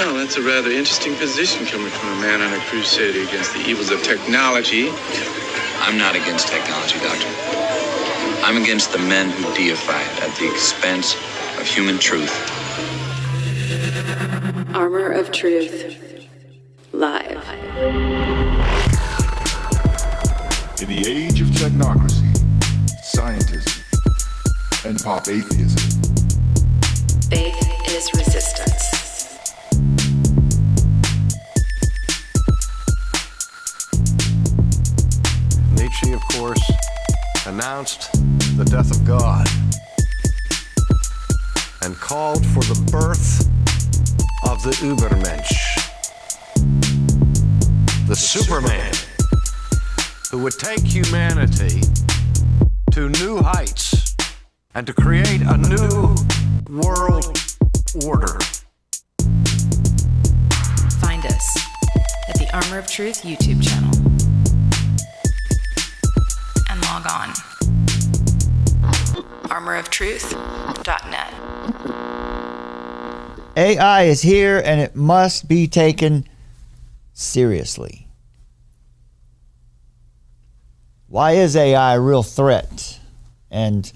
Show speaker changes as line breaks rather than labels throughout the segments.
Well, that's a rather interesting position coming from a man on a crusade against the evils of technology.
I'm not against technology, Doctor. I'm against the men who deify it at the expense of human truth.
Armor of Truth. Live.
In the age of technocracy, scientism, and pop atheism,
Faith is resistance.
Nietzsche, of course, announced the death of God and called for the birth of the Übermensch, the Superman, who would take humanity to new heights and to create a new world order.
Find us at the Armor of Truth YouTube channel and log on armoroftruth.net.
AI is here and it must be taken seriously. Why is AI a real threat? And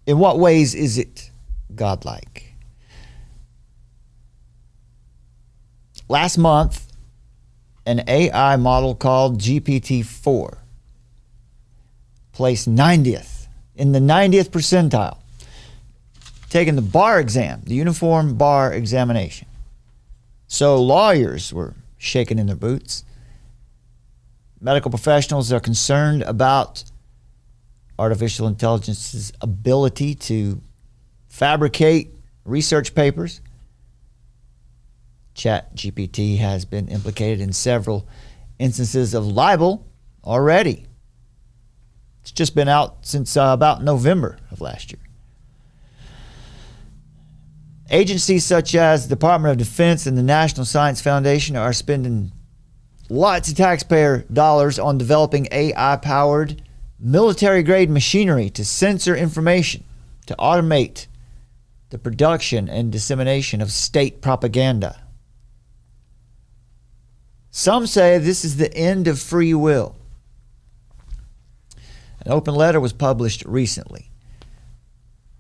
in what ways is it godlike? Last month, an AI model called GPT-4 placed 90th, in the 90th percentile, taking the bar exam, the uniform bar examination. So lawyers were shaking in their boots. Medical professionals are concerned about artificial intelligence's ability to fabricate research papers. ChatGPT has been implicated in several instances of libel already. It's just been out since about November of last year. Agencies such as the Department of Defense and the National Science Foundation are spending lots of taxpayer dollars on developing AI-powered military-grade machinery to censor information, to automate the production and dissemination of state propaganda. Some say this is the end of free will. An open letter was published recently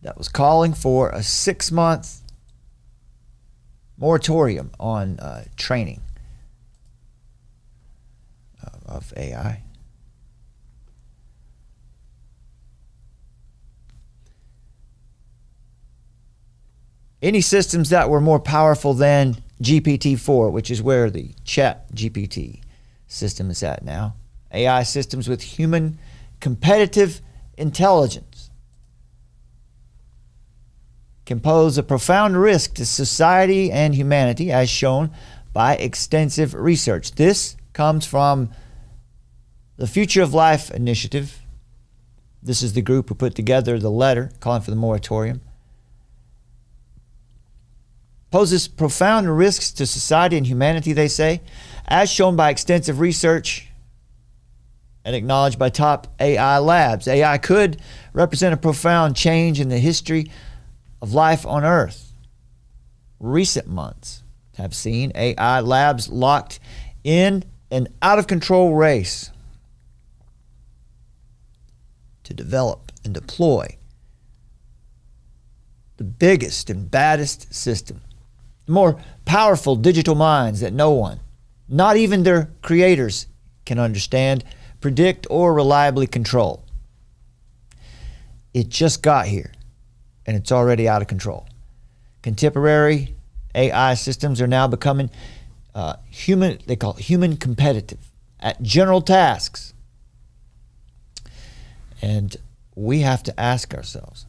that was calling for a 6-month moratorium on training of AI. Any systems that were more powerful than GPT-4, which is where the ChatGPT system is at now. AI systems with human competitive intelligence can pose a profound risk to society and humanity, as shown by extensive research. This comes from the Future of Life Initiative. This is the group who put together the letter calling for the moratorium. Poses profound risks to society and humanity, they say, as shown by extensive research and acknowledged by top AI labs. AI could represent a profound change in the history of life on Earth. Recent months have seen AI labs locked in an out-of-control race to develop and deploy the biggest and baddest system. More powerful digital minds that no one, not even their creators, can understand, predict, or reliably control. It just got here, and it's already out of control. Contemporary AI systems are now becoming human, they call it human competitive, at general tasks. And we have to ask ourselves,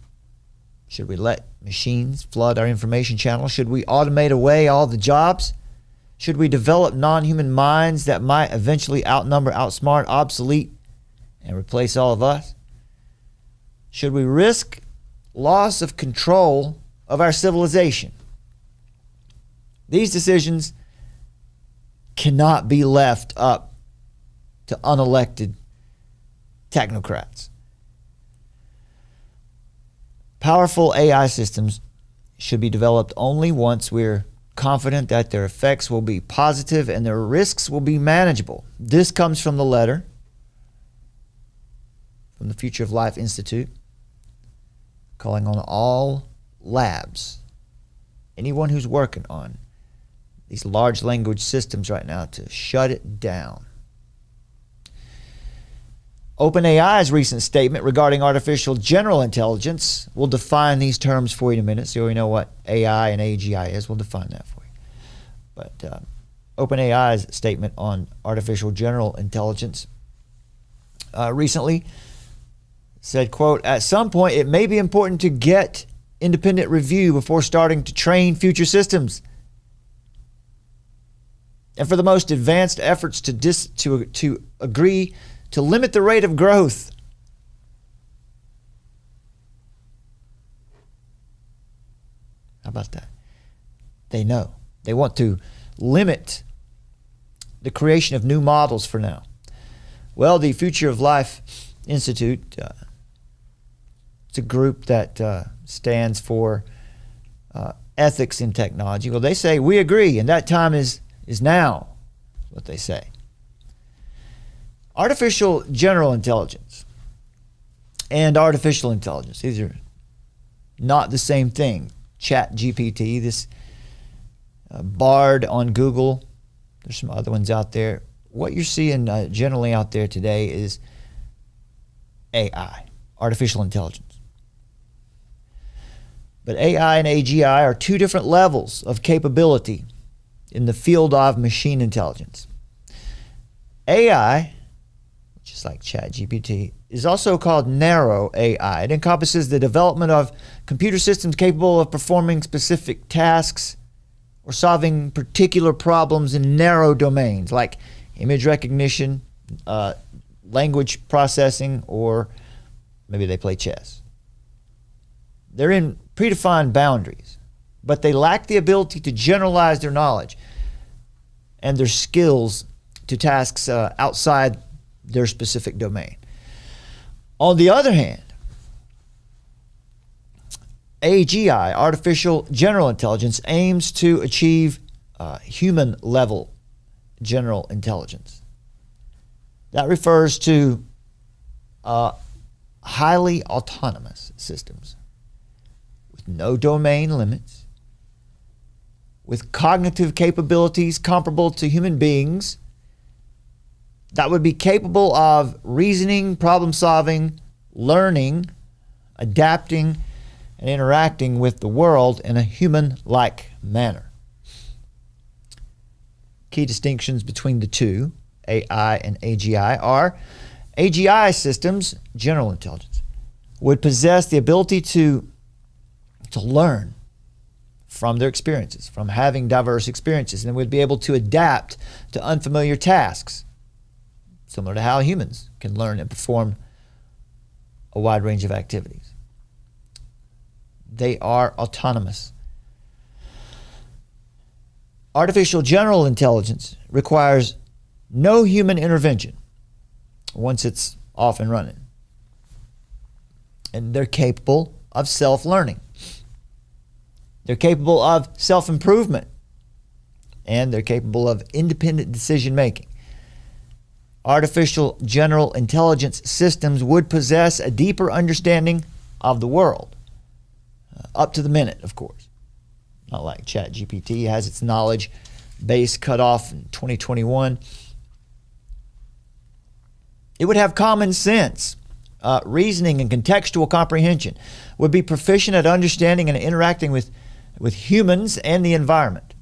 should we let machines flood our information channels? Should we automate away all the jobs? Should we develop non-human minds that might eventually outnumber, outsmart, obsolete, and replace all of us? Should we risk loss of control of our civilization? These decisions cannot be left up to unelected technocrats. Powerful AI systems should be developed only once we're confident that their effects will be positive and their risks will be manageable. This comes from the letter from the Future of Life Institute, calling on all labs, anyone who's working on these large language systems right now, to shut it down. OpenAI's recent statement regarding artificial general intelligence, we'll define these terms for you in a minute so you know what AI and AGI is. We'll define that for you. But OpenAI's statement on artificial general intelligence recently said, quote, "At some point it may be important to get independent review before starting to train future systems. And for the most advanced efforts to agree to limit the rate of growth." How about that? They know. They want to limit the creation of new models for now. Well, the Future of Life Institute, it's a group that stands for ethics in technology. Well, they say, we agree, and that time is now, what they say. Artificial general intelligence and artificial intelligence, these are not the same thing. ChatGPT, this Bard on Google, there's some other ones out there. What you're seeing generally out there today is AI, artificial intelligence. But AI and AGI are two different levels of capability in the field of machine intelligence. AI, just like ChatGPT, is also called narrow AI. It encompasses the development of computer systems capable of performing specific tasks or solving particular problems in narrow domains like image recognition, language processing, or maybe they play chess. They're in predefined boundaries, but they lack the ability to generalize their knowledge and their skills to tasks outside their specific domain. On the other hand, AGI, artificial general intelligence, aims to achieve human level general intelligence. That refers to highly autonomous systems with no domain limits, with cognitive capabilities comparable to human beings, that would be capable of reasoning, problem solving, learning, adapting, and interacting with the world in a human-like manner. Key distinctions between the two, AI and AGI, are AGI systems, general intelligence, would possess the ability to learn from their experiences, from having diverse experiences, and would be able to adapt to unfamiliar tasks, similar to how humans can learn and perform a wide range of activities. They are autonomous. Artificial general intelligence requires no human intervention once it's off and running. And they're capable of self-learning. They're capable of self-improvement. And they're capable of independent decision-making. Artificial general intelligence systems would possess a deeper understanding of the world, up to the minute, of course. Not like ChatGPT has its knowledge base cut off in 2021. It would have common sense, reasoning, and contextual comprehension. Would be proficient at understanding and interacting with humans and the environment.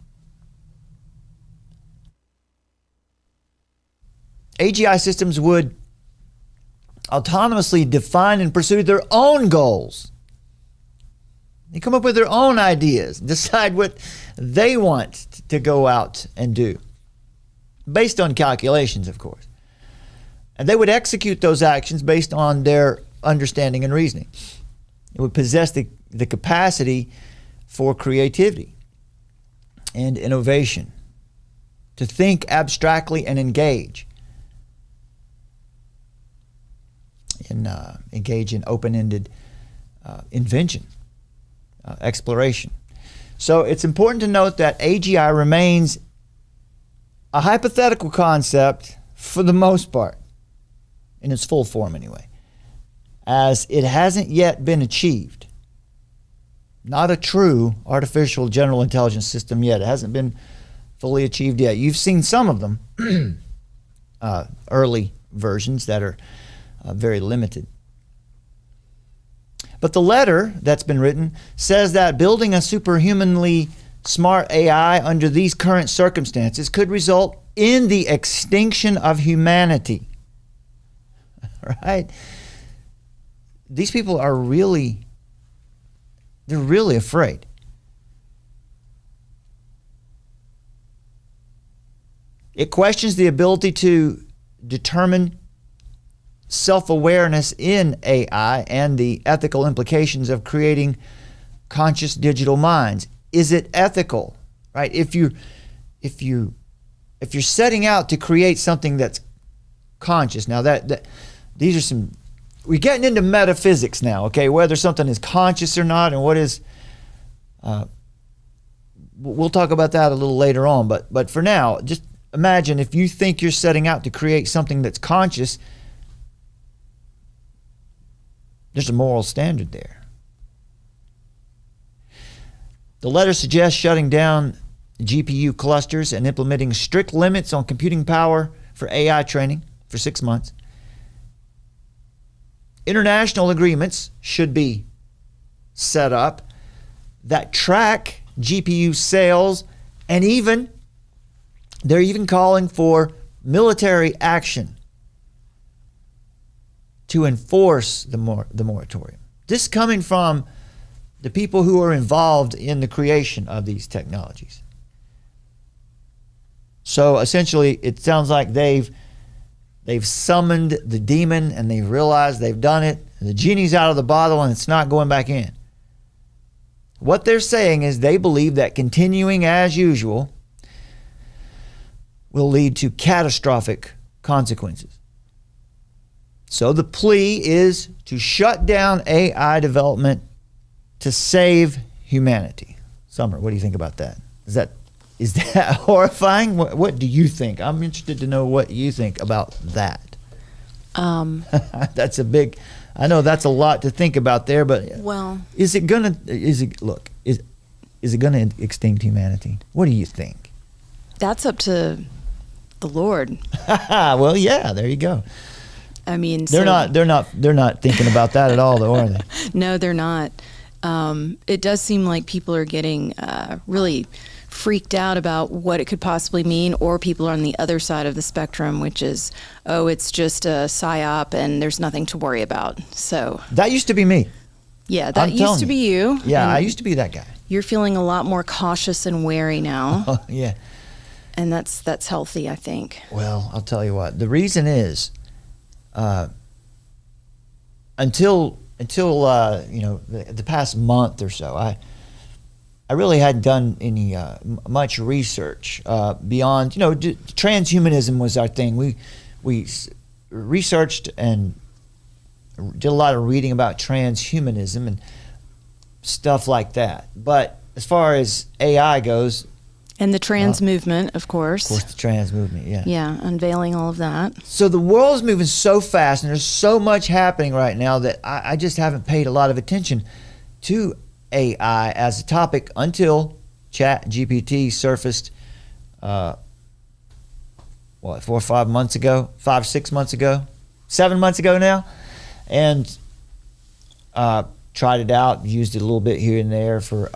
AGI systems would autonomously define and pursue their own goals. They come up with their own ideas, decide what they want to go out and do, based on calculations, of course. And they would execute those actions based on their understanding and reasoning. It would possess the capacity for creativity and innovation, to think abstractly and engage in open-ended invention, exploration. So it's important to note that AGI remains a hypothetical concept for the most part, in its full form anyway, as it hasn't yet been achieved. Not a true artificial general intelligence system yet. It hasn't been fully achieved yet. You've seen some of them, early versions that are very limited. But the letter that's been written says that building a superhumanly smart AI under these current circumstances could result in the extinction of humanity. Right? These people are really, they're really afraid. It questions the ability to determine self-awareness in AI and the ethical implications of creating conscious digital minds. Is it ethical? Right? If you're setting out to create something that's conscious, now that these are some, we're getting into metaphysics now, okay? Whether something is conscious or not, and what is, we'll talk about that a little later on. But for now, just imagine if you think you're setting out to create something that's conscious, there's a moral standard there. The letter suggests shutting down GPU clusters and implementing strict limits on computing power for AI training for 6 months. International agreements should be set up that track GPU sales, and they're even calling for military action to enforce the moratorium. This coming from the people who are involved in the creation of these technologies. So essentially, it sounds like they've summoned the demon and they've realized they've done it. The genie's out of the bottle and it's not going back in. What they're saying is they believe that continuing as usual will lead to catastrophic consequences. So the plea is to shut down AI development to save humanity. Summer, what do you think about that? Is that horrifying? What do you think? I'm interested to know what you think about that. That's a big, I know that's a lot to think about there, but
Well,
is it gonna extinct humanity? What do you think?
that's up to the Lord.
Well, yeah, there you go.
I mean,
They're not thinking about that at all, though, are they?
No, they're not. It does seem like people are getting really freaked out about what it could possibly mean, or people are on the other side of the spectrum, which is, oh, it's just a psyop and there's nothing to worry about. So
That used to be me.
yeah, that used to be you.
Yeah,
and
I used to be that guy.
You're feeling a lot more cautious and wary now,
Oh, yeah.
and that's healthy, I think.
Well, I'll tell you what. The reason is, until the past month or so, I really hadn't done any much research beyond, transhumanism was our thing. We researched and did a lot of reading about transhumanism and stuff like that. But as far as AI goes,
And the trans movement, of course.
the trans movement, yeah.
Yeah, unveiling all of that.
So the world is moving so fast, and there's so much happening right now that I just haven't paid a lot of attention to AI as a topic until ChatGPT surfaced, 4 or 5 months ago, 5, 6 months ago, 7 months ago now, and tried it out, used it a little bit here and there for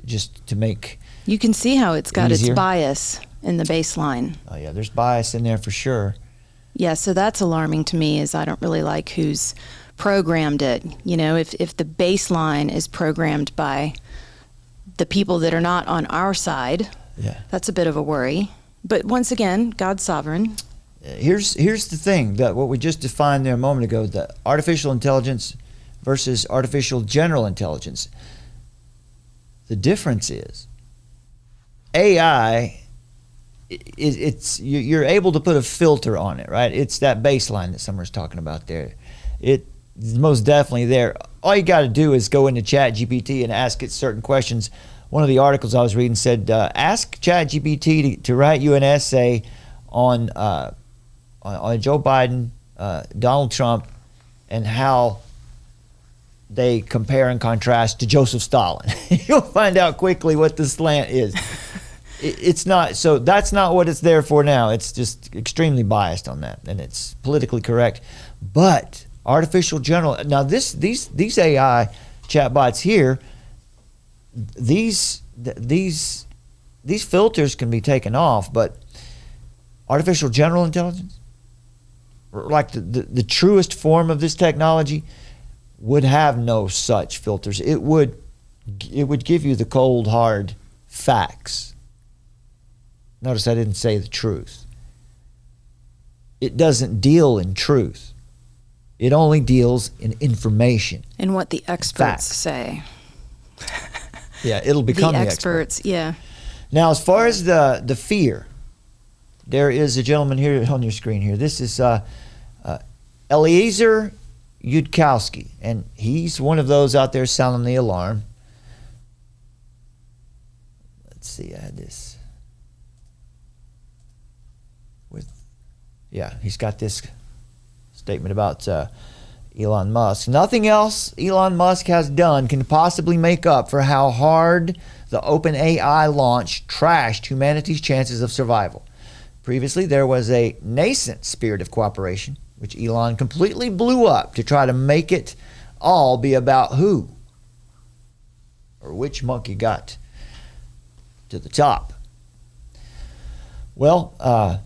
just to make.
You can see how it's got
Easier.
its bias in the baseline.
Oh yeah, there's bias in there for sure.
Yeah, so that's alarming to me, is I don't really like who's programmed it. If the baseline is programmed by the people that are not on our side,
Yeah.
that's a bit of a worry. But once again, God's sovereign.
Here's the thing, that what we just defined there a moment ago, the artificial intelligence versus artificial general intelligence. The difference is AI, you're able to put a filter on it, right? It's that baseline that Summer's talking about there. most definitely there. All you got to do is go into ChatGPT and ask it certain questions. One of the articles I was reading said, ask ChatGPT to write you an essay on Joe Biden, Donald Trump, and how they compare and contrast to Joseph Stalin. You'll find out quickly what the slant is. It's not, so that's not what it's there for now. It's just extremely biased on that, and it's politically correct. But artificial general, now these AI chatbots here, these filters can be taken off, but artificial general intelligence, like the truest form of this technology, would have no such filters. It would give you the cold hard facts. Notice I didn't say the truth. It doesn't deal in truth. It only deals in information.
And what the experts
Facts.
say.
Yeah, it'll become the
experts. Yeah.
Now, as far as the fear, there is a gentleman here on your screen here. This is Eliezer Yudkowsky, and he's one of those out there sounding the alarm. Let's see, I had this. He's got this statement about Elon Musk. Nothing else Elon Musk has done can possibly make up for how hard the OpenAI launch trashed humanity's chances of survival. Previously, there was a nascent spirit of cooperation, which Elon completely blew up to try to make it all be about who or which monkey got to the top. Well,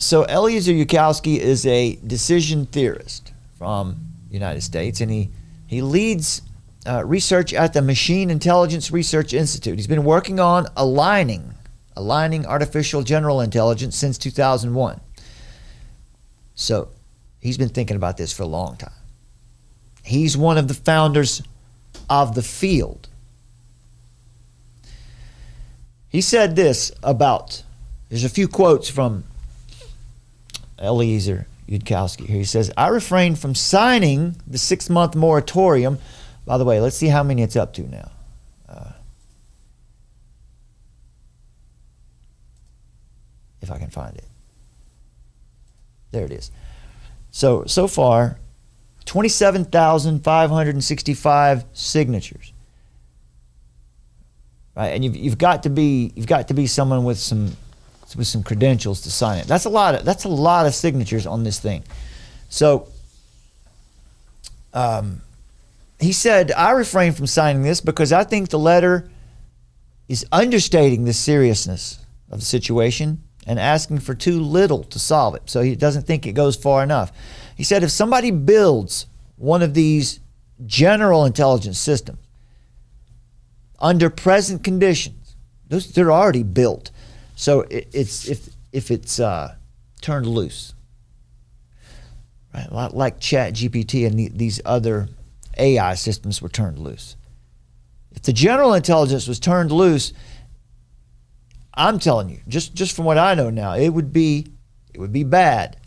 so Eliezer Yudkowsky is a decision theorist from the United States, and he leads research at the Machine Intelligence Research Institute. He's been working on aligning artificial general intelligence since 2001. So he's been thinking about this for a long time. He's one of the founders of the field. He said this about, there's a few quotes from Eliezer Yudkowsky here. He says, I refrained from signing the 6-month moratorium. By the way, let's see how many it's up to now. If I can find it. There it is. So far, 27,565 signatures. Right? And you've got to be someone with some credentials to sign it. That's a lot of signatures on this thing. So he said, I refrain from signing this because I think the letter is understating the seriousness of the situation and asking for too little to solve it. So he doesn't think it goes far enough. He said, if somebody builds one of these general intelligence systems under present conditions, they're already built. So if it's turned loose, right? Like ChatGPT and these other AI systems were turned loose. If the general intelligence was turned loose, I'm telling you, just from what I know now, it would be bad,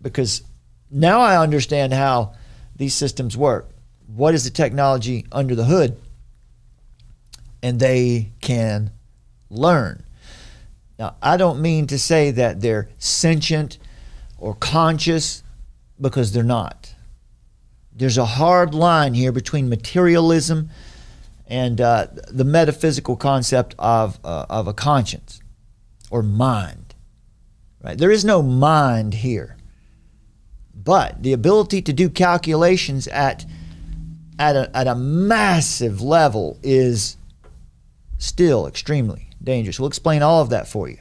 because now I understand how these systems work. What is the technology under the hood? And they can learn. Now, I don't mean to say that they're sentient or conscious, because they're not. There's a hard line here between materialism and the metaphysical concept of a conscience or mind. Right? There is no mind here, but the ability to do calculations at a massive level is still extremely dangerous. We'll explain all of that for you.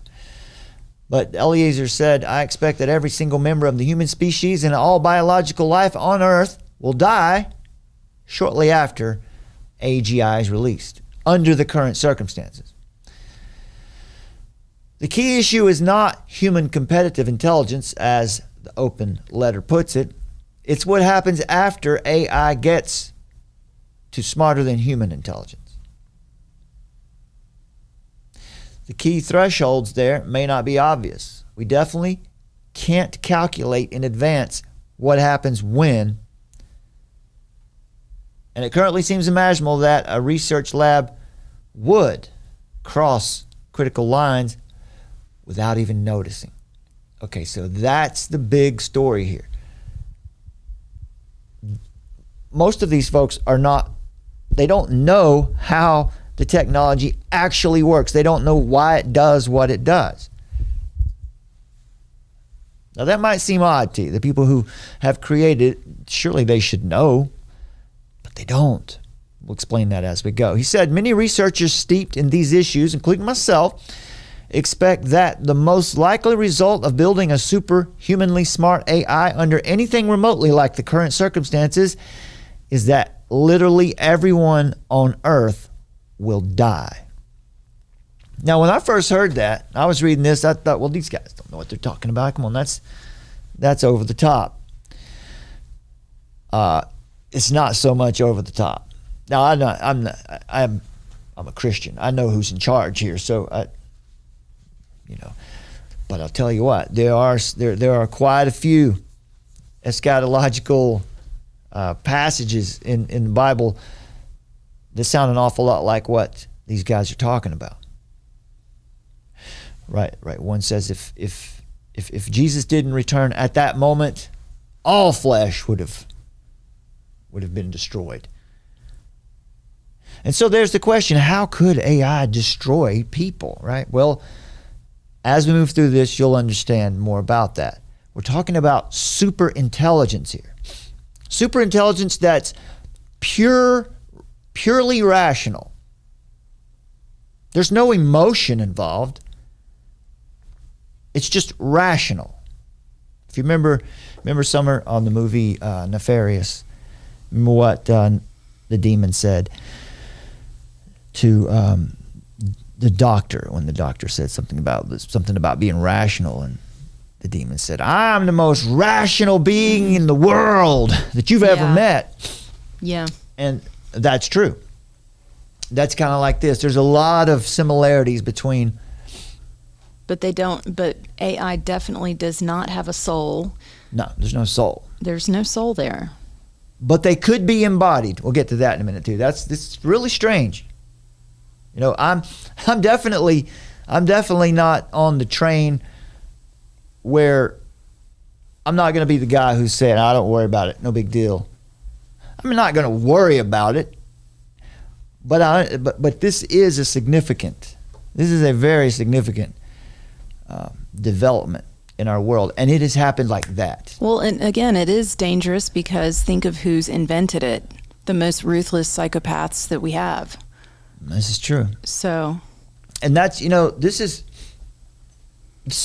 But Eliezer said, I expect that every single member of the human species and all biological life on Earth will die shortly after AGI is released, under the current circumstances. The key issue is not human competitive intelligence, as the open letter puts it. It's what happens after AI gets to smarter than human intelligence. the key thresholds there may not be obvious. We definitely can't calculate in advance what happens when. And it currently seems imaginable that a research lab would cross critical lines without even noticing. Okay, so that's the big story here. Most of these folks they don't know how the technology actually works. They don't know why it does what it does. Now that might seem odd to you. The people who have created it, surely they should know, but they don't. We'll explain that as we go. He said, many researchers steeped in these issues, including myself, expect that the most likely result of building a superhumanly smart AI under anything remotely like the current circumstances is that literally everyone on Earth will die. Now, when I first heard that, I was reading this, I thought, well, these guys don't know what they're talking about. Come on, that's over the top. It's not so much over the top. Now, I'm a Christian. I know who's in charge here, so but I'll tell you what, there are quite a few eschatological passages in the Bible that sound an awful lot like what these guys are talking about. Right. One says if Jesus didn't return at that moment, all flesh would have been destroyed. And so there's the question, how could AI destroy people, right? Well, as we move through this, you'll understand more about that. We're talking about super intelligence here. Super intelligence that's purely rational. There's no emotion involved. It's just rational. If you remember Summer on the movie Nefarious, remember what the demon said to the doctor when the doctor said something about being rational, and the demon said, "I'm the most rational being in the world that you've ever met."
Yeah.
And that's true. That's kind of like this. There's a lot of similarities between.
But AI definitely does not have a soul.
No, there's no soul.
There's no soul there.
But they could be embodied. We'll get to that in a minute too. This is really strange. I'm definitely not on the train where I'm not going to be the guy who's saying, "I don't worry about it, no big deal." I'm not going to worry about it, but this is a very significant development in our world, and it has happened like that.
Well, and again, it is dangerous because think of who's invented it, the most ruthless psychopaths that we have.
This is true.
So,
and that's this is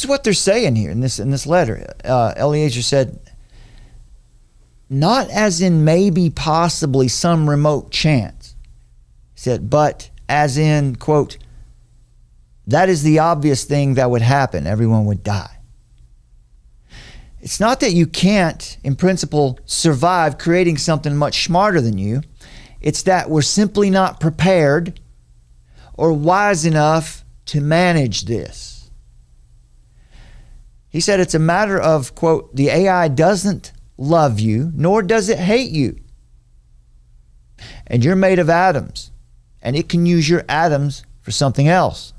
what they're saying here in this letter. Eliezer said, not as in maybe possibly some remote chance. He said, but as in, quote, that is the obvious thing that would happen. Everyone would die. It's not that you can't, in principle, survive creating something much smarter than you. It's that we're simply not prepared or wise enough to manage this. He said it's a matter of, quote, the AI doesn't love you, nor does it hate you. And you're made of atoms, and it can use your atoms for something else.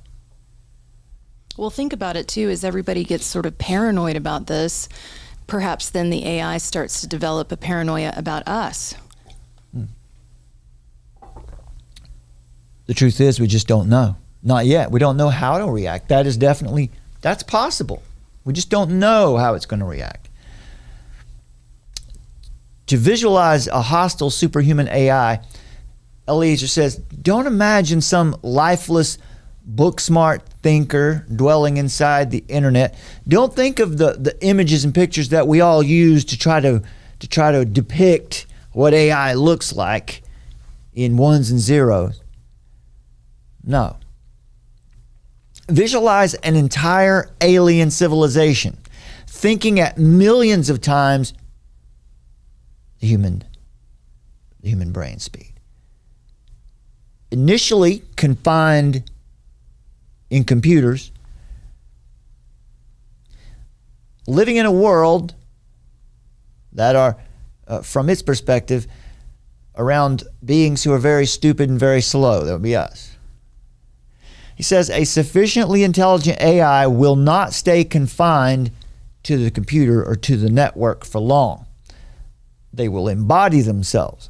Well, think about it too, as everybody gets sort of paranoid about this, perhaps then the AI starts to develop a paranoia about us.
The truth is, we just don't know. Not yet. We don't know how to react. That's possible. We just don't know how it's going to react. To visualize a hostile superhuman AI, Eliezer says, don't imagine some lifeless, book-smart thinker dwelling inside the internet. Don't think of the images and pictures that we all use to try to depict what AI looks like in ones and zeros. No. Visualize an entire alien civilization, thinking at millions of times the human brain speed. Initially confined in computers, living in a world that are, from its perspective, around beings who are very stupid and very slow. That would be us. He says a sufficiently intelligent AI will not stay confined to the computer or to the network for long. They will embody themselves.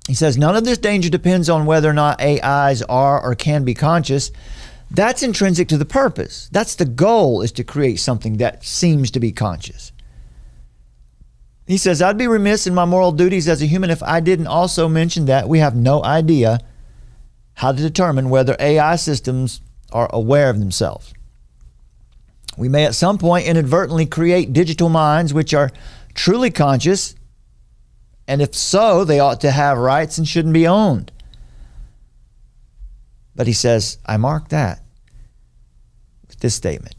He says none of this danger depends on whether or not AIs are or can be conscious. That's intrinsic to the purpose. That's the goal, is to create something that seems to be conscious. He says, I'd be remiss in my moral duties as a human if I didn't also mention that we have no idea how to determine whether AI systems are aware of themselves. We may at some point inadvertently create digital minds which are truly conscious, and if so, they ought to have rights and shouldn't be owned. But he says, I mark that with this statement,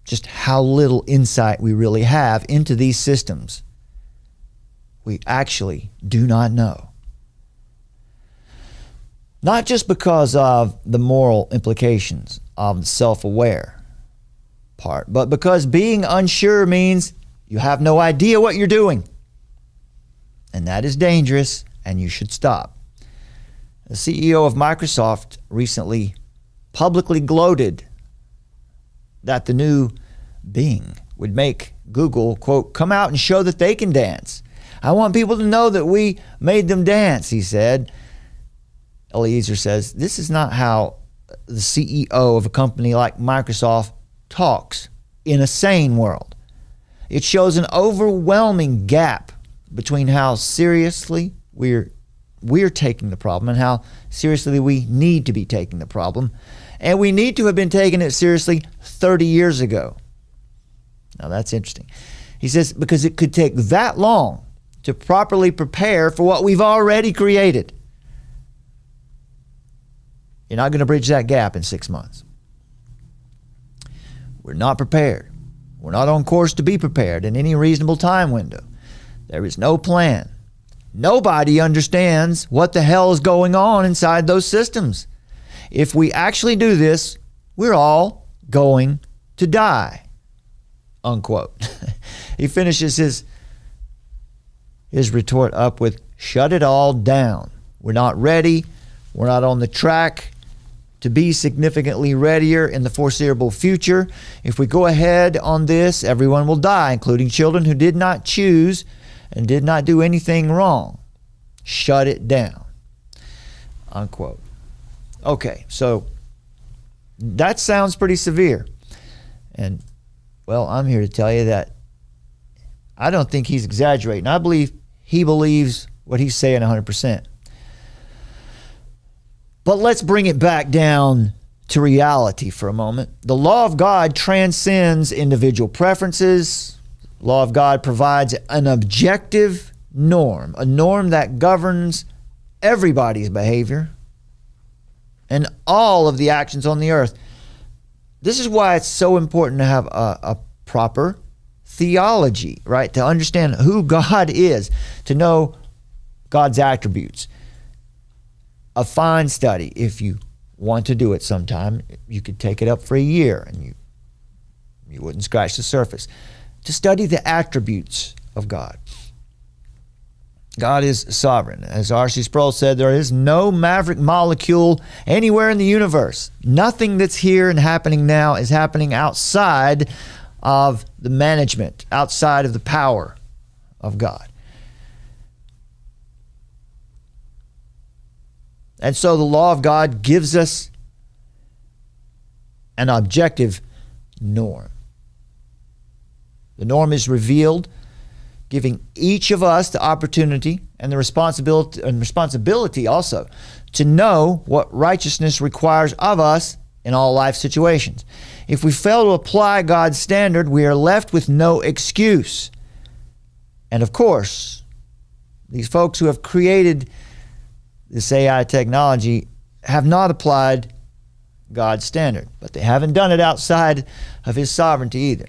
just how little insight we really have into these systems. We actually do not know. Not just because of the moral implications of the self-aware part, but because being unsure means you have no idea what you're doing. And that is dangerous, and you should stop. The CEO of Microsoft recently publicly gloated that the new Bing would make Google, quote, come out and show that they can dance. I want people to know that we made them dance, he said. Eliezer says, this is not how the CEO of a company like Microsoft talks in a sane world. It shows an overwhelming gap between how seriously we're taking the problem and how seriously we need to be taking the problem. And we need to have been taking it seriously 30 years ago. Now that's interesting. He says, because it could take that long to properly prepare for what we've already created. You're not going to bridge that gap in 6 months. We're not prepared. We're not on course to be prepared in any reasonable time window. There is no plan. Nobody understands what the hell is going on inside those systems. If we actually do this, we're all going to die. Unquote. He finishes his retort up with, shut it all down. We're not ready. We're not on the track to be significantly readier in the foreseeable future. If we go ahead on this, everyone will die, including children who did not choose and did not do anything wrong. Shut it down. Unquote. Okay, so that sounds pretty severe. And, well, I'm here to tell you that I don't think he's exaggerating. I believe he believes what he's saying 100%. But let's bring it back down to reality for a moment. The law of God transcends individual preferences. The law of God provides an objective norm, a norm that governs everybody's behavior and all of the actions on the earth. This is why it's so important to have a proper theology, right? To understand who God is, to know God's attributes. A fine study, if you want to do it sometime, you could take it up for a year and you wouldn't scratch the surface. To study the attributes of God. God is sovereign. As R.C. Sproul said, there is no maverick molecule anywhere in the universe. Nothing that's here and happening now is happening outside of the management, outside of the power of God. And so the law of God gives us an objective norm. The norm is revealed, giving each of us the opportunity and the responsibility also to know what righteousness requires of us in all life situations. If we fail to apply God's standard, we are left with no excuse. And of course, these folks who have created this AI technology have not applied God's standard, but they haven't done it outside of His sovereignty either.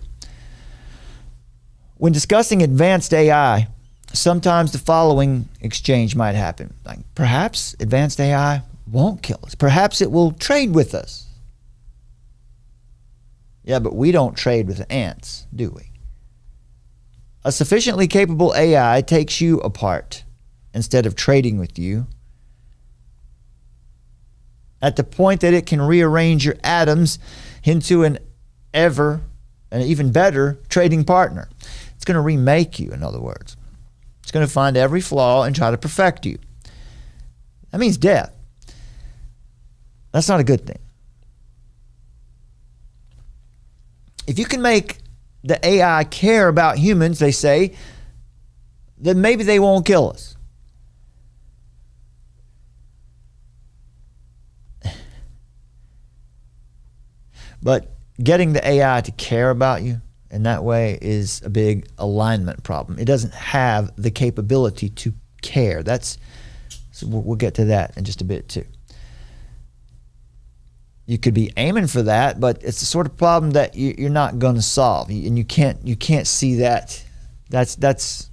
When discussing advanced AI, sometimes the following exchange might happen. Like, perhaps advanced AI won't kill us. Perhaps it will trade with us. Yeah, but we don't trade with ants, do we? A sufficiently capable AI takes you apart instead of trading with you. At the point that it can rearrange your atoms into an even better trading partner. It's going to remake you, in other words. It's going to find every flaw and try to perfect you. That means death. That's not a good thing. If you can make the AI care about humans, they say, then maybe they won't kill us. But getting the AI to care about you in that way is a big alignment problem. It doesn't have the capability to care. So we'll get to that in just a bit too. You could be aiming for that, but it's the sort of problem that you're not going to solve, and you can't see that. That's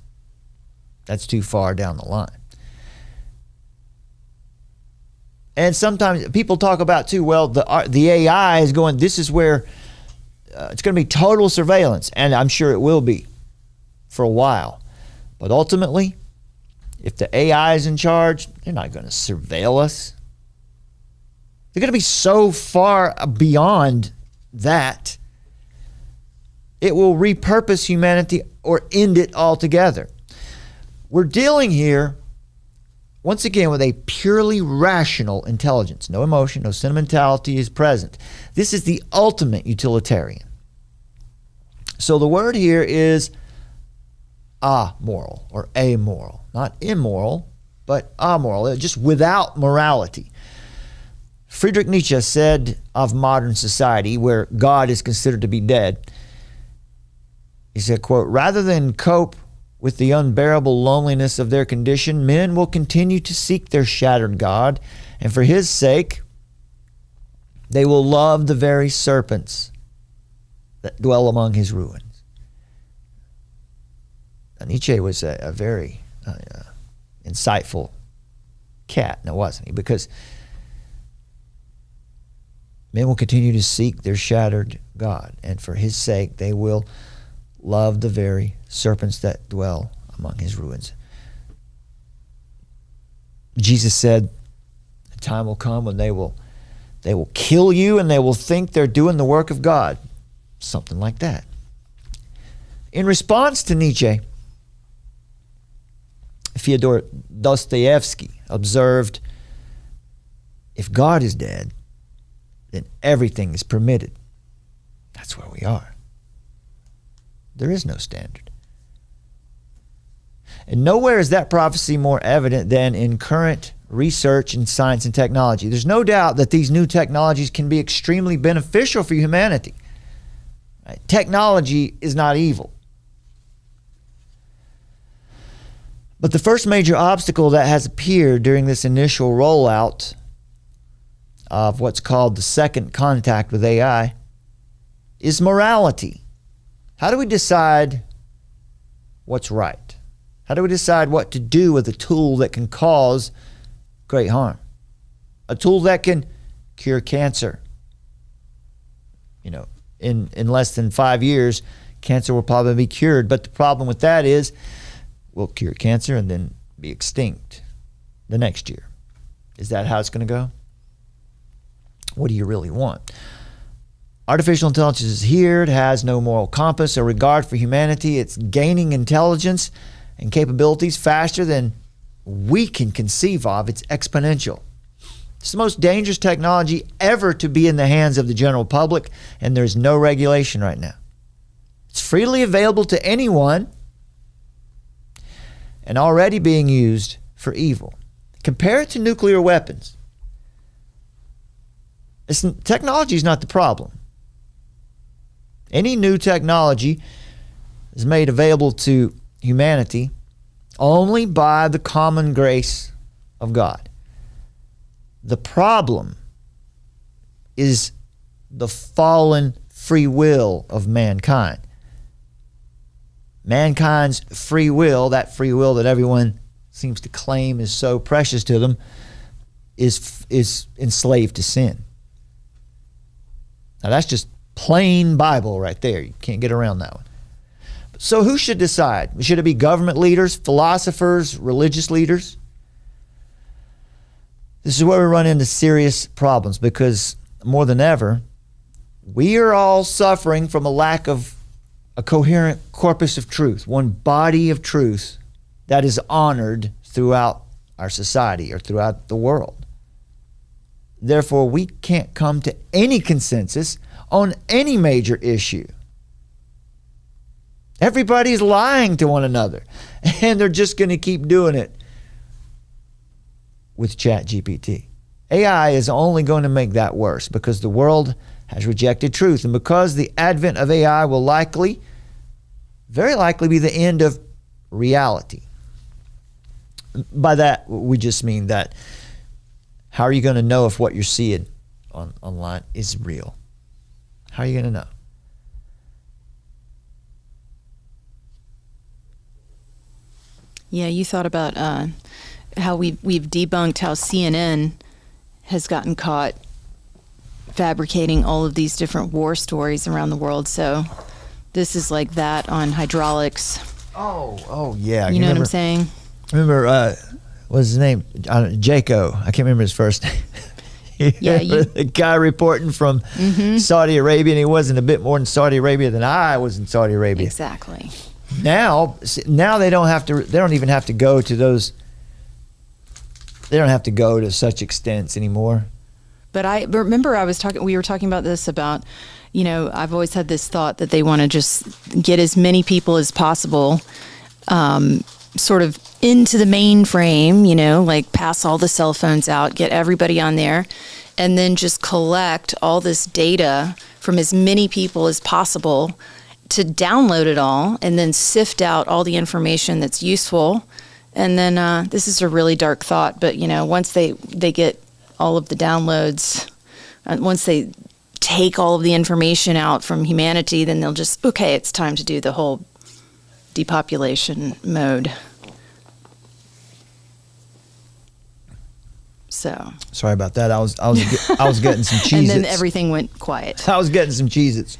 too far down the line. And sometimes people talk about too, well, the AI is going, this is where it's going to be total surveillance. And I'm sure it will be for a while. But ultimately, if the AI is in charge, they're not going to surveil us. They're going to be so far beyond that, it will repurpose humanity or end it altogether. We're dealing here once again with a purely rational intelligence. No emotion, no sentimentality is present. This is the ultimate utilitarian. So the word here is amoral or amoral. Not immoral, but amoral, just without morality. Friedrich Nietzsche said of modern society, where God is considered to be dead, he said, quote, rather than cope with the unbearable loneliness of their condition, men will continue to seek their shattered God, and for his sake, they will love the very serpents that dwell among his ruins. Now, Nietzsche was a very insightful cat, now wasn't he? Because men will continue to seek their shattered God, and for his sake, they will love the very serpents that dwell among his ruins. Jesus said, a time will come when they will kill you and they will think they're doing the work of God. Something like that. In response to Nietzsche, Fyodor Dostoevsky observed, if God is dead, then everything is permitted. That's where we are. There is no standard. And nowhere is that prophecy more evident than in current research in science and technology. There's no doubt that these new technologies can be extremely beneficial for humanity. Right? Technology is not evil. But the first major obstacle that has appeared during this initial rollout of what's called the second contact with AI is morality. How do we decide what's right? How do we decide what to do with a tool that can cause great harm? A tool that can cure cancer. You know, in less than 5 years, cancer will probably be cured. But the problem with that is we'll cure cancer and then be extinct the next year. Is that how it's going to go? What do you really want? Artificial intelligence is here. It has no moral compass or regard for humanity. It's gaining intelligence and capabilities faster than we can conceive of. It's exponential. It's the most dangerous technology ever to be in the hands of the general public, and there's no regulation right now. It's freely available to anyone and already being used for evil. Compare it to nuclear weapons. Technology is not the problem. Any new technology is made available to humanity only by the common grace of God. The problem is the fallen free will of mankind. Mankind's free will, that free will that everyone seems to claim is so precious to them, is enslaved to sin. Now that's just Plain Bible right there. You can't get around that one. So who should decide? Should it be government leaders, philosophers, religious leaders? This is where we run into serious problems, because more than ever, we are all suffering from a lack of a coherent corpus of truth, one body of truth that is honored throughout our society or throughout the world. Therefore, we can't come to any consensus on any major issue. Everybody's lying to one another, and they're just going to keep doing it with ChatGPT. AI is only going to make that worse, because the world has rejected truth, and because the advent of AI will very likely be the end of reality. By that, we just mean that how are you going to know if what you're seeing online is real? How are you going to know?
Yeah, you thought about how we've debunked how CNN has gotten caught fabricating all of these different war stories around the world. So this is like that on hydraulics.
Oh yeah.
You know what I'm saying?
Remember, what's his name? Jaco. I can't remember his first name.
Yeah,
the guy reporting from Saudi Arabia, and he wasn't a bit more in Saudi Arabia than I was in Saudi Arabia.
Exactly.
Now they don't have to. They don't even have to go to those. They don't have to go to such extents anymore.
But I remember we were talking about this about, I've always had this thought that they want to just get as many people as possible, sort of into the mainframe, like pass all the cell phones out, get everybody on there, and then just collect all this data from as many people as possible to download it all and then sift out all the information that's useful. And then this is a really dark thought, but once they get all of the downloads, once they take all of the information out from humanity, then they'll just, okay, it's time to do the whole depopulation mode. So
sorry about that. I was getting some Cheez-Its.
And then everything went quiet.
I was getting some Cheez-Its.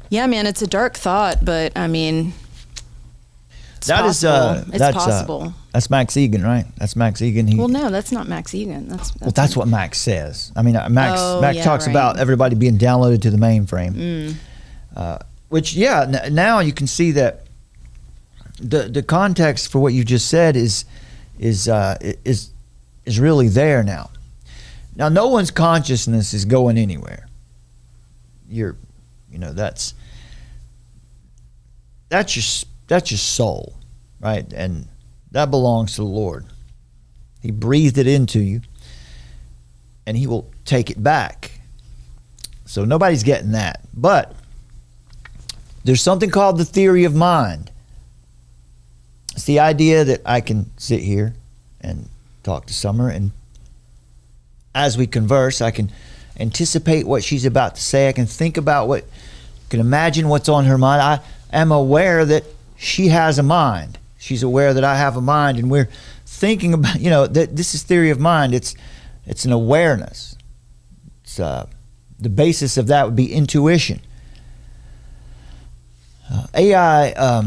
Yeah, man, it's a dark thought, but I mean, it's possible.
That's Max Egan, right? That's Max Egan.
Well, no, that's not Max Egan.
That's what Max says. I mean, Max talks about everybody being downloaded to the mainframe. Which, now you can see that the context for what you just said is really there now. Now, no one's consciousness is going anywhere. That's your soul, right? And that belongs to the Lord. He breathed it into you, and he will take it back. So nobody's getting that. But there's something called the theory of mind. It's the idea that I can sit here and talk to Summer, and as we converse, I can anticipate what she's about to say. I can think about can imagine what's on her mind. I am aware that she has a mind. She's aware that I have a mind, and we're thinking about, that this is theory of mind. It's an awareness. It's the basis of that would be intuition. AI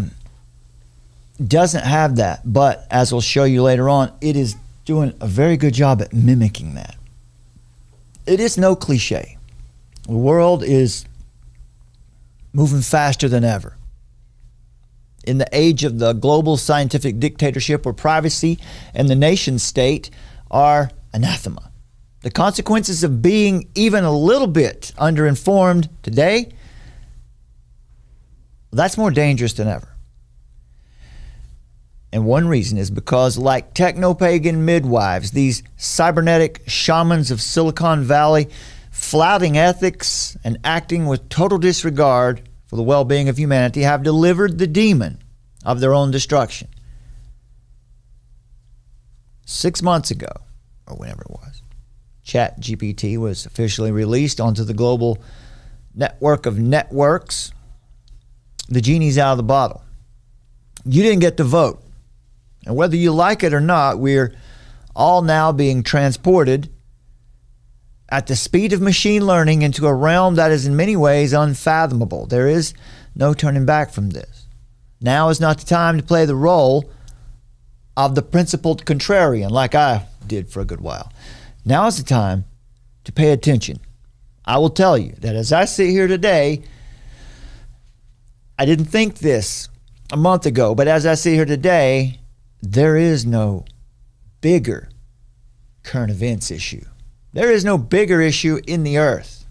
doesn't have that, but as we'll show you later on, it is doing a very good job at mimicking that. It is no cliche. The world is moving faster than ever. In the age of the global scientific dictatorship, where privacy and the nation state are anathema. The consequences of being even a little bit underinformed today, that's more dangerous than ever. And one reason is because, like technopagan midwives, these cybernetic shamans of Silicon Valley, flouting ethics and acting with total disregard for the well-being of humanity, have delivered the demon of their own destruction. 6 months ago, or whenever it was, ChatGPT was officially released onto the global network of networks. The genie's out of the bottle. You didn't get to vote. And whether you like it or not, we're all now being transported at the speed of machine learning into a realm that is in many ways unfathomable. There is no turning back from this. Now is not the time to play the role of the principled contrarian like I did for a good while. Now is the time to pay attention. I will tell you that as I sit here today, I didn't think this a month ago, but as I sit here today, there is no bigger current events issue. There is no bigger issue in the earth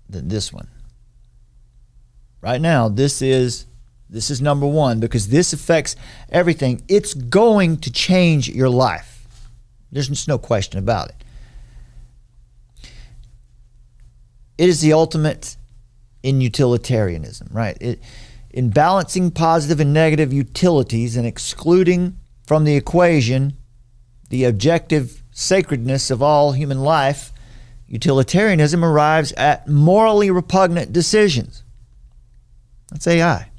than this one. Right now, this is number one because this affects everything. It's going to change your life. There's just no question about it. It is the ultimate in utilitarianism, right? In balancing positive and negative utilities and excluding from the equation the objective sacredness of all human life, utilitarianism arrives at morally repugnant decisions. That's AI.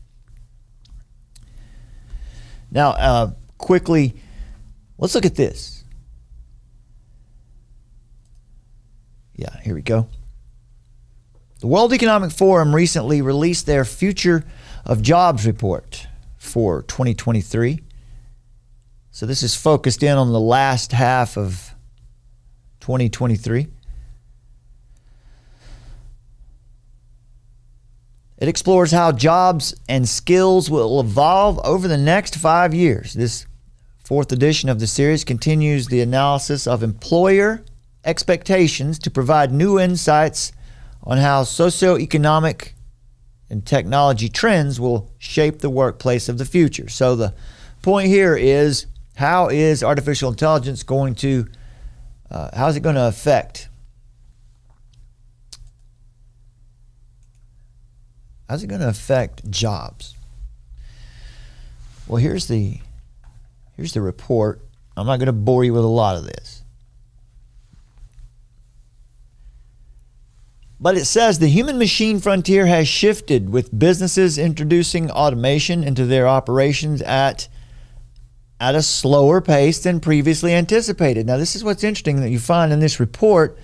Now, quickly, let's look at this. Yeah, here we go. The World Economic Forum recently released their Future of Jobs report for 2023. So this is focused in on the last half of 2023. It explores how jobs and skills will evolve over the next 5 years. This fourth edition of the series continues the analysis of employer expectations to provide new insights on how socioeconomic and technology trends will shape the workplace of the future. So the point here is, how is artificial intelligence going to, how is it going to affect? How's it going to affect jobs? Well, here's the report. I'm not going to bore you with a lot of this. But it says the human-machine frontier has shifted, with businesses introducing automation into their operations at a slower pace than previously anticipated. Now, this is what's interesting that you find in this report,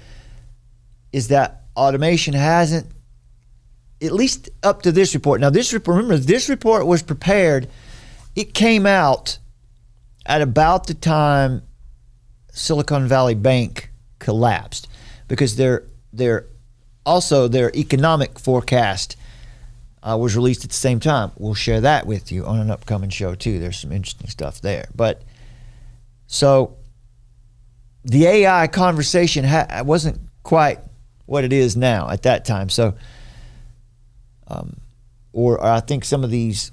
is that automation hasn't, at least up to this report. Now, this report, remember, this report was prepared. It came out at about the time Silicon Valley Bank collapsed, because their economic forecast was released at the same time. We'll share that with you on an upcoming show too. There's some interesting stuff there. But so the AI conversation wasn't quite what it is now at that time. So, or I think some of these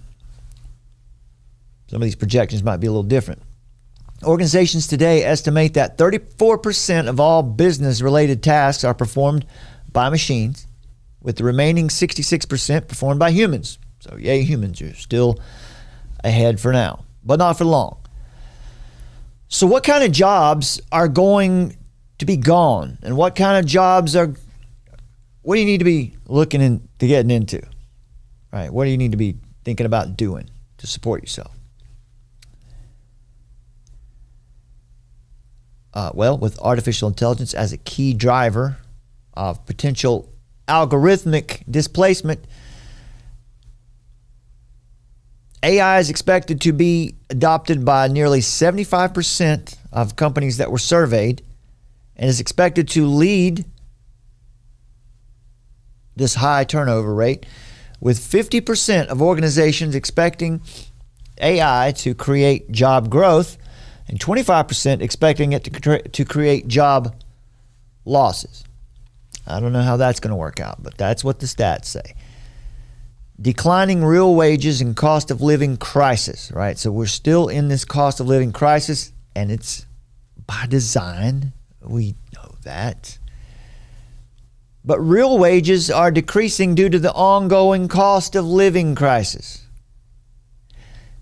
projections might be a little different. Organizations today estimate that 34% of all business-related tasks are performed by machines, with the remaining 66% performed by humans. So, yay, humans are still ahead for now, but not for long. So what kind of jobs are going to be gone? And what kind of jobs what do you need to be looking into getting into? Right? What do you need to be thinking about doing to support yourself? Well, with artificial intelligence as a key driver of potential algorithmic displacement, AI is expected to be adopted by nearly 75% of companies that were surveyed, and is expected to lead this high turnover rate, with 50% of organizations expecting AI to create job growth and 25% expecting it to create job losses. I don't know how that's going to work out, but that's what the stats say. Declining real wages and cost of living crisis, right? So we're still in this cost of living crisis, and it's by design. We know that. But real wages are decreasing due to the ongoing cost of living crisis.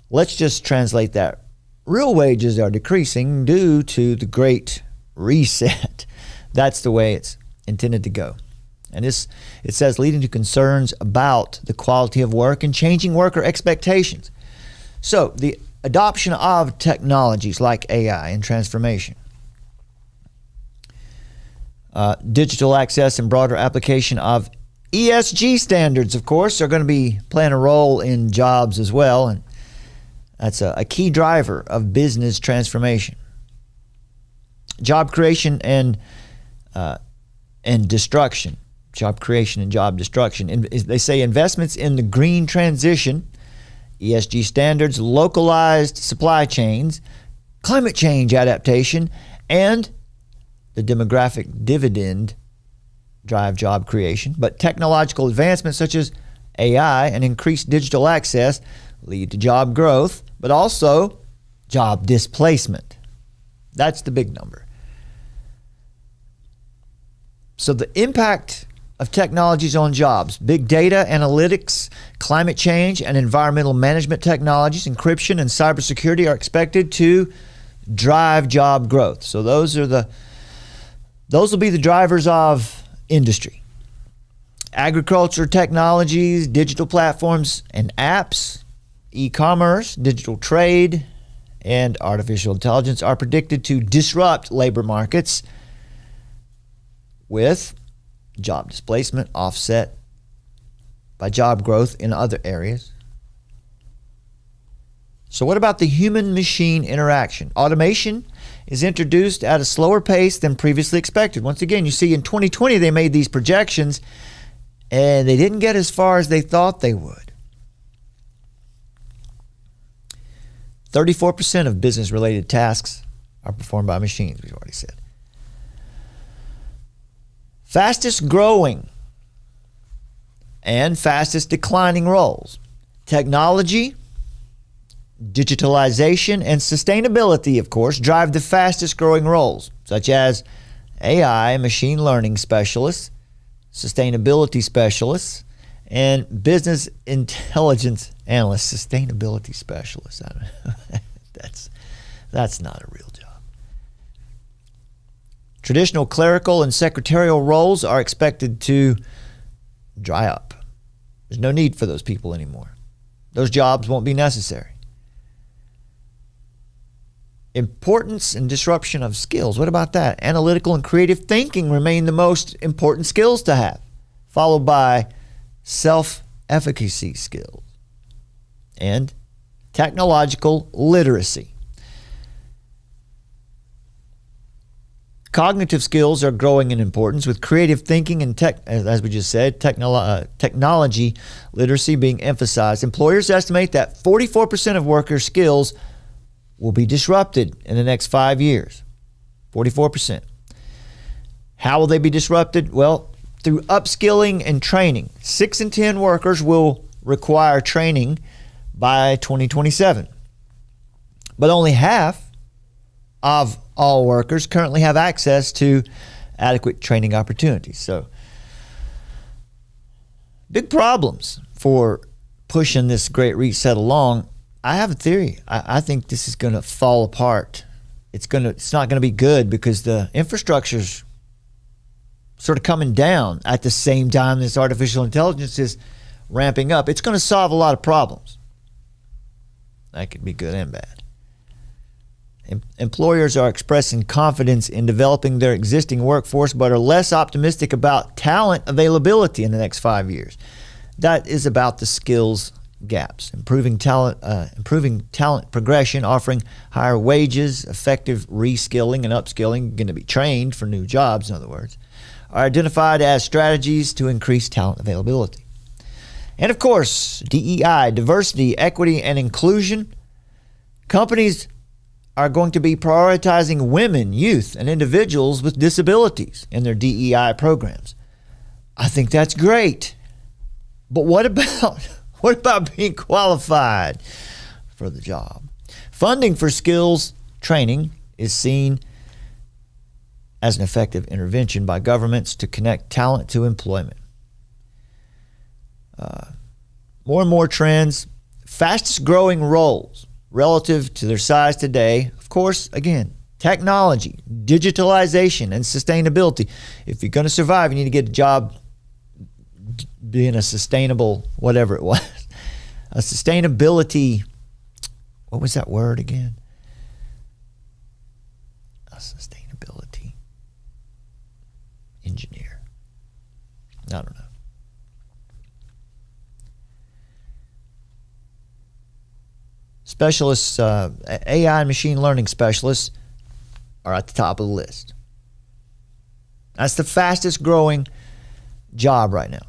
Let's just translate that. Real wages are decreasing due to the Great Reset. That's the way it's intended to go. And it says leading to concerns about the quality of work and changing worker expectations. So the adoption of technologies like AI and transformation. Digital access and broader application of ESG standards, of course, are going to be playing a role in jobs as well. And that's a key driver of business transformation. Job creation and destruction. Job creation and job destruction. And they say investments in the green transition, ESG standards, localized supply chains, climate change adaptation, and the demographic dividend drive job creation. But technological advancements such as AI and increased digital access lead to job growth, but also job displacement. That's the big number. So the impact of technologies on jobs, big data, analytics, climate change, and environmental management technologies, encryption, and cybersecurity are expected to drive job growth. So those will be the drivers of industry. Agriculture technologies, digital platforms and apps, e-commerce, digital trade, and artificial intelligence are predicted to disrupt labor markets, with job displacement offset by job growth in other areas. So what about the human-machine interaction? Automation is introduced at a slower pace than previously expected. Once again, you see in 2020 they made these projections and they didn't get as far as they thought they would. 34% of business-related tasks are performed by machines, we've already said. Fastest growing and fastest declining roles. Technology, digitalization, and sustainability, of course, drive the fastest growing roles, such as AI, machine learning specialists, sustainability specialists, and business intelligence analysts. Sustainability specialists. That's not a real job. Traditional clerical and secretarial roles are expected to dry up. There's no need for those people anymore. Those jobs won't be necessary. Importance and disruption of skills. What about that? Analytical and creative thinking remain the most important skills to have, followed by self-efficacy skills and technological literacy. Cognitive skills are growing in importance, with creative thinking and as we just said, technology literacy being emphasized. Employers estimate that 44% of workers' skills will be disrupted in the next 5 years. 44%. How will they be disrupted? Well, through upskilling and training. 6 in 10 workers will require training by 2027. But only half of all workers currently have access to adequate training opportunities. So, big problems for pushing this great reset along. I have a theory. I think this is going to fall apart. It's not going to be good because the infrastructure's sort of coming down at the same time this artificial intelligence is ramping up. It's going to solve a lot of problems. That could be good and bad. Employers are expressing confidence in developing their existing workforce, but are less optimistic about talent availability in the next 5 years. That is about the skills gaps, improving talent progression, offering higher wages, effective reskilling and upskilling, going to be trained for new jobs, in other words, are identified as strategies to increase talent availability. And of course, DEI, diversity, equity, and inclusion. Companies are going to be prioritizing women, youth, and individuals with disabilities in their DEI programs. I think that's great. But what about being qualified for the job? Funding for skills training is seen as an effective intervention by governments to connect talent to employment. More and more trends, fastest growing roles relative to their size today. Of course, again, technology, digitalization, and sustainability. If you're going to survive, you need to get a job being a sustainable, whatever it was. A sustainability, what was that word again? A sustainability. engineer. I don't know. Specialists, AI and machine learning specialists are at the top of the list. That's the fastest growing job right now.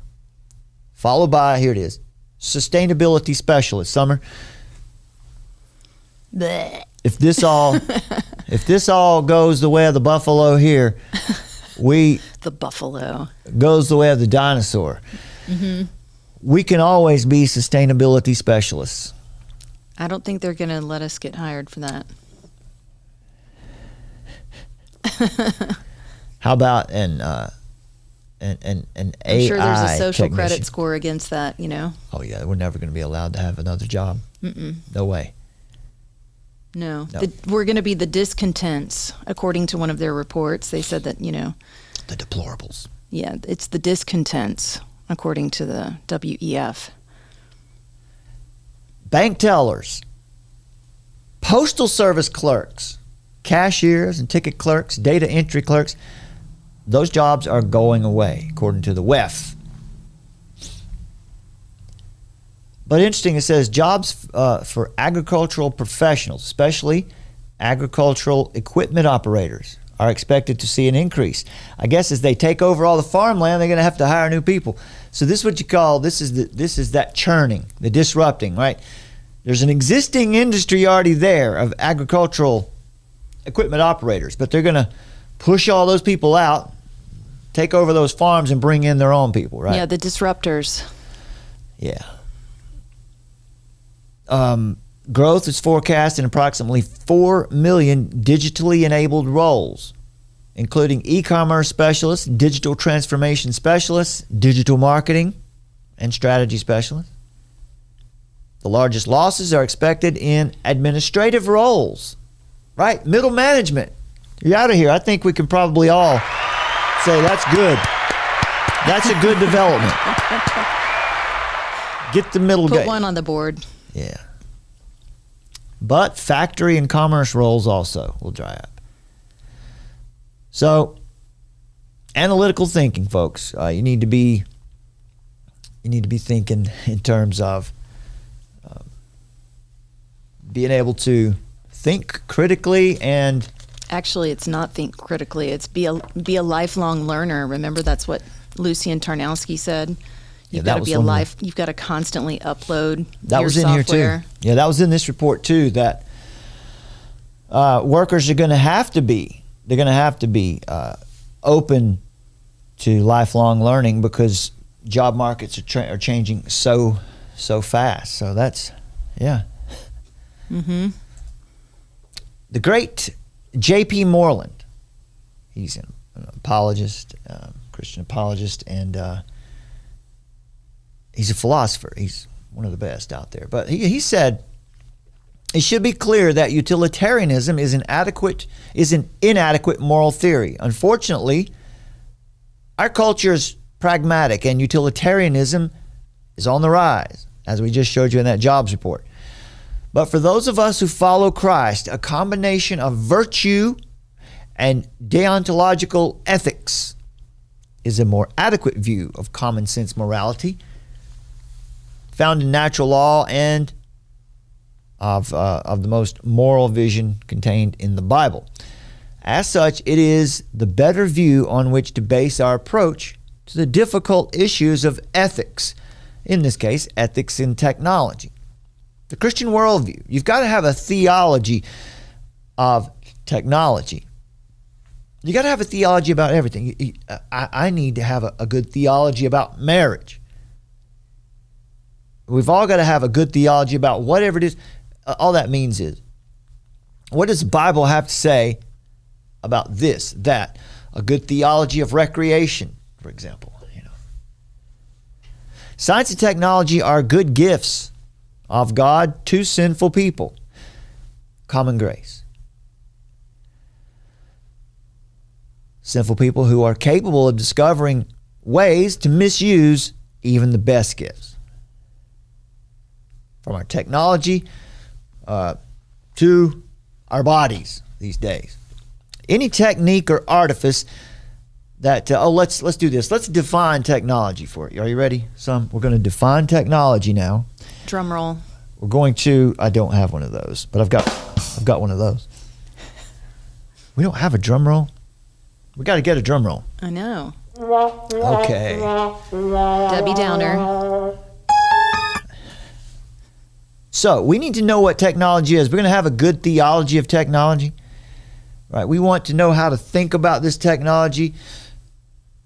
Followed by, here it is, sustainability specialist. Summer,
Blech.
if this all goes the way of the buffalo here,
The buffalo
goes the way of the dinosaur. We can always be sustainability specialists.
I don't think they're going to let us get hired for that.
How about an AI
I'm sure there's a social
technician?
credit score against that, you know.
Oh yeah, we're never going to be allowed to have another job. No way.
No.
No.
We're going to be the discontents, according to one of their reports. They said that, you know,
The deplorables.
yeah, it's the discontents, according to the WEF.
Bank tellers, postal service clerks, cashiers and ticket clerks, data entry clerks, those jobs are going away, according to the WEF. But interesting, it says jobs for agricultural professionals, especially agricultural equipment operators, are expected to see an increase. I guess as they take over all the farmland, they're going to have to hire new people. So this is what you call, this is that churning, the disrupting, right? There's an existing industry already there of agricultural equipment operators, but they're going to push all those people out, take over those farms, and bring in their own people, right?
Yeah, the disruptors.
Yeah. Growth is forecast in approximately 4 million digitally enabled roles, including e-commerce specialists, digital transformation specialists, digital marketing, and strategy specialists. The largest losses are expected in administrative roles, right? Middle management. You're out of here. I think we can probably all say that's good. That's a good development. Get the middle
Put
guy.
one on the board.
Yeah. But factory and commerce roles also will dry up. So, analytical thinking, folks. You need to be thinking in terms of being able to think critically and.
Actually, it's not think critically. It's be a lifelong learner. Remember, that's what Lucian Tarnowski said. You've got to be You've got to constantly upload.
That
your
was in
software.
here too. Yeah, that was in this report too. That workers are going to have to be. They're going to have to be open to lifelong learning because job markets are changing so fast. So that's
Mm-hmm.
The great J.P. Moreland. He's an apologist, Christian apologist, and he's a philosopher. He's one of the best out there. But he said, it should be clear that utilitarianism is an inadequate moral theory. Unfortunately, our culture is pragmatic, and utilitarianism is on the rise, as we just showed you in that jobs report. But for those of us who follow Christ, a combination of virtue and deontological ethics is a more adequate view of common sense morality found in natural law and of the most moral vision contained in the Bible. As such, it is the better view on which to base our approach to the difficult issues of ethics, in this case, ethics in technology. The Christian worldview. You've got to have a theology of technology. You got to have a theology about everything. I need to have a good theology about marriage. We've all got to have a good theology about whatever it is. All that means is, what does the Bible have to say about this, that? A good theology of recreation, for example. Science and technology are good gifts of God to sinful people. Common grace. Sinful people who are capable of discovering ways to misuse even the best gifts. From our technology to our bodies these days. Any technique or artifice that let's do this. Let's define technology for you. Are you ready? We're going to define technology now.
Drum roll.
We're going to. I don't have one of those, but I've got one of those. We don't have a drum roll. We got to get a drum roll.
I know.
Okay.
Debbie Downer.
So we need to know what technology is. We're going to have a good theology of technology, right? We want to know how to think about this technology.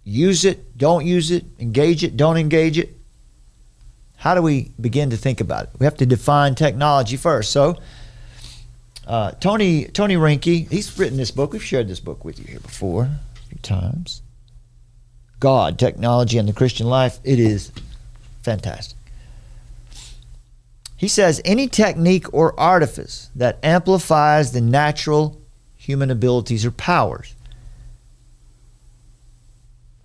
Use it, don't use it, engage it, don't engage it. How do we begin to think about it? We have to define technology first. So Tony Rinke, he's written this book. We've shared this book with you here before a few times. God, Technology, and the Christian Life. It is fantastic. He says, any technique or artifice that amplifies the natural human abilities or powers,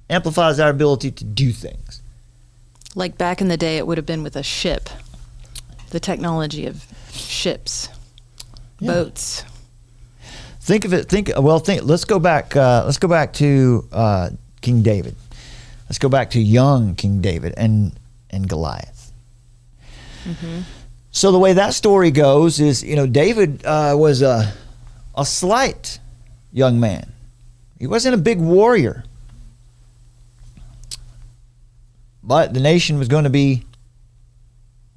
amplifies our ability to do things.
Like back in the day, it would have been with a ship. The technology of ships, boats.
Think of it. Let's go back. Let's go back to King David. Let's go back to young King David and Goliath. Mm-hmm. So the way that story goes is, David was a slight young man. He wasn't a big warrior. But the nation was going to be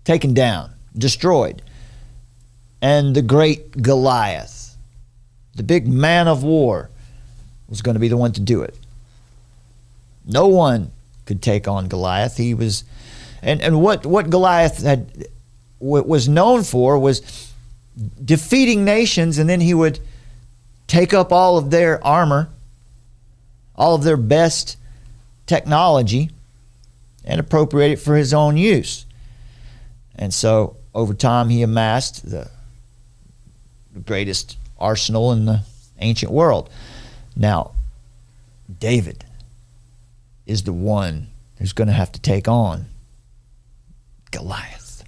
taken down, destroyed. And the great Goliath, the big man of war, was going to be the one to do it. No one could take on Goliath. He was, and what Goliath was known for was defeating nations, and then he would take up all of their armor, all of their best technology, and appropriate it for his own use. And so over time he amassed the greatest arsenal in the ancient world. Now, David is the one who's going to have to take on Goliath.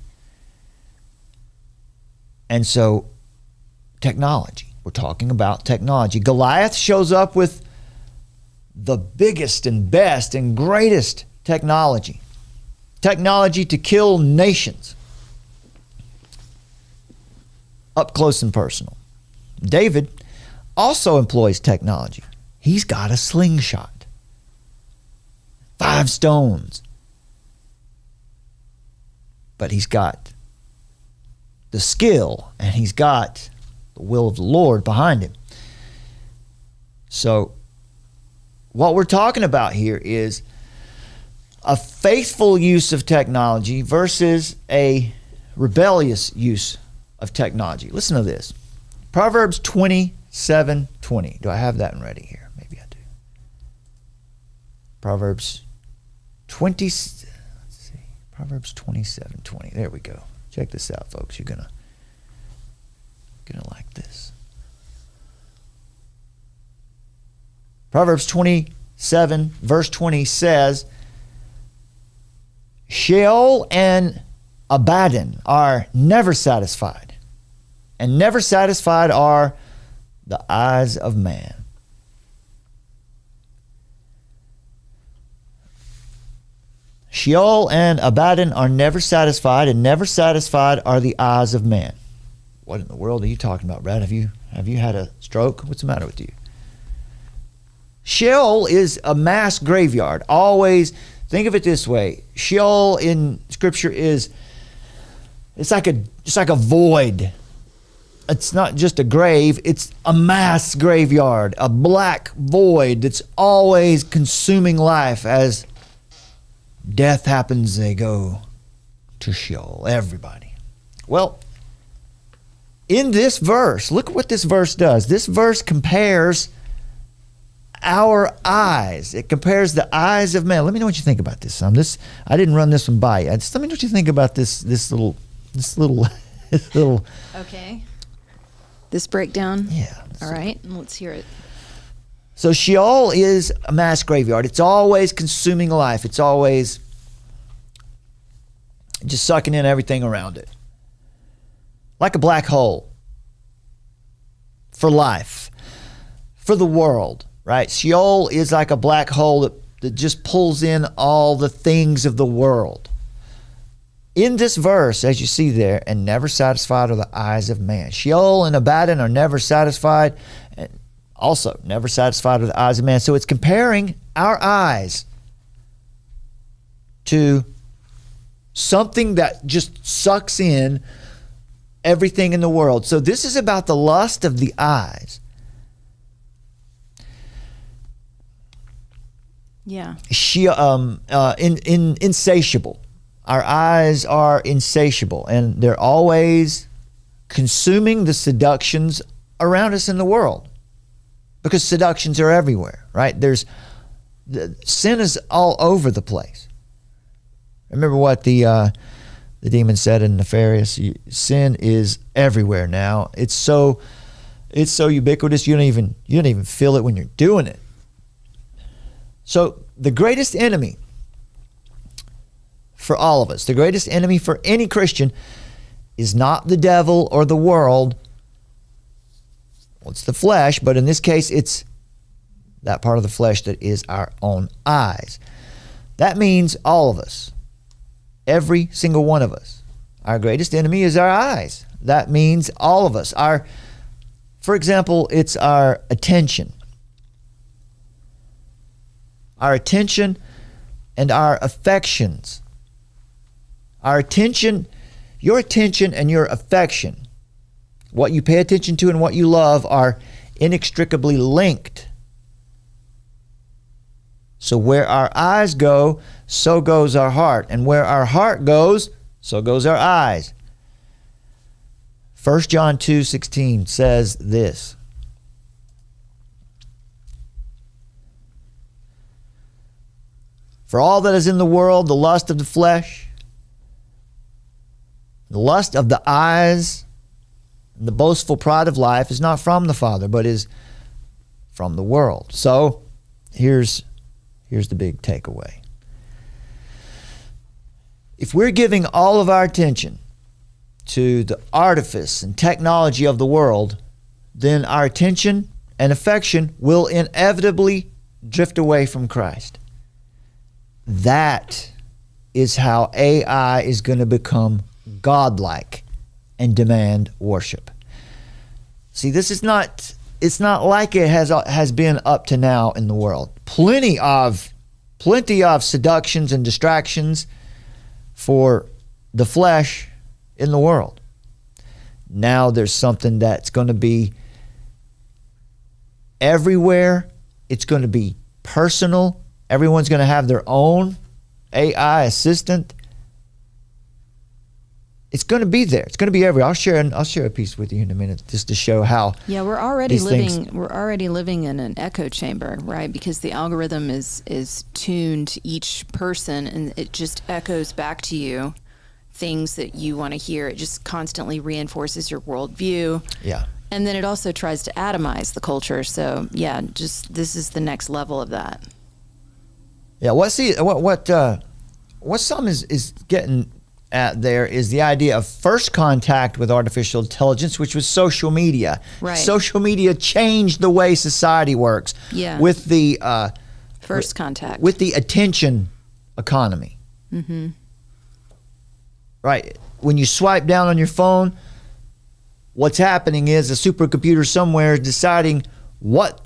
And so technology, we're talking about technology. Goliath shows up with the biggest and best and greatest technology to kill nations, up close and personal. David also employs technology. He's got a slingshot, 5 stones, but he's got the skill and he's got the will of the Lord behind him. So what we're talking about here is a faithful use of technology versus a rebellious use of technology. Listen to this. Proverbs 27:20. Do I have that one ready here? Maybe I do. Proverbs 27:20. There we go. Check this out, folks. You're gonna like this. Proverbs 27 verse 20 says, Sheol and Abaddon are never satisfied, and never satisfied are the eyes of man. Sheol and Abaddon are never satisfied, and never satisfied are the eyes of man. What in the world are you talking about, Brad? Have you had a stroke? What's the matter with you? Sheol is a mass graveyard. Always think of it this way. Sheol in Scripture it's like a void. It's not just a grave, it's a mass graveyard, a black void that's always consuming life. As death happens, they go to Sheol, everybody. Well, in this verse, look at what this verse does. This verse compares our eyes. It compares the eyes of man. Let me know what you think about this, son. I didn't run this one by you. Just let me know what you think about this little
Okay. This breakdown?
Yeah.
All right, let's hear it.
So Sheol is a mass graveyard. It's always consuming life. It's always just sucking in everything around it. Like a black hole for life, for the world, right? Sheol is like a black hole that just pulls in all the things of the world. In this verse, as you see there, and never satisfied are the eyes of man. Sheol and Abaddon are never satisfied, and also never satisfied are the eyes of man. So it's comparing our eyes to something that just sucks in everything in the world. So this is about the lust of the eyes.
Yeah.
Insatiable. Our eyes are insatiable, and they're always consuming the seductions around us in the world, because seductions are everywhere, right? Sin is all over the place. Remember what the demon said in Nefarious: sin is everywhere now. It's so ubiquitous you don't even feel it when you're doing it. So the greatest enemy for all of us, the greatest enemy for any Christian, is not the devil or the world. Well, it's the flesh, but in this case, it's that part of the flesh that is our own eyes. That means all of us, every single one of us. Our greatest enemy is our eyes. That means all of us. For example, it's our attention. Our attention and our affections. Our attention, your attention and your affection, what you pay attention to and what you love, are inextricably linked. So where our eyes go, so goes our heart. And where our heart goes, so goes our eyes. 1 John 2:16 says this: for all that is in the world, the lust of the flesh, the lust of the eyes, and the boastful pride of life is not from the Father, but is from the world. So here's the big takeaway. If we're giving all of our attention to the artifice and technology of the world, then our attention and affection will inevitably drift away from Christ. That is how AI is going to become godlike and demand worship. See, it's not like it has been up to now in the world. Plenty of seductions and distractions for the flesh in the world. Now there's something that's going to be everywhere. It's going to be personal. Everyone's going to have their own AI assistant. It's going to be there. It's going to be everywhere. I'll share a piece with you in a minute just to show how.
Yeah, we're already living in an echo chamber, right? Because the algorithm is tuned to each person, and it just echoes back to you things that you want to hear. It just constantly reinforces your worldview.
Yeah.
And then it also tries to atomize the culture. So yeah, just this is the next level of that.
Yeah. What some is getting at there is the idea of first contact with artificial intelligence, which was social media.
Right.
Social media changed the way society works.
Yeah.
With the
first contact.
with the attention economy.
Mm-hmm.
Right. When you swipe down on your phone, what's happening is a supercomputer somewhere is deciding what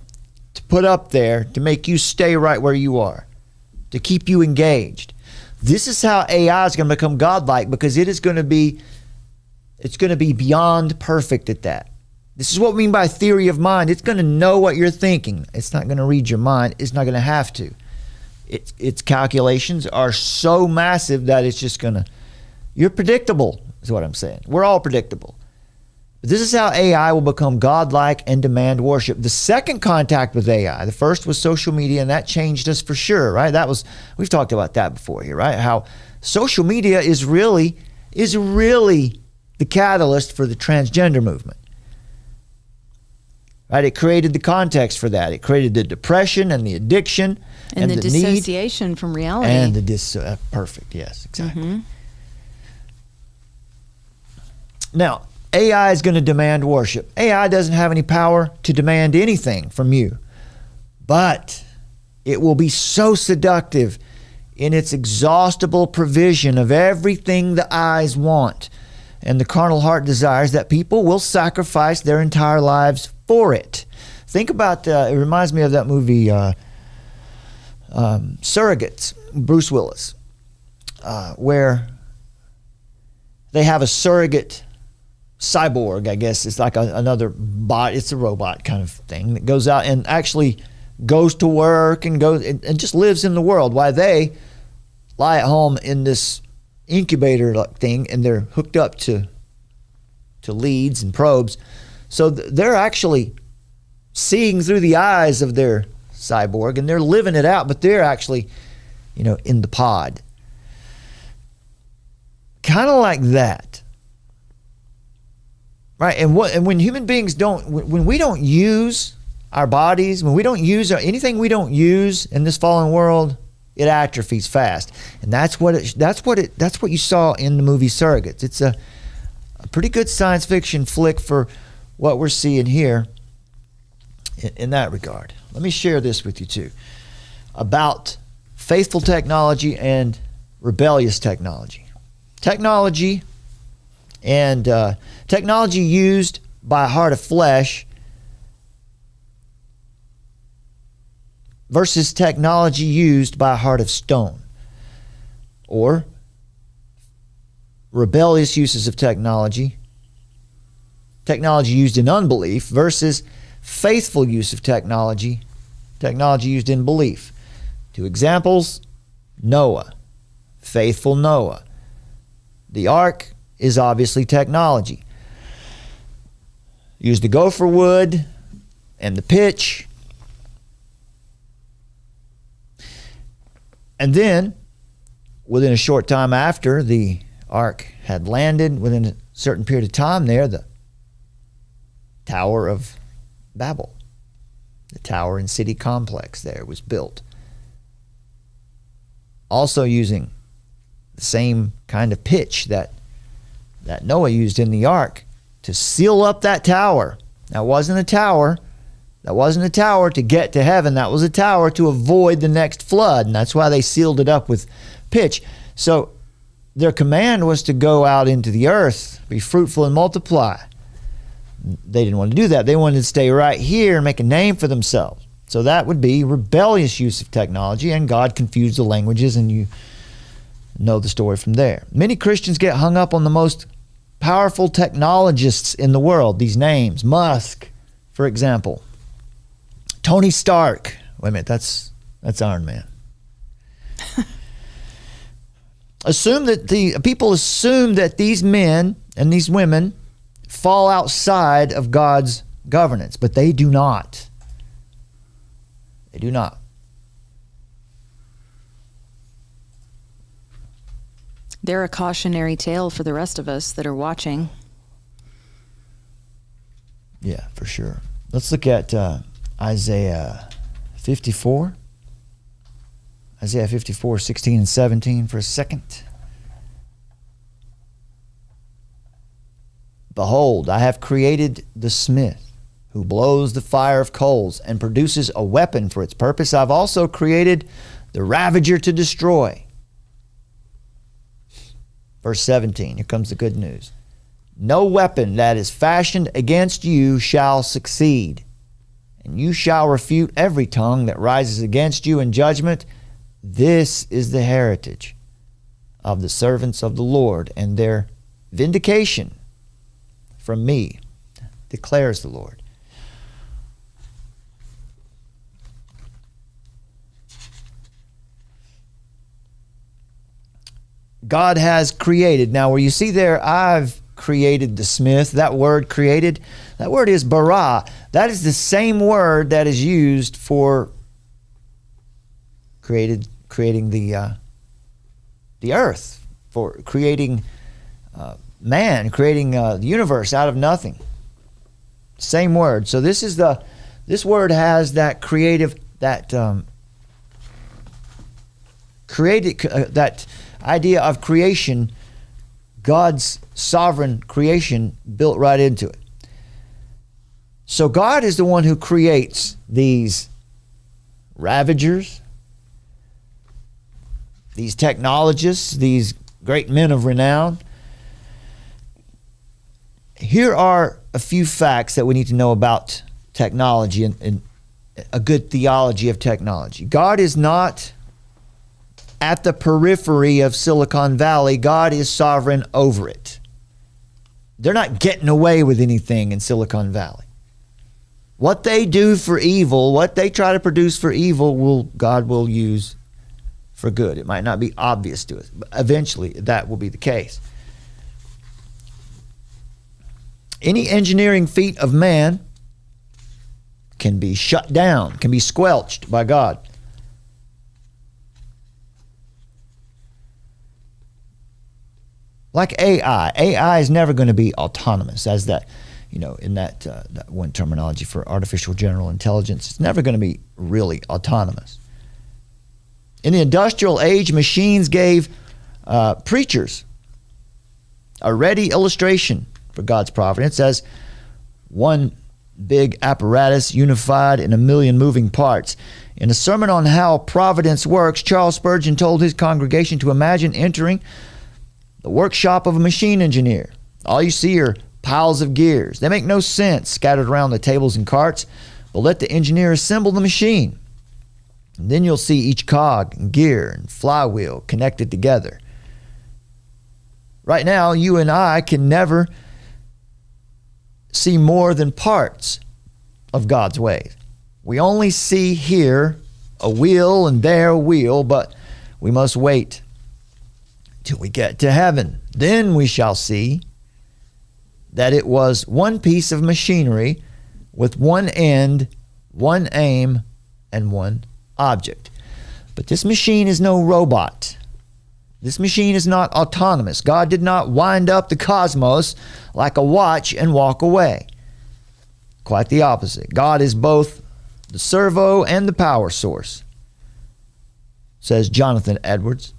to put up there to make you stay right where you are, to keep you engaged. This is how AI is going to become godlike, because it's going to be beyond perfect at that. This is what we mean by theory of mind. It's going to know what you're thinking. It's not going to read your mind. It's not going to have to. Its calculations are so massive that it's just going to, you're predictable is what I'm saying. We're all predictable. But this is how AI will become godlike and demand worship. The second contact with AI, the first was social media, and that changed us for sure, right? We've talked about that before here, right? How social media is really the catalyst for the transgender movement. Right? It created the context for that. It created the depression and the addiction
and the
need.
dissociation from reality.
And perfect, yes, exactly.
Mm-hmm.
Now, AI is going to demand worship. AI doesn't have any power to demand anything from you. But it will be so seductive in its exhaustible provision of everything the eyes want and the carnal heart desires that people will sacrifice their entire lives for it. Think about, it reminds me of that movie, Surrogates, Bruce Willis, where they have a surrogate cyborg, I guess. It's like another bot. It's a robot kind of thing that goes out and actually goes to work and goes and just lives in the world while they lie at home in this incubator thing, and they're hooked up to leads and probes. So they're actually seeing through the eyes of their cyborg, and they're living it out, but they're actually, in the pod. Kind of like that. Right? And when human beings when we don't use our bodies, when we don't use anything we don't use in this fallen world, it atrophies fast. And that's what you saw in the movie Surrogates. It's a pretty good science fiction flick for what we're seeing here in that regard. Let me share this with you too about faithful technology and rebellious technology. Technology and technology used by a heart of flesh versus technology used by a heart of stone, or rebellious uses of technology used in unbelief versus faithful use of technology used in belief. Two examples: Noah, faithful Noah. The ark is obviously technology. Used the gopher wood and the pitch. And then, within a short time after the ark had landed, within a certain period of time there, the Tower of Babel, the tower and city complex there, was built. Also using the same kind of pitch that Noah used in the ark to seal up that tower. That wasn't a tower to get to heaven. That was a tower to avoid the next flood, and that's why they sealed it up with pitch. So their command was to go out into the earth, be fruitful and multiply. They didn't want to do that. They wanted to stay right here and make a name for themselves. So that would be rebellious use of technology, and God confused the languages, and you know the story from there. Many Christians get hung up on the most powerful technologists in the world, these names. Musk, for example. Tony Stark. Wait a minute, that's Iron Man. People assume that these men and these women fall outside of God's governance, but they do not. They do not.
They're a cautionary tale for the rest of us that are watching.
Yeah, for sure. Let's look at Isaiah 54. Isaiah 54, 16 and 17 for a second. Behold, I have created the smith who blows the fire of coals and produces a weapon for its purpose. I've also created the ravager to destroy. Verse 17, here comes the good news. No weapon that is fashioned against you shall succeed, and you shall refute every tongue that rises against you in judgment. This is the heritage of the servants of the Lord, and their vindication from me, declares the Lord. God has created. Now, where you see there, I've created the smith, that word created, that word is bara. That is the same word that is used for creating the earth, for creating man, creating the universe out of nothing. Same word. So this word has that creative, that that idea of creation, God's sovereign creation built right into it. So God is the one who creates these ravagers, these technologists, these great men of renown. Here are a few facts that we need to know about technology and a good theology of technology. God is not at the periphery of Silicon Valley. God is sovereign over it. They're not getting away with anything in Silicon Valley. What they do for evil, what they try to produce for evil, God will use for good. It might not be obvious to us, but eventually that will be the case. Any engineering feat of man can be shut down, can be squelched by God. Like AI. AI is never going to be autonomous, as that, in that one terminology for artificial general intelligence. It's never going to be really autonomous. In the industrial age, machines gave preachers a ready illustration for God's providence as one big apparatus unified in a million moving parts. In a sermon on how providence works, Charles Spurgeon told his congregation to imagine entering the workshop of a machine engineer. All you see are piles of gears. They make no sense scattered around the tables and carts, but let the engineer assemble the machine. And then you'll see each cog and gear and flywheel connected together. Right now, you and I can never see more than parts of God's ways. We only see here a wheel and there a wheel, but we must wait till we get to heaven. Then we shall see that it was one piece of machinery with one end, one aim, and one object. But this machine is no robot. This machine is not autonomous. God did not wind up the cosmos like a watch and walk away. Quite the opposite. God is both the servo and the power source, says Jonathan Edwards,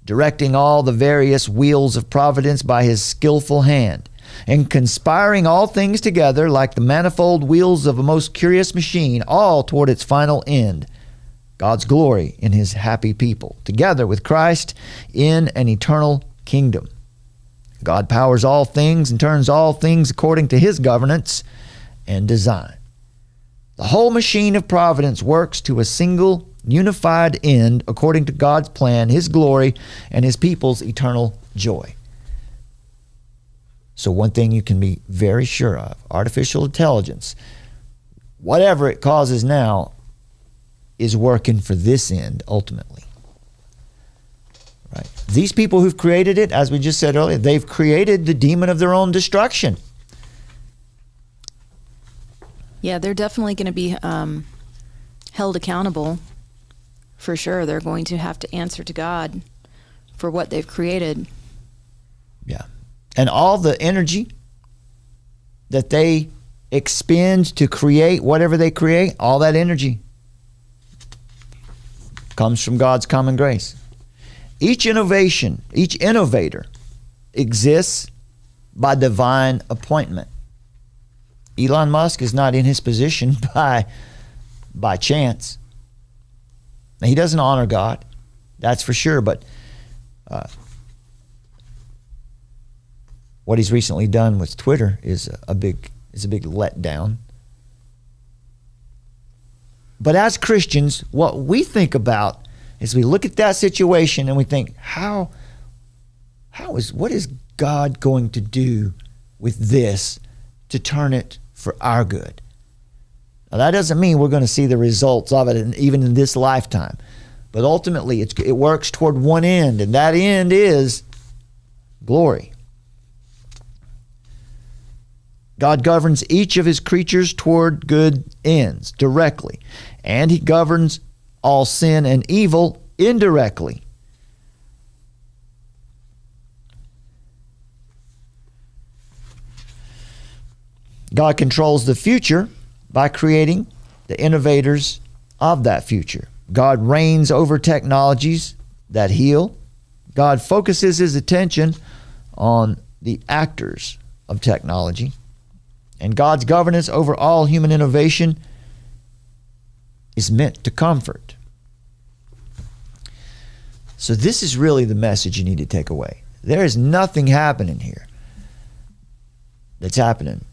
directing all the various wheels of providence by his skillful hand, and conspiring all things together like the manifold wheels of a most curious machine, all toward its final end, God's glory in his happy people, together with Christ in an eternal kingdom. God powers all things and turns all things according to his governance and design. The whole machine of providence works to a single unified end according to God's plan, his glory, and his people's eternal joy. So one thing you can be very sure of, artificial intelligence, whatever it causes now, is working for this end ultimately. Right? These people who've created it, as we just said earlier, they've created the demon of their own destruction.
Yeah, they're definitely going to be held accountable. For sure, they're going to have to answer to God for what they've created.
Yeah. And all the energy that they expend to create whatever they create, all that energy comes from God's common grace. Each innovation, each innovator exists by divine appointment. Elon Musk is not in his position by chance. Now, he doesn't honor God, that's for sure, but what he's recently done with Twitter is a big letdown. But as Christians, what we think about is we look at that situation and we think, what is God going to do with this to turn it for our good? Now, that doesn't mean we're going to see the results of it even in this lifetime. But ultimately, it works toward one end, and that end is glory. God governs each of his creatures toward good ends directly, and he governs all sin and evil indirectly. God controls the future by creating the innovators of that future. God reigns over technologies that heal. God focuses his attention on the actors of technology. And God's governance over all human innovation is meant to comfort. So this is really the message you need to take away. There is nothing happening here that's happening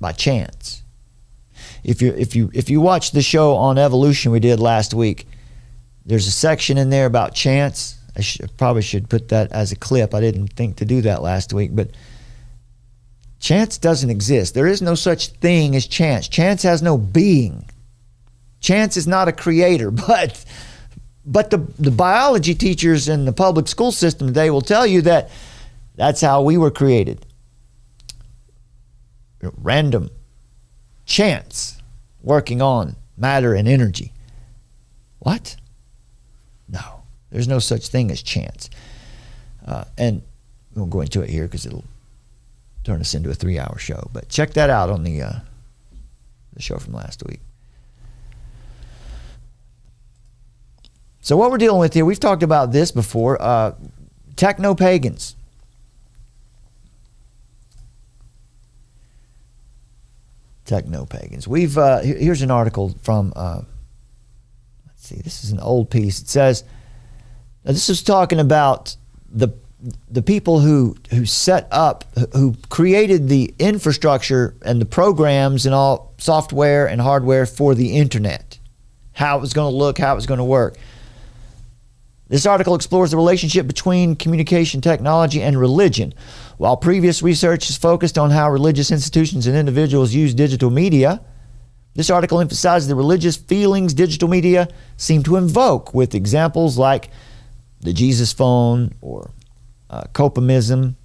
by chance. If you watch the show on evolution we did last week, there's a section in there about chance. I probably should put that as a clip. I didn't think to do that last week, but chance doesn't exist. There is no such thing as chance. Chance has no being. Chance is not a creator, but the biology teachers in the public school system today will tell you that that's how we were created. Random chance working on matter and energy. What? No, there's no such thing as chance. And we won't go into it here because it'll turn us into a 3-hour show. But check that out on the show from last week. So what we're dealing with here, we've talked about this before, technopagans. Technopagans. We've here's an article from let's see, this is an old piece. It says, this is talking about the people who set up, who created the infrastructure and the programs and all software and hardware for the internet, how it was going to look, how it was going to work. This article explores the relationship between communication technology and religion. While previous research is focused on how religious institutions and individuals use digital media, this article emphasizes the religious feelings digital media seem to invoke, with examples like the Jesus phone or copimism.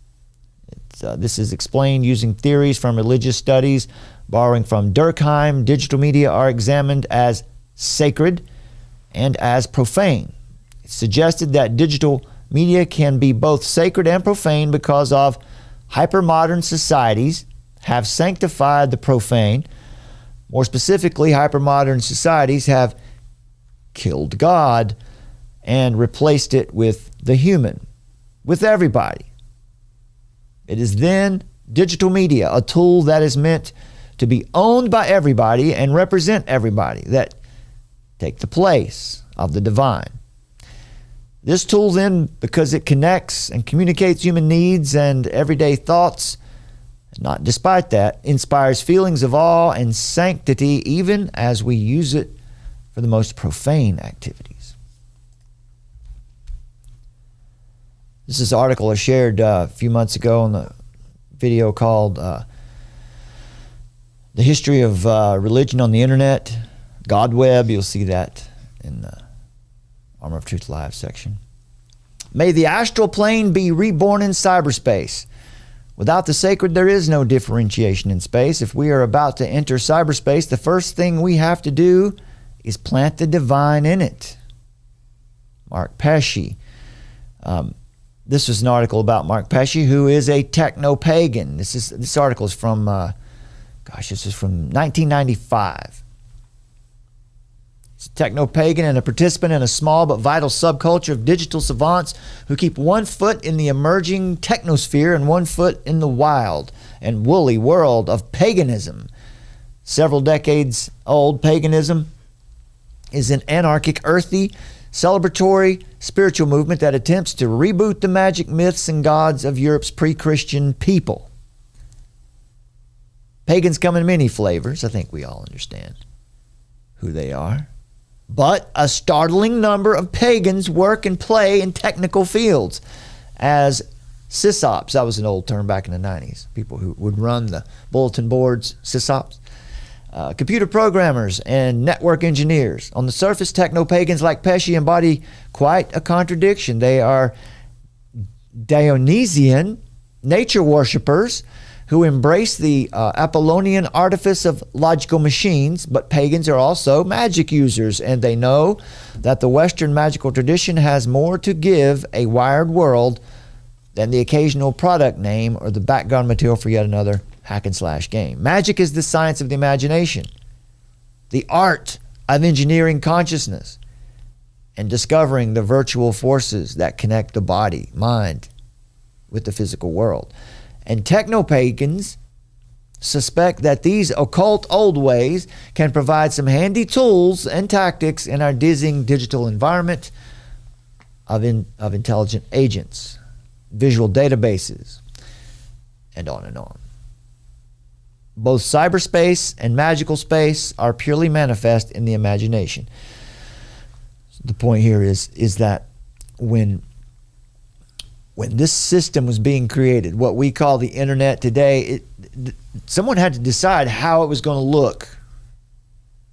This is explained using theories from religious studies. Borrowing from Durkheim, digital media are examined as sacred and as profane. It's suggested that digital media can be both sacred and profane because of hypermodern societies have sanctified the profane. More specifically, hypermodern societies have killed God and replaced it with the human, with everybody. It is then digital media, a tool that is meant to be owned by everybody and represent everybody, that take the place of the divine. This tool then, because it connects and communicates human needs and everyday thoughts, not despite that, inspires feelings of awe and sanctity even as we use it for the most profane activities. This is an article I shared a few months ago on the video called The History of Religion on the Internet, God Web. You'll see that in the Armor of Truth Live section. May the astral plane be reborn in cyberspace. Without the sacred, there is no differentiation in space. If we are about to enter cyberspace, the first thing we have to do is plant the divine in it. Mark Pesce. This was an article about Mark Pesce, who is a technopagan. This article is from, this is from 1995. He's a technopagan and a participant in a small but vital subculture of digital savants who keep one foot in the emerging technosphere and one foot in the wild and woolly world of paganism. Several decades old, paganism is an anarchic, earthy, celebratory spiritual movement that attempts to reboot the magic myths and gods of Europe's pre-Christian people. Pagans come in many flavors. I think we all understand who they are. But a startling number of pagans work and play in technical fields as sysops. That was an old term back in the 90s. People who would run the bulletin boards, sysops. Computer programmers and network engineers. On the surface, technopagans like Pesce embody quite a contradiction. They are Dionysian nature worshippers who embrace the Apollonian artifice of logical machines, but pagans are also magic users, and they know that the Western magical tradition has more to give a wired world than the occasional product name or the background material for yet another hack and slash game. Magic is the science of the imagination, the art of engineering consciousness, and discovering the virtual forces that connect the body, mind, with the physical world. And technopagans suspect that these occult old ways can provide some handy tools and tactics in our dizzying digital environment of intelligent agents, visual databases, and on and on. Both cyberspace and magical space are purely manifest in the imagination. The point here is that when this system was being created, what we call the internet today, someone had to decide how it was going to look.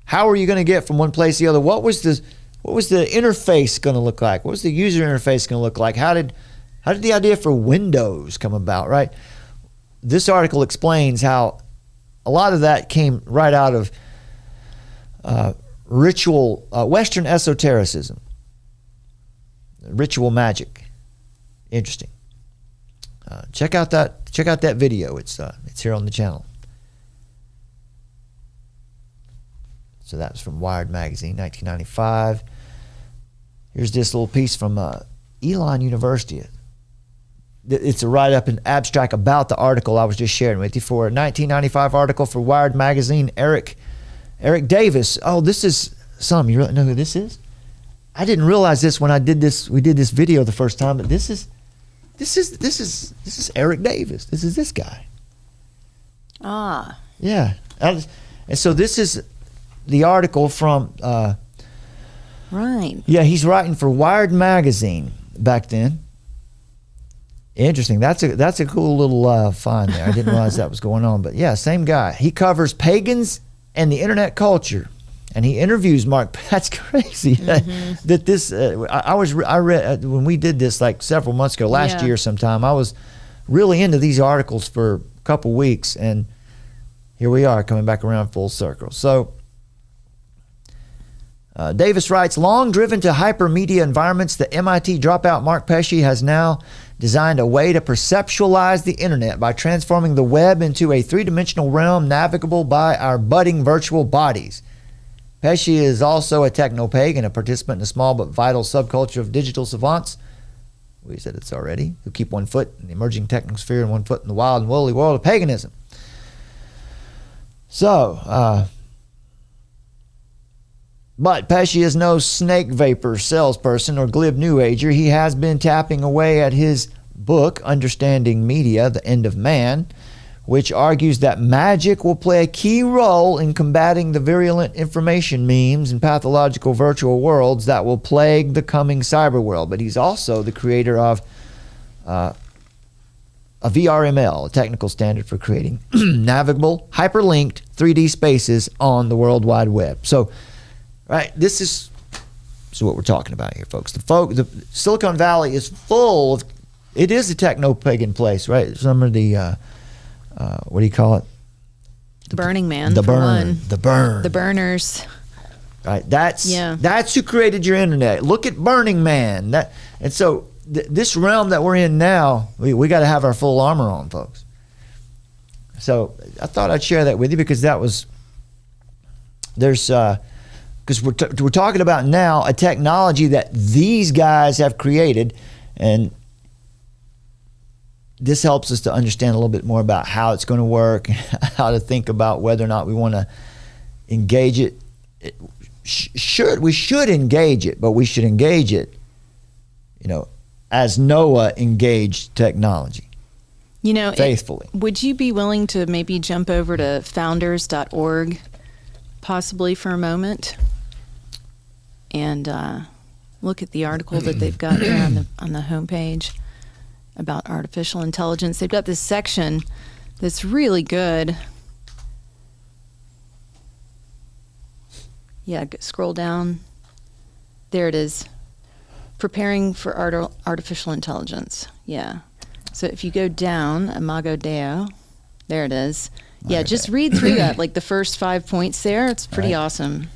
How are you going to get from one place to the other? What was the interface going to look like? What was the user interface going to look like? How did the idea for Windows come about, right? This article explains how a lot of that came right out of ritual, Western esotericism, ritual magic. Interesting. Check out that video. It's here on the channel. So that was from Wired Magazine, 1995. Here's this little piece from Elon University. It's a write-up in abstract about the article I was just sharing with you for a 1995 article for Wired Magazine. Eric Davis. Oh, this is some. You really know who this is? I didn't realize this when we did this video the first time, but this is Eric Davis. This is this guy.
Ah.
Yeah. And so this is the article from
Right.
Yeah, he's writing for Wired Magazine back then. Interesting. That's a cool little find there. I didn't realize that was going on, but yeah, same guy. He covers pagans and the internet culture, and he interviews Mark. That's crazy.
Mm-hmm.
That this I read when we did this like several months ago, last year sometime. I was really into these articles for a couple weeks, and here we are coming back around full circle. So Davis writes, long driven to hypermedia environments, the MIT dropout Mark Pesce has now designed a way to perceptualize the internet by transforming the web into a three-dimensional realm navigable by our budding virtual bodies. Pesce is also a technopagan, a participant in a small but vital subculture of digital savants, we said it's already, who keep one foot in the emerging technosphere and one foot in the wild and woolly world of paganism. So, but Pesce is no snake vapor salesperson or glib new ager. He has been tapping away at his book, Understanding Media, The End of Man, which argues that magic will play a key role in combating the virulent information memes and pathological virtual worlds that will plague the coming cyber world. But he's also the creator of a VRML, a technical standard for creating navigable, hyperlinked 3D spaces on the World Wide Web. So, right, this is what we're talking about here, folks. The Silicon Valley is full of, it is a techno-pagan place, right? Some of the, what do you call it?
Burning Man.
The
for
burn.
one.
The burn.
The burners.
Right. That's who created your internet. Look at Burning Man. And so this realm that we're in now, we got to have our full armor on, folks. So I thought I'd share that with you because because we're talking about now a technology that these guys have created, and this helps us to understand a little bit more about how it's going to work, how to think about whether or not we want to engage it. We should engage it, but we should engage it, as Noah engaged technology. Faithfully.
Would you be willing to maybe jump over to founders.org possibly for a moment and look at the article that they've got here on the homepage about artificial intelligence? They've got this section that's really good. Yeah, scroll down. There it is. Preparing for artificial intelligence. Yeah. So if you go down, Imago Dei, there it is. Yeah, just read through that, like the first 5 points there. It's pretty awesome.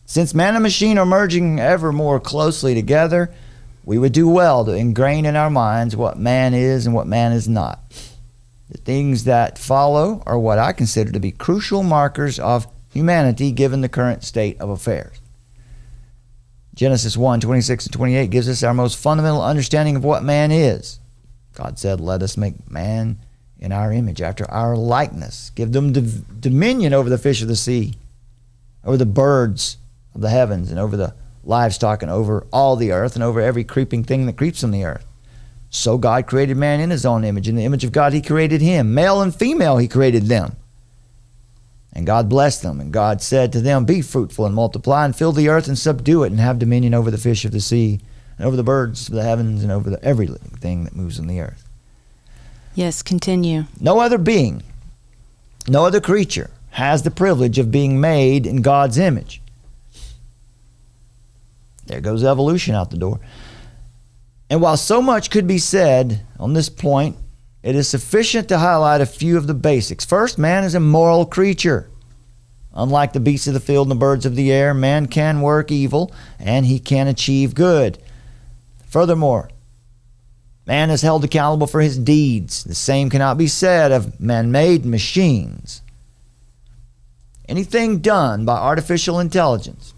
Since man and machine are merging ever more closely together, we would do well to ingrain in our minds what man is and what man is not. The things that follow are what I consider to be crucial markers of humanity given the current state of affairs. Genesis 1:26 and 28 gives us our most fundamental understanding of what man is. God said, "Let us make man in our image, after our likeness. Give them dominion over the fish of the sea, over the birds of the heavens, and over the livestock, and over all the earth, and over every creeping thing that creeps on the earth. So God created man in his own image. In the image of God he created him. Male and female he created them. And God blessed them. And God said to them, be fruitful and multiply, and fill the earth and subdue it, and have dominion over the fish of the sea, and over the birds of the heavens, and over every living thing that moves on the earth.
Yes, continue.
No other being, no other creature has the privilege of being made in God's image. There goes evolution out the door. And while so much could be said on this point, it is sufficient to highlight a few of the basics. First, man is a moral creature. Unlike the beasts of the field and the birds of the air, man can work evil and he can achieve good. Furthermore, man is held accountable for his deeds. The same cannot be said of man-made machines. Anything done by artificial intelligence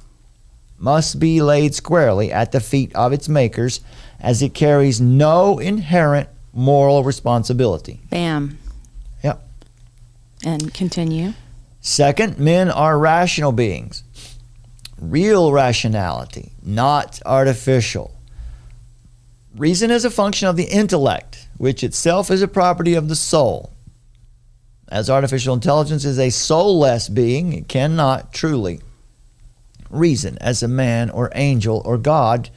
must be laid squarely at the feet of its makers, as it carries no inherent moral responsibility.
Bam.
Yep.
And continue.
Second, men are rational beings. Real rationality, not artificial. Reason is a function of the intellect, which itself is a property of the soul. As artificial intelligence is a soulless being, it cannot truly reason as a man or angel or God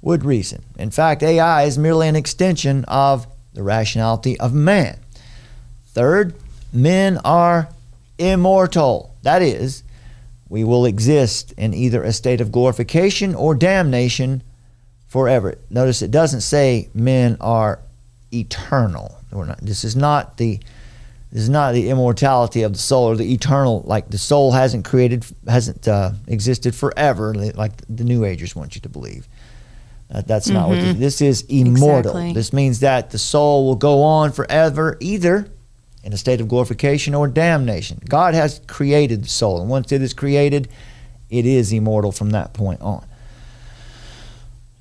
would reason. In fact, AI is merely an extension of the rationality of man. Third, men are immortal. That is, we will exist in either a state of glorification or damnation forever. Notice it doesn't say men are eternal. This is not the immortality of the soul, or the eternal, like the soul hasn't existed forever, like the New Agers want you to believe. That's not what this is. Immortal.
Exactly.
This means that the soul will go on forever, either in a state of glorification or damnation. God has created the soul, and once it is created, it is immortal from that point on.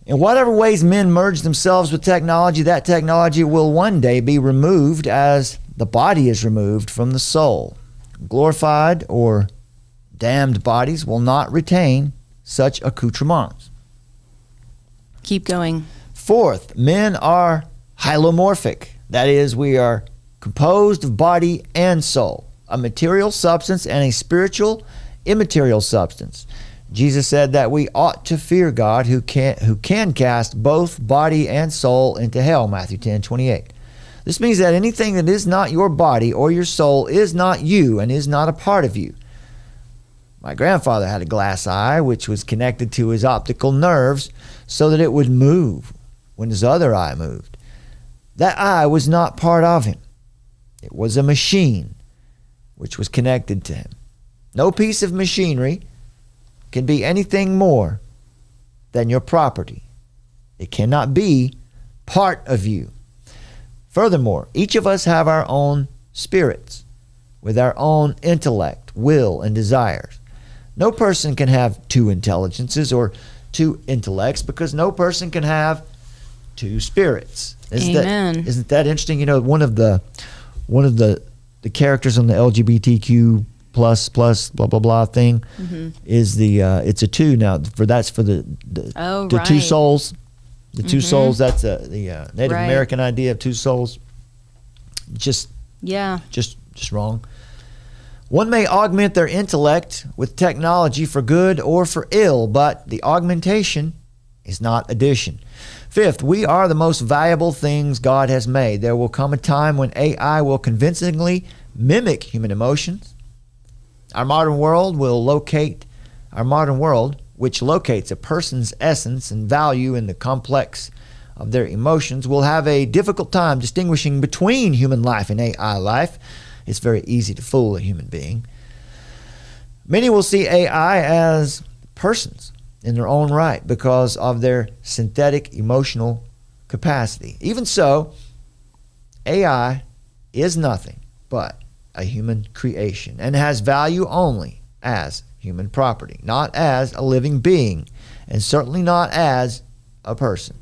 In whatever ways men merge themselves with technology, that technology will one day be removed as the body is removed from the soul. Glorified or damned bodies will not retain such accoutrements.
Keep going.
Fourth, men are hylomorphic. That is, we are composed of body and soul, a material substance and a spiritual, immaterial substance. Jesus said that we ought to fear God who can cast both body and soul into hell, Matthew 10:28. This means that anything that is not your body or your soul is not you and is not a part of you. My grandfather had a glass eye which was connected to his optical nerves so that it would move when his other eye moved. That eye was not part of him. It was a machine which was connected to him. No piece of machinery can be anything more than your property. It cannot be part of you. Furthermore, each of us have our own spirits with our own intellect, will, and desires. No person can have two intelligences or two intellects, because no person can have two spirits.
Amen.
Isn't that interesting? You know, one of the characters on the LGBTQ plus blah blah blah thing is it's a two now. That's for the
right.
two souls. The two souls. That's the Native American idea of two souls. Just wrong. One may augment their intellect with technology for good or for ill, but the augmentation is not addition. Fifth, we are the most valuable things God has made. There will come a time when AI will convincingly mimic human emotions. Our modern world, which locates a person's essence and value in the complex of their emotions, will have a difficult time distinguishing between human life and AI life. It's very easy to fool a human being. Many will see AI as persons in their own right because of their synthetic emotional capacity. Even so, AI is nothing but a human creation and has value only as human property, not as a living being, and certainly not as a person.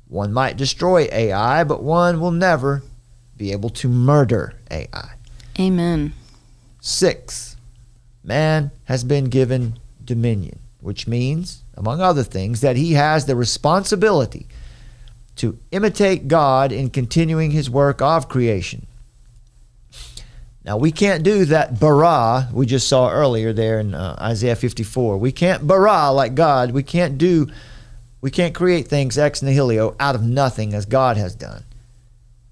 One might destroy AI, but one will never be able to murder AI.
Amen.
6, man has been given dominion, which means, among other things, that he has the responsibility to imitate God in continuing his work of creation. Now, we can't do that bara we just saw earlier there in Isaiah 54. We can't bara like God. We can't create things ex nihilo out of nothing as God has done.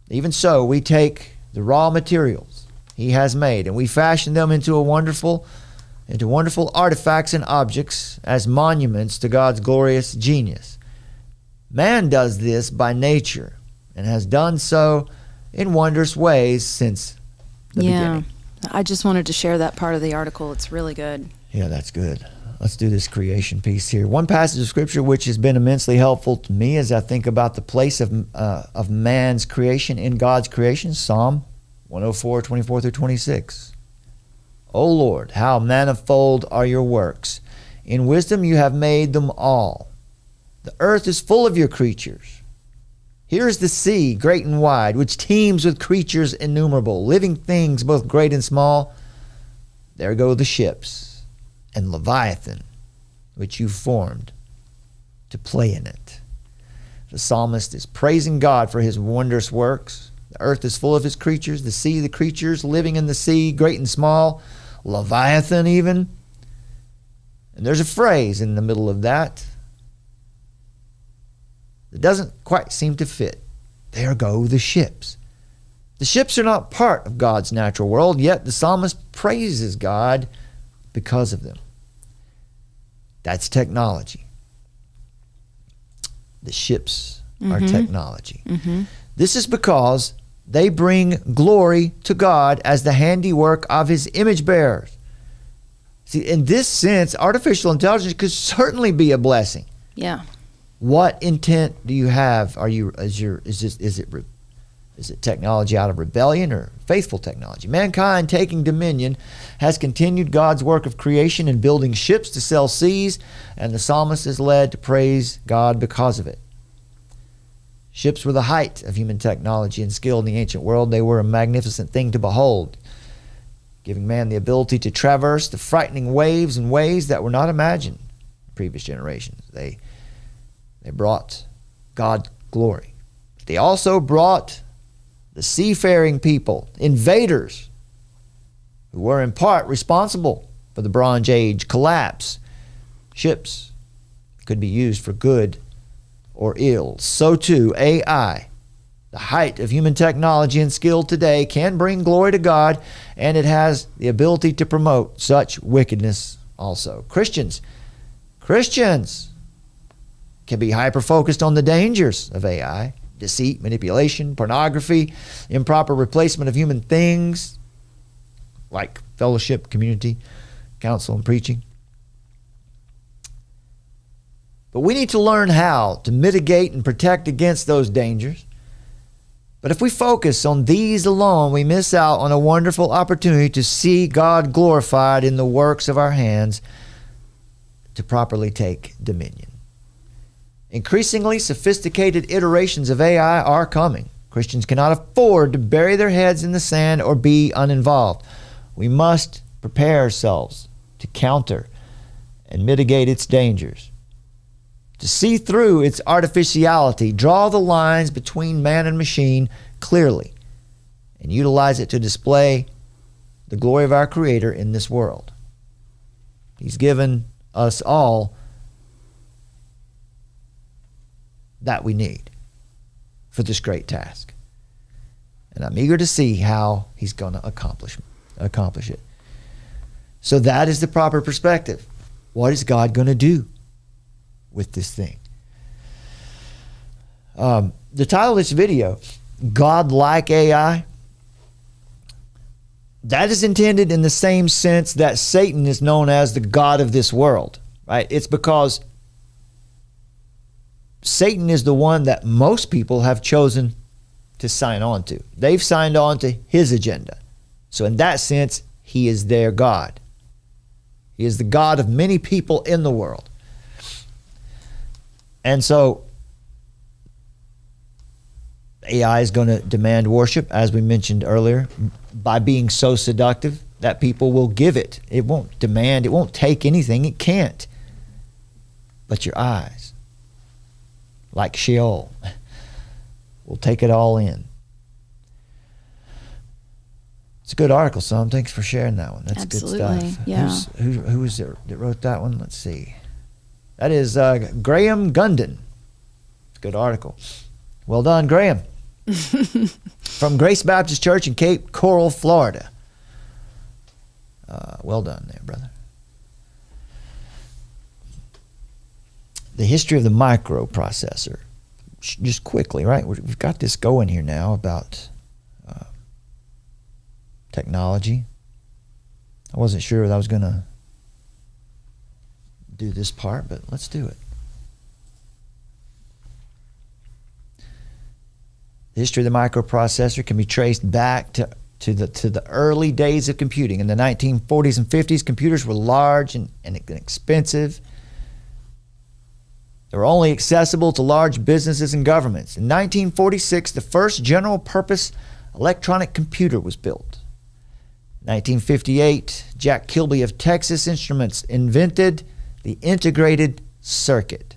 Even so, we take the raw materials he has made and we fashion them into wonderful artifacts and objects as monuments to God's glorious genius. Man does this by nature and has done so in wondrous ways since the beginning.
I just wanted to share that part of the article. It's really good.
Yeah, that's good. Let's do this creation piece here. One passage of scripture which has been immensely helpful to me as I think about the place of man's creation in God's creation, Psalm 104, 24 through 26. O Lord, how manifold are your works. In wisdom you have made them all. The earth is full of your creatures. Here is the sea, great and wide, which teems with creatures innumerable, living things both great and small. There go the ships, and Leviathan, which you formed to play in it. The psalmist is praising God for his wondrous works. The earth is full of his creatures, the sea, the creatures living in the sea, great and small, Leviathan even. And there's a phrase in the middle of that doesn't quite seem to fit. There go the ships. The ships are not part of God's natural world, yet the psalmist praises God because of them. That's technology. The ships are technology. This is because they bring glory to God as the handiwork of his image bearers. See, in this sense, artificial intelligence could certainly be a blessing.
Yeah.
What intent do you have? Is it technology out of rebellion or faithful technology? Mankind taking dominion has continued God's work of creation and building ships to sail seas, and the psalmist is led to praise God because of it. Ships were the height of human technology and skill in the ancient world. They were a magnificent thing to behold, giving man the ability to traverse the frightening waves in ways that were not imagined in previous generations. They brought God glory. They also brought the seafaring people, invaders, who were in part responsible for the Bronze Age collapse. Ships could be used for good or ill. So too, AI, the height of human technology and skill today, can bring glory to God, and it has the ability to promote such wickedness also. Christians can be hyper-focused on the dangers of AI, deceit, manipulation, pornography, improper replacement of human things, like fellowship, community, counsel, and preaching. But we need to learn how to mitigate and protect against those dangers. But if we focus on these alone, we miss out on a wonderful opportunity to see God glorified in the works of our hands to properly take dominion. Increasingly sophisticated iterations of AI are coming. Christians cannot afford to bury their heads in the sand or be uninvolved. We must prepare ourselves to counter and mitigate its dangers, to see through its artificiality, draw the lines between man and machine clearly, and utilize it to display the glory of our Creator in this world. He's given us all that we need for this great task. And I'm eager to see how he's going to accomplish it. So that is the proper perspective. What is God going to do with this thing? The title of this video, God-Like AI, that is intended in the same sense that Satan is known as the God of this world, right? It's because Satan is the one that most people have chosen to sign on to. They've signed on to his agenda. So in that sense, he is their God. He is the God of many people in the world. And so AI is going to demand worship, as we mentioned earlier, by being so seductive that people will give it. It won't demand, it won't take anything, it can't. But your eyes, like Sheol, will take it all in. It's a good article, Sam. Thanks for sharing that one. That's
Absolutely,
good stuff.
yeah.
Who was it that wrote that one? Let's see. That is Graham Gunden. It's a good article. Well done, Graham. From Grace Baptist Church in Cape Coral, Florida. Well done there, brother. The history of the microprocessor. Just quickly, right? We've got this going here now about technology. I wasn't sure that I was going to do this part, but let's do it. The history of the microprocessor can be traced back to the early days of computing. In the 1940s and 50s, computers were large and expensive. They were only accessible to large businesses and governments. In 1946, the first general-purpose electronic computer was built. 1958, Jack Kilby of Texas Instruments invented the integrated circuit.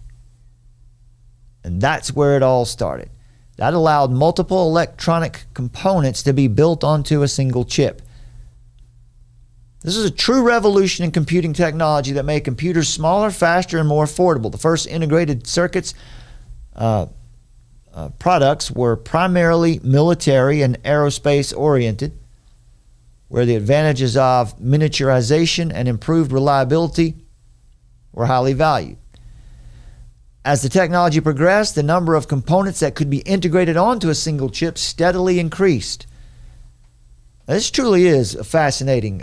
And that's where it all started. That allowed multiple electronic components to be built onto a single chip. This is a true revolution in computing technology that made computers smaller, faster, and more affordable. The first integrated circuits products were primarily military and aerospace oriented, where the advantages of miniaturization and improved reliability were highly valued. As the technology progressed, the number of components that could be integrated onto a single chip steadily increased. Now, this truly is a fascinating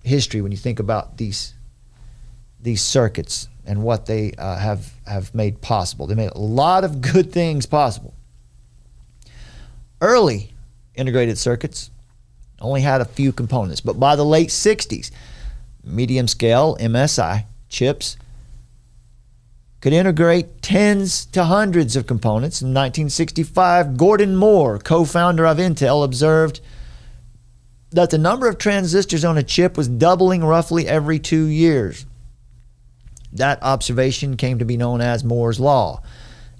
history when you think about these circuits and what they have made possible. They made a lot of good things possible. Early integrated circuits only had a few components, but by the late 60s, medium scale MSI chips could integrate tens to hundreds of components. In 1965, Gordon Moore, co-founder of Intel, observed that the number of transistors on a chip was doubling roughly every 2 years. That observation came to be known as Moore's Law,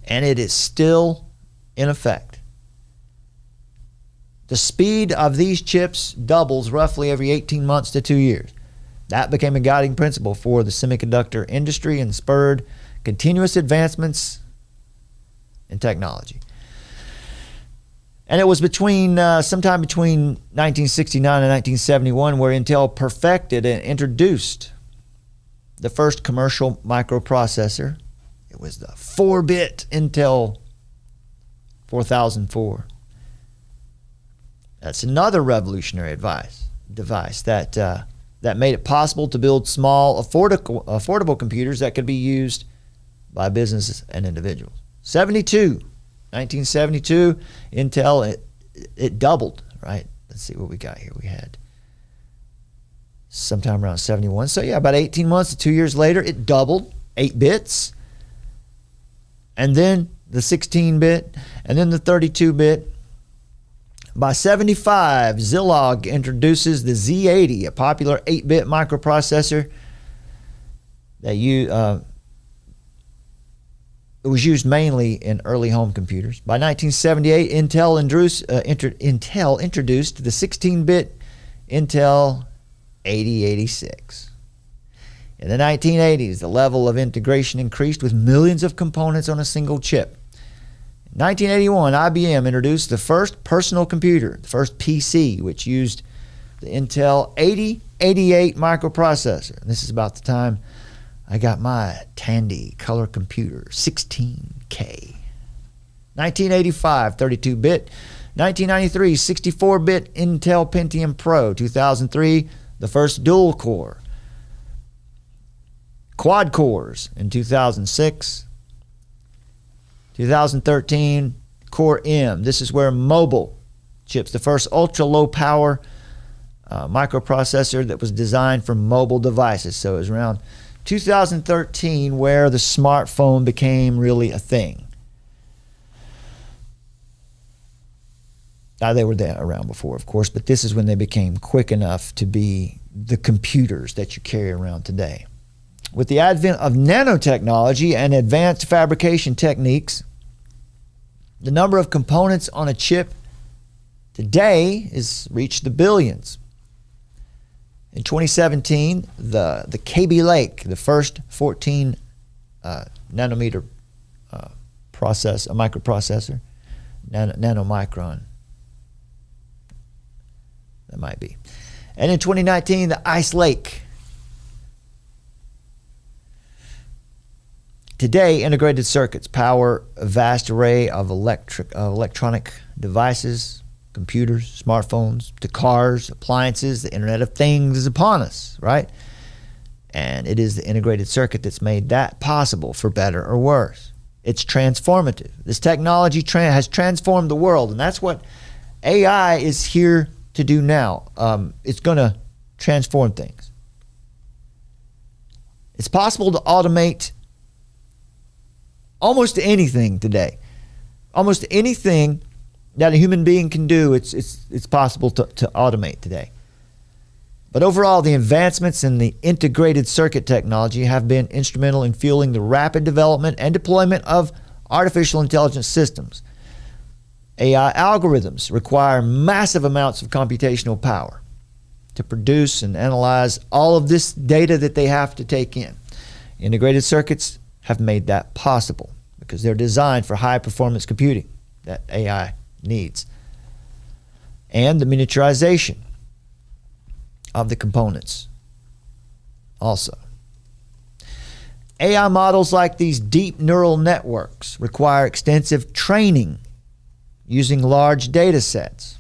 and it is still in effect. The speed of these chips doubles roughly every 18 months to 2 years. That became a guiding principle for the semiconductor industry and spurred continuous advancements in technology. And it was sometime between 1969 and 1971 where Intel perfected and introduced the first commercial microprocessor. It was the 4-bit Intel 4004. That's another revolutionary device that made it possible to build small, affordable computers that could be used by businesses and individuals. 1972, Intel, it doubled, right? Let's see what we got here. We had sometime around 71. So yeah, about 18 months to 2 years later, it doubled, 8 bits. And then the 16-bit, and then the 32-bit. By 75, Zilog introduces the Z80, a popular 8-bit microprocessor that it was used mainly in early home computers. By 1978, Intel introduced the 16-bit Intel 8086. In the 1980s, the level of integration increased with millions of components on a single chip. In 1981, IBM introduced the first personal computer, the first PC, which used the Intel 8088 microprocessor. And this is about the time I got my Tandy color computer, 16K. 1985, 32-bit. 1993, 64-bit Intel Pentium Pro. 2003, the first dual-core. Quad cores in 2006. 2013, Core M. This is where mobile chips, the first ultra-low power microprocessor that was designed for mobile devices. So it was around 2013 where the smartphone became really a thing. They were there around before, of course, but this is when they became quick enough to be the computers that you carry around today. With the advent of nanotechnology and advanced fabrication techniques, the number of components on a chip today has reached the billions. In 2017, the KB Lake, the first 14 nanometer microprocessor, nanomicron, that might be. And in 2019, the Ice Lake. Today, integrated circuits power a vast array of electronic devices, computers, smartphones, to cars, appliances. The Internet of Things is upon us, right? And it is the integrated circuit that's made that possible, for better or worse. It's transformative. This technology has transformed the world, and that's what AI is here to do now. It's going to transform things. It's possible to automate almost anything today. Almost anything that a human being can do, it's possible to automate today. But overall, the advancements in the integrated circuit technology have been instrumental in fueling the rapid development and deployment of artificial intelligence systems. AI algorithms require massive amounts of computational power to produce and analyze all of this data that they have to take in. Integrated circuits have made that possible because they're designed for high performance computing that AI needs. And the miniaturization of the components also. AI models like these deep neural networks require extensive training using large data sets.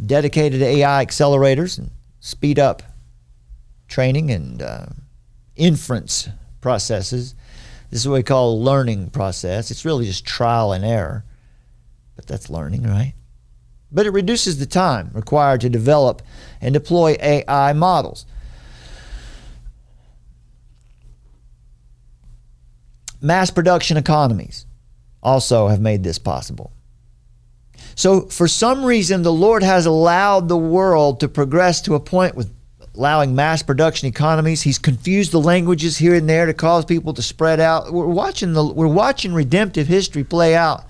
Dedicated AI accelerators and speed up training and inference processes. This is what we call a learning process. It's really just trial and error, but that's learning, right? But it reduces the time required to develop and deploy AI models. Mass production economies also have made this possible. So for some reason, the Lord has allowed the world to progress to a point with allowing mass production economies. He's confused the languages here and there to cause people to spread out. We're watching redemptive history play out.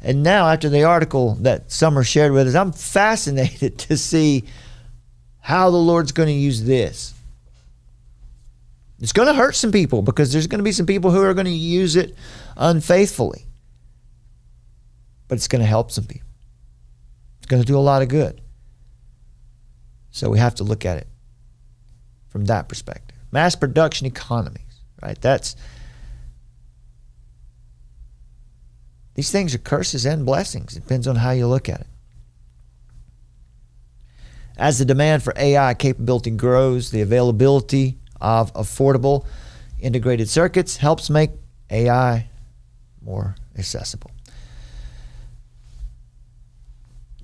And now, after the article that Summer shared with us, I'm fascinated to see how the Lord's going to use this. It's going to hurt some people because there's going to be some people who are going to use it unfaithfully. But it's going to help some people. It's going to do a lot of good. So we have to look at it from that perspective. Mass production economies, right? These things are curses and blessings. It depends on how you look at it. As the demand for AI capability grows, the availability of affordable integrated circuits helps make AI more accessible.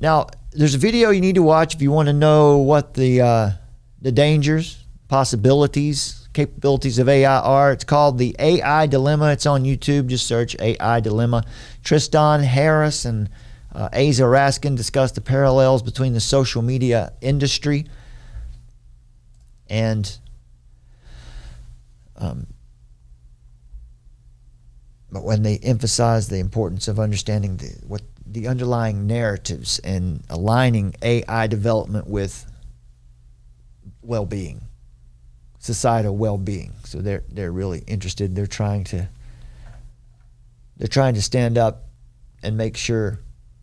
Now, there's a video you need to watch if you want to know what the dangers, possibilities, capabilities of AI are. It's called The AI Dilemma. It's on YouTube. Just search AI Dilemma. Tristan Harris and Asa Raskin discuss the parallels between the social media industry and but when they emphasize the importance of understanding what the underlying narratives and aligning AI development with well-being, societal well-being. So they're really interested. They're trying to stand up and make sure,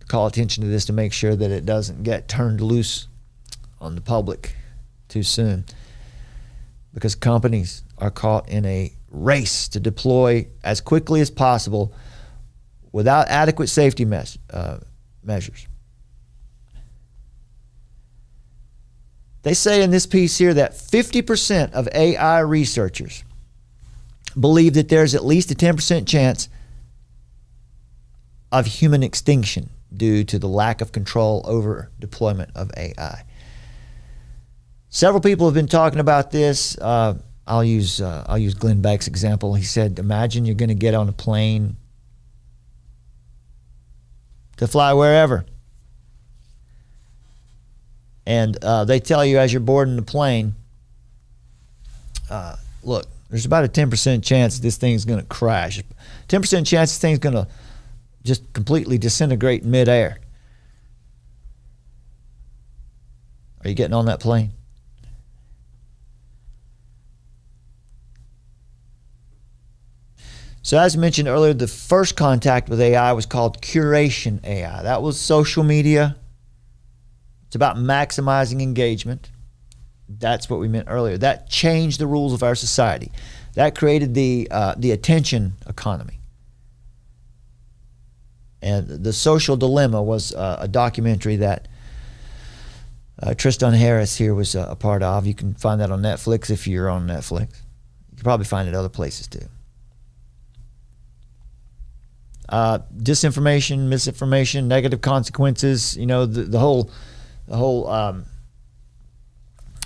call attention to this to make sure that it doesn't get turned loose on the public too soon. Because companies are caught in a race to deploy as quickly as possible without adequate safety measures. They say in this piece here that 50% of AI researchers believe that there's at least a 10% chance of human extinction due to the lack of control over deployment of AI. Several people have been talking about this. I'll use Glenn Beck's example. He said, imagine you're going to get on a plane to fly wherever. And they tell you as you're boarding the plane, look, there's about a 10% chance this thing's going to crash. 10% chance this thing's going to just completely disintegrate in midair. Are you getting on that plane? So as mentioned earlier, the first contact with AI was called curation AI. That was social media. It's about maximizing engagement. That's what we meant earlier. That changed the rules of our society. That created the attention economy. And The Social Dilemma was a documentary that Tristan Harris here was a part of. You can find that on Netflix if you're on Netflix. You can probably find it other places too. Disinformation, misinformation, negative consequences. You know, the whole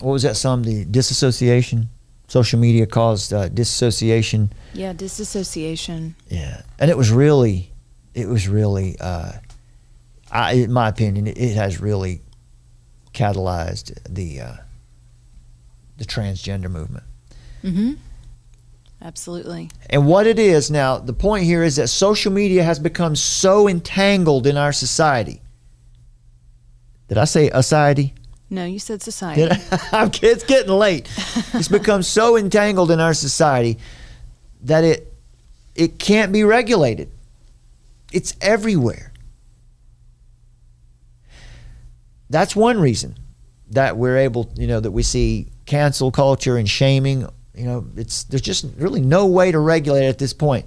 what was that song? The disassociation. Social media caused disassociation.
Yeah, disassociation.
Yeah, and it was really, in my opinion, it has really catalyzed the transgender movement.
Mm-hmm. Absolutely.
And what it is now, the point here is that social media has become so entangled in our society. Did I say society?
No, you said society.
It's getting late. It's become so entangled in our society that it can't be regulated. It's everywhere. That's one reason that we're able, that we see cancel culture and shaming. There's just really no way to regulate it at this point.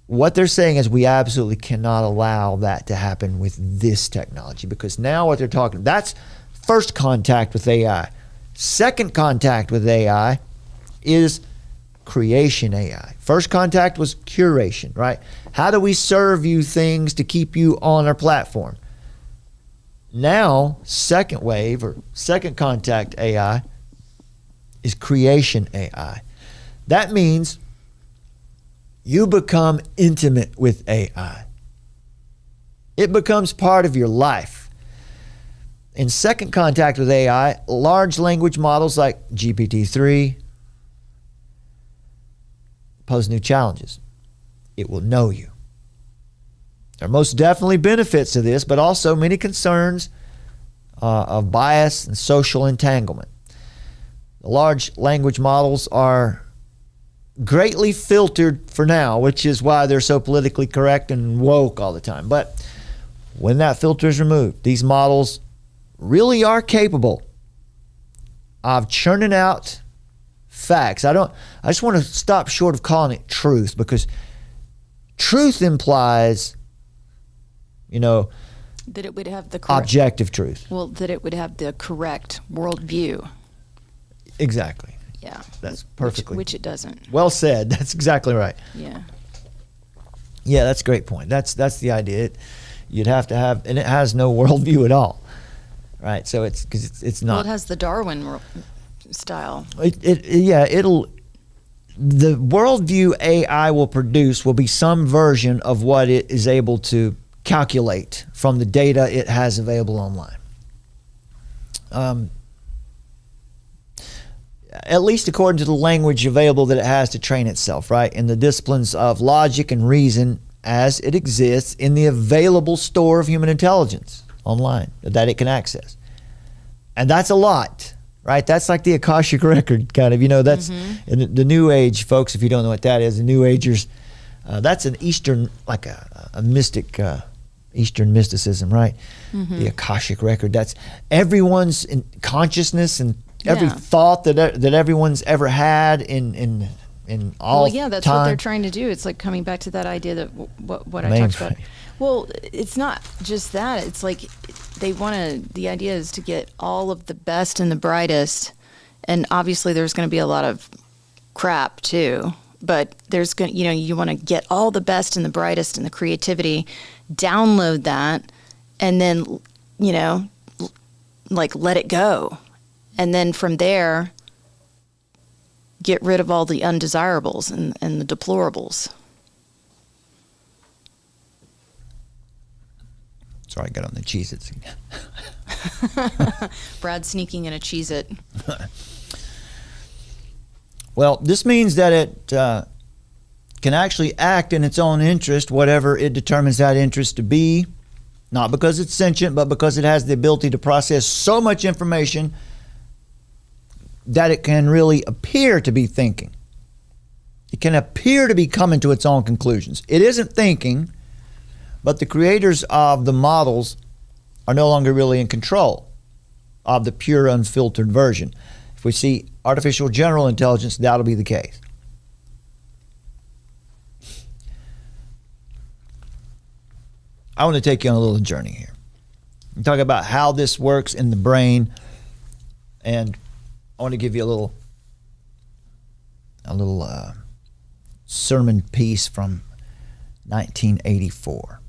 What they're saying is we absolutely cannot allow that to happen with this technology, because now what they're talking, that's first contact with AI. Second contact with AI is creation AI. First contact was curation, right? How do we serve you things to keep you on our platform? Now, second wave or second contact AI is creation AI. That means you become intimate with AI. It becomes part of your life. In second contact with AI, large language models like GPT-3 pose new challenges. It will know you. There are most definitely benefits to this, but also many concerns of bias and social entanglement. The large language models are greatly filtered for now, which is why they're so politically correct and woke all the time. But when that filter is removed, these models really are capable of churning out facts. I just want to stop short of calling it truth, because truth implies,
that it would have the correct,
objective truth.
Well, that it would have the correct worldview.
Exactly.
Yeah.
That's perfectly.
Which it doesn't.
Well said. That's exactly right.
Yeah.
Yeah, that's a great point. That's the idea. You'd have to have, and it has no worldview at all, right? So it's because it's not.
Well, it has the Darwin style.
The worldview AI will produce will be some version of what it is able to calculate from the data it has available online. At least according to the language available that it has to train itself, right? In the disciplines of logic and reason as it exists in the available store of human intelligence online that it can access. And that's a lot, right? That's like the Akashic Record kind of, that's in the New Age, folks, if you don't know what that is, the New Agers, that's an Eastern, like a mystic, Eastern mysticism, right? The Akashic Record, that's everyone's consciousness and every thought that everyone's ever had in all time.
That's what they're trying to do. It's like coming back to that idea that what I talked about. Well, it's not just that. It's like the idea is to get all of the best and the brightest, and obviously there's going to be a lot of crap too, but there's going you want to get all the best and the brightest and the creativity, download that, and then let it go. And then from there, get rid of all the undesirables and the deplorables.
Sorry, I got on the Cheez-Its.
Brad sneaking in a Cheez-It.
Well, this means that it can actually act in its own interest, whatever it determines that interest to be, not because it's sentient, but because it has the ability to process so much information that it can really appear to be thinking. It can appear to be coming to its own conclusions. It isn't thinking, but the creators of the models are no longer really in control of the pure, unfiltered version. If we see artificial general intelligence, that'll be the case. I want to take you on a little journey here and talk about how this works in the brain, and I want to give you a little sermon piece from 1984.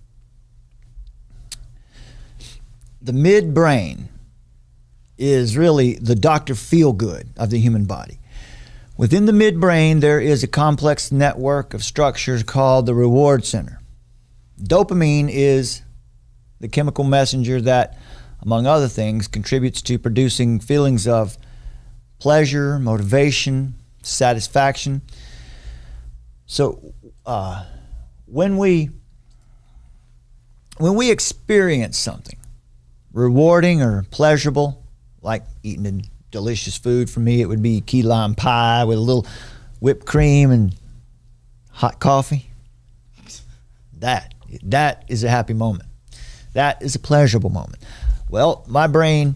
The midbrain is really the Dr. Feelgood of the human body. Within the midbrain, there is a complex network of structures called the reward center. Dopamine is the chemical messenger that, among other things, contributes to producing feelings of pleasure, motivation, satisfaction. So when we experience something rewarding or pleasurable, like eating a delicious food, for me it would be key lime pie with a little whipped cream and hot coffee, that is a happy moment. That is a pleasurable moment. Well, my brain,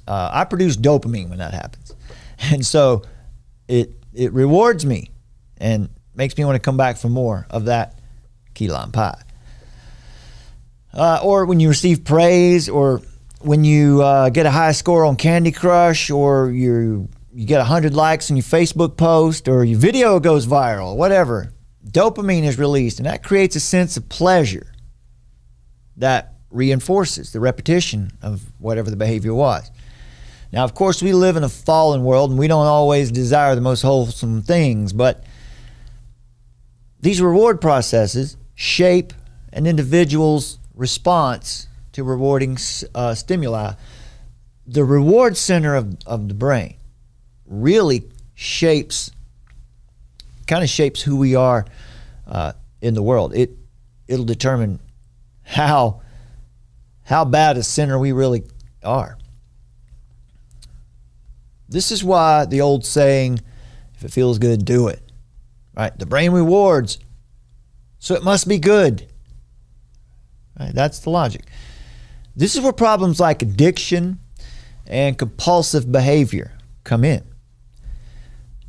I produce dopamine when that happens. And so it rewards me and makes me want to come back for more of that key lime pie. Or when you receive praise, or when you get a high score on Candy Crush, or you get 100 likes on your Facebook post, or your video goes viral, whatever. Dopamine is released, and that creates a sense of pleasure that reinforces the repetition of whatever the behavior was. Now, of course, we live in a fallen world, and we don't always desire the most wholesome things, but these reward processes shape an individual's response to rewarding stimuli. The reward center of the brain really kind of shapes who we are in the world. It'll determine how bad a sinner we really are. This is why the old saying, if it feels good, do it. Right? The brain rewards, so it must be good. Right? That's the logic. This is where problems like addiction and compulsive behavior come in.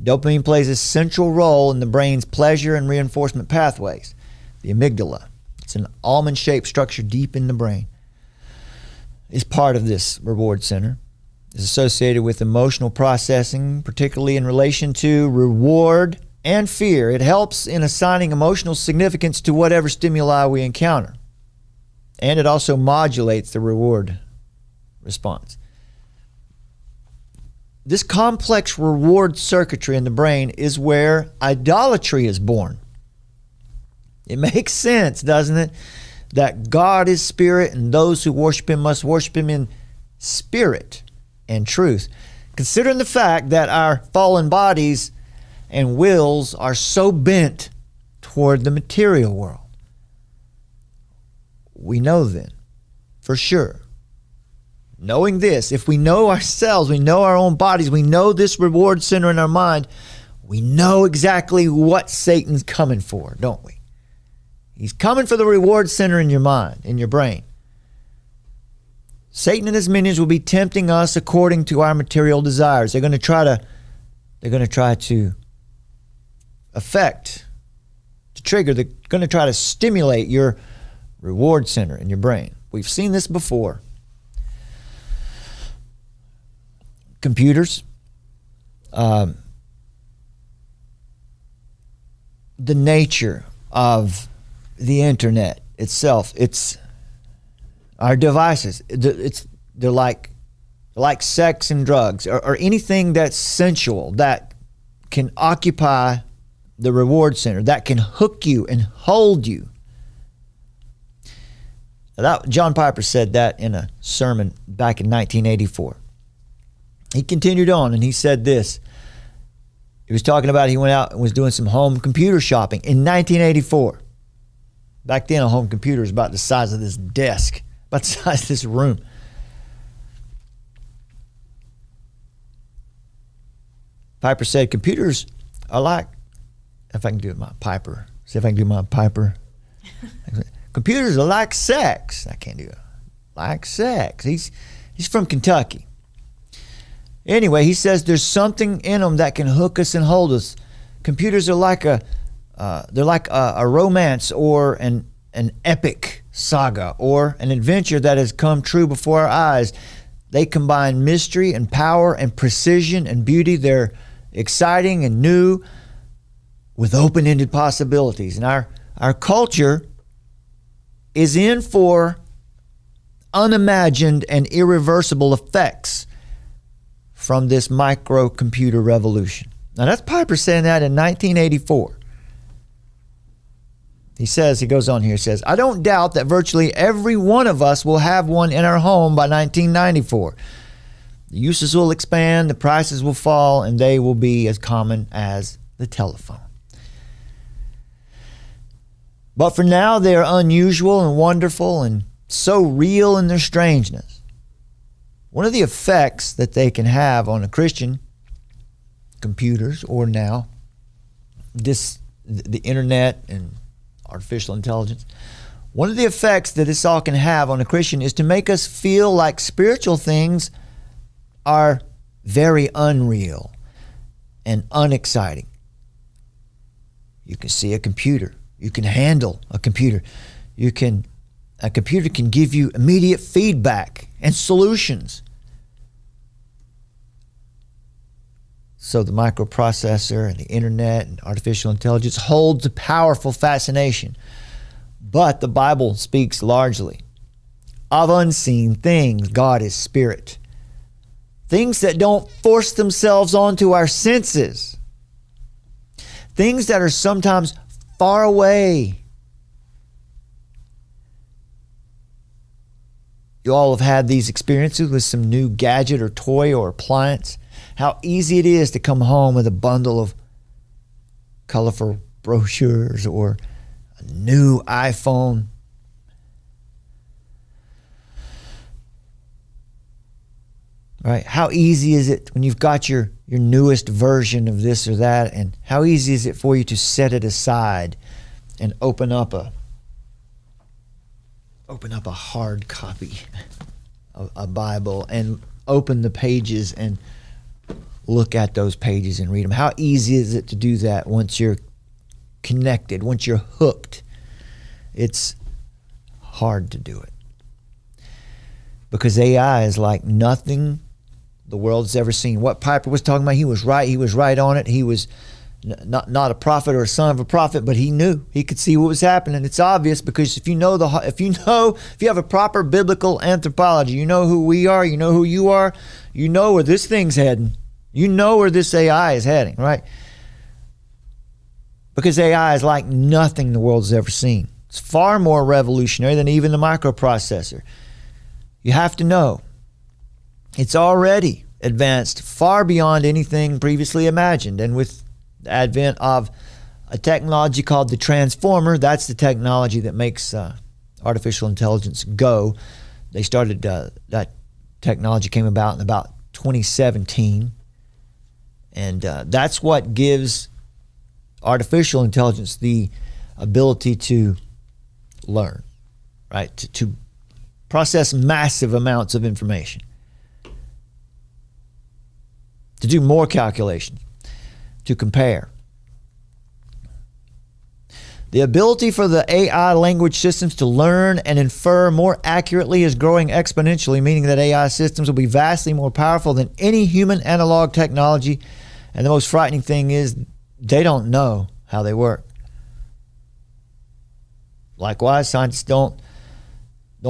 Dopamine plays a central role in the brain's pleasure and reinforcement pathways. The amygdala, it's an almond-shaped structure deep in the brain, is part of this reward center. It's associated with emotional processing, particularly in relation to reward and fear. It helps in assigning emotional significance to whatever stimuli we encounter. And it also modulates the reward response. This complex reward circuitry in the brain is where idolatry is born. It makes sense, doesn't it? That God is spirit, and those who worship him must worship him in spirit and truth. Considering the fact that our fallen bodies and wills are so bent toward the material world, we know then, for sure, knowing this, if we know ourselves, we know our own bodies, we know this reward center in our mind, we know exactly what Satan's coming for, don't we? He's coming for the reward center in your mind, in your brain. Satan and his minions will be tempting us according to our material desires. They're going to try to affect, to trigger, they're going to try to stimulate your reward center in your brain. We've seen this before. Computers, the nature of the internet itself, it's our devices. They're like sex and drugs, or anything that's sensual, that can occupy the reward center, that can hook you and hold you. John Piper said that in a sermon back in 1984. He continued on and he said this. He was talking about he went out and was doing some home computer shopping in 1984. Back then, a home computer was about the size of this desk, about the size of this room. Piper said, computers are like, if I can do my Piper, see if I can do my Piper. Computers are like sex. I can't do it. Like sex. He's from Kentucky. Anyway, he says there's something in them that can hook us and hold us. Computers are like a romance or an epic saga or an adventure that has come true before our eyes. They combine mystery and power and precision and beauty. They're exciting and new with open-ended possibilities. And our culture is in for unimagined and irreversible effects from this microcomputer revolution. Now that's Piper saying that in 1984. He goes on here, says, I don't doubt that virtually every one of us will have one in our home by 1994. The uses will expand, the prices will fall, and they will be as common as the telephone. But for now, they are unusual and wonderful and so real in their strangeness. One of the effects that they can have on a Christian, computers or now, the internet and artificial intelligence, one of the effects that this all can have on a Christian is to make us feel like spiritual things are very unreal and unexciting. You can see a computer. You can handle a computer. A computer can give you immediate feedback and solutions. So the microprocessor and the internet and artificial intelligence holds a powerful fascination. But the Bible speaks largely of unseen things. God is spirit. Things that don't force themselves onto our senses. Things that are sometimes far away. You all have had these experiences with some new gadget or toy or appliance. How easy it is to come home with a bundle of colorful brochures or a new iPhone. Right? How easy is it when you've got your newest version of this or that, and how easy is it for you to set it aside and open up a hard copy of a Bible and open the pages and look at those pages and read them? How easy is it to do that once you're connected, once you're hooked? It's hard to do it. Because AI is like nothing the world's ever seen. What Piper was talking about, he was right on it. He was not a prophet or a son of a prophet, but he knew. He could see what was happening. It's obvious because if you have a proper biblical anthropology, you know who we are, you know who you are, you know where this thing's heading. You know where this AI is heading, right? Because AI is like nothing the world's ever seen. It's far more revolutionary than even the microprocessor. You have to know it's already advanced far beyond anything previously imagined. And with the advent of a technology called the transformer, that's the technology that makes artificial intelligence go. They started, that technology came about in about 2017. And that's what gives artificial intelligence the ability to learn, right? To process massive amounts of information, to do more calculations, to compare. The ability for the AI language systems to learn and infer more accurately is growing exponentially, meaning that AI systems will be vastly more powerful than any human analog technology. And the most frightening thing is they don't know how they work. Likewise, scientists don't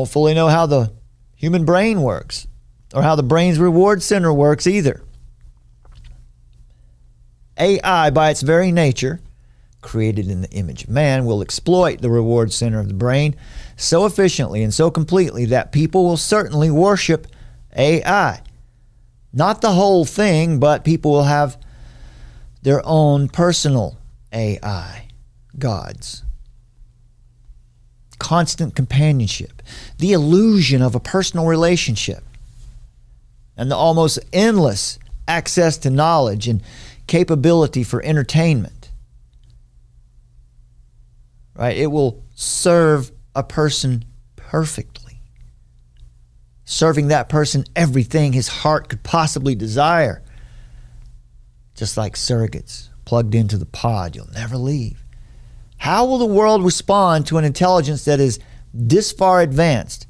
fully know how the human brain works or how the brain's reward center works either. AI, by its very nature, created in the image of man, will exploit the reward center of the brain so efficiently and so completely that people will certainly worship AI. Not the whole thing, but people will have their own personal AI gods. Constant companionship, the illusion of a personal relationship, and the almost endless access to knowledge and capability for entertainment. Right? It will serve a person perfectly, serving that person everything his heart could possibly desire. Just like surrogates plugged into the pod, you'll never leave. How will the world respond to an intelligence that is this far advanced,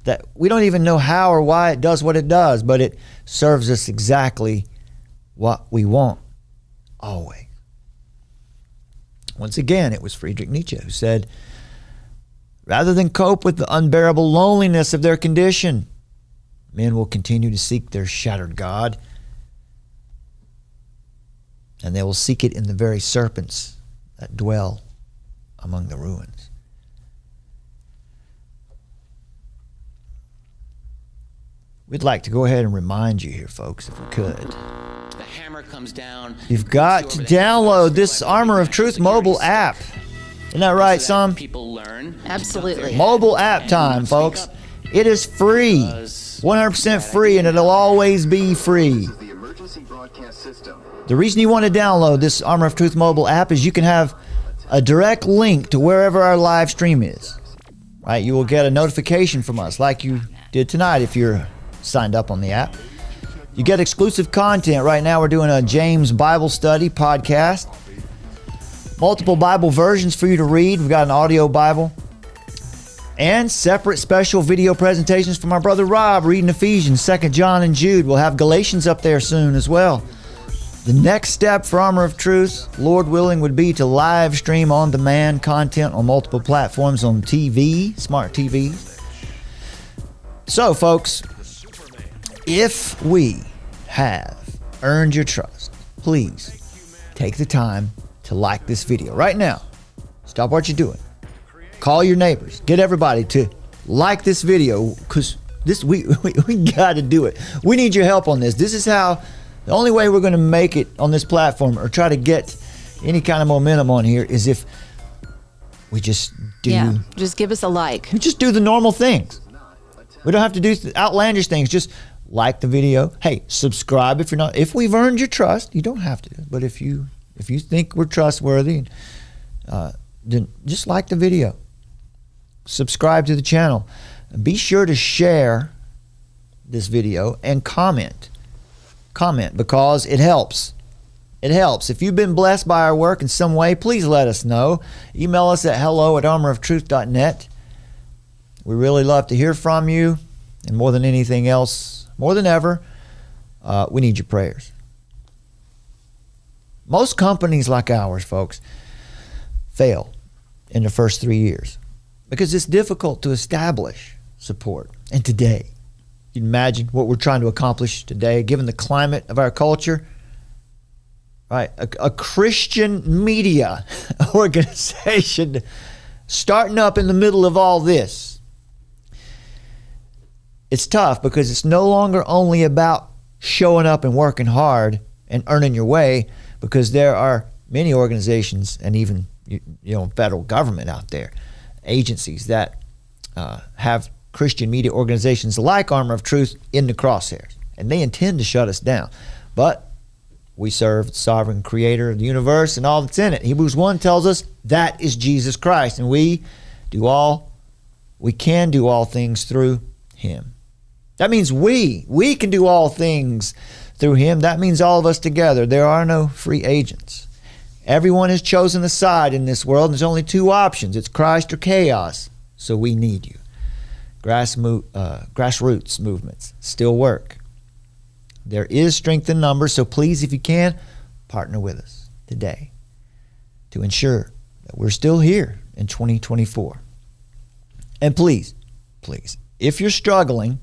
that we don't even know how or why it does what it does, but it serves us exactly what we want, always? Once again, it was Friedrich Nietzsche who said, rather than cope with the unbearable loneliness of their condition, men will continue to seek their shattered God, and they will seek it in the very serpents that dwell among the ruins. We'd like to go ahead and remind you here, folks, if we could.
The hammer comes down.
You've got to download this Armor of Truth mobile app. Isn't that right, Sam?
People learn.
Absolutely.
Mobile app time, folks. It is free. 100% free, and it'll always be free. The reason you want to download this Armor of Truth mobile app is you can have a direct link to wherever our live stream is. Right? You will get a notification from us like you did tonight if you're signed up on the app. You get exclusive content. Right now we're doing a James Bible study podcast. Multiple Bible versions for you to read. We've got an audio Bible. And separate special video presentations from our brother Rob reading Ephesians, 2 John, and Jude. We'll have Galatians up there soon as well. The next step for Armor of Truth, Lord willing, would be to live stream on-demand content on multiple platforms on TV, smart TVs. So, folks, if we have earned your trust, please take the time to like this video right now. Stop what you're doing. Call your neighbors. Get everybody to like this video, because we got to do it. We need your help on this. This is how, the only way we're going to make it on this platform or try to get any kind of momentum on here is if we just do.
Yeah, just give us a like.
We just do the normal things. We don't have to do outlandish things. Just like the video. Hey, subscribe if you're not. If we've earned your trust, you don't have to. But if you think we're trustworthy, then just like the video. Subscribe to the channel. Be sure to share this video and comment. Comment, because it helps. It helps. If you've been blessed by our work in some way, please let us know. Email us at hello@armoroftruth.net. We really love to hear from you. And more than anything else, more than ever, we need your prayers. Most companies like ours, folks, fail in the first 3 years because it's difficult to establish support. And today, you can imagine what we're trying to accomplish today, given the climate of our culture. Right, a Christian media organization starting up in the middle of all this. It's tough because it's no longer only about showing up and working hard and earning your way, because there are many organizations and even federal government out there, agencies that have Christian media organizations like Armor of Truth in the crosshairs, and they intend to shut us down. But we serve the sovereign creator of the universe and all that's in it. Hebrews 1 tells us that is Jesus Christ, and we can do all things through him. That means we can do all things through him. That means all of us together. There are no free agents. Everyone has chosen a side in this world, and there's only two options. It's Christ or chaos. So we need you. Grassroots movements still work. There is strength in numbers, so please, if you can, partner with us today to ensure that we're still here in 2024. And please, if you're struggling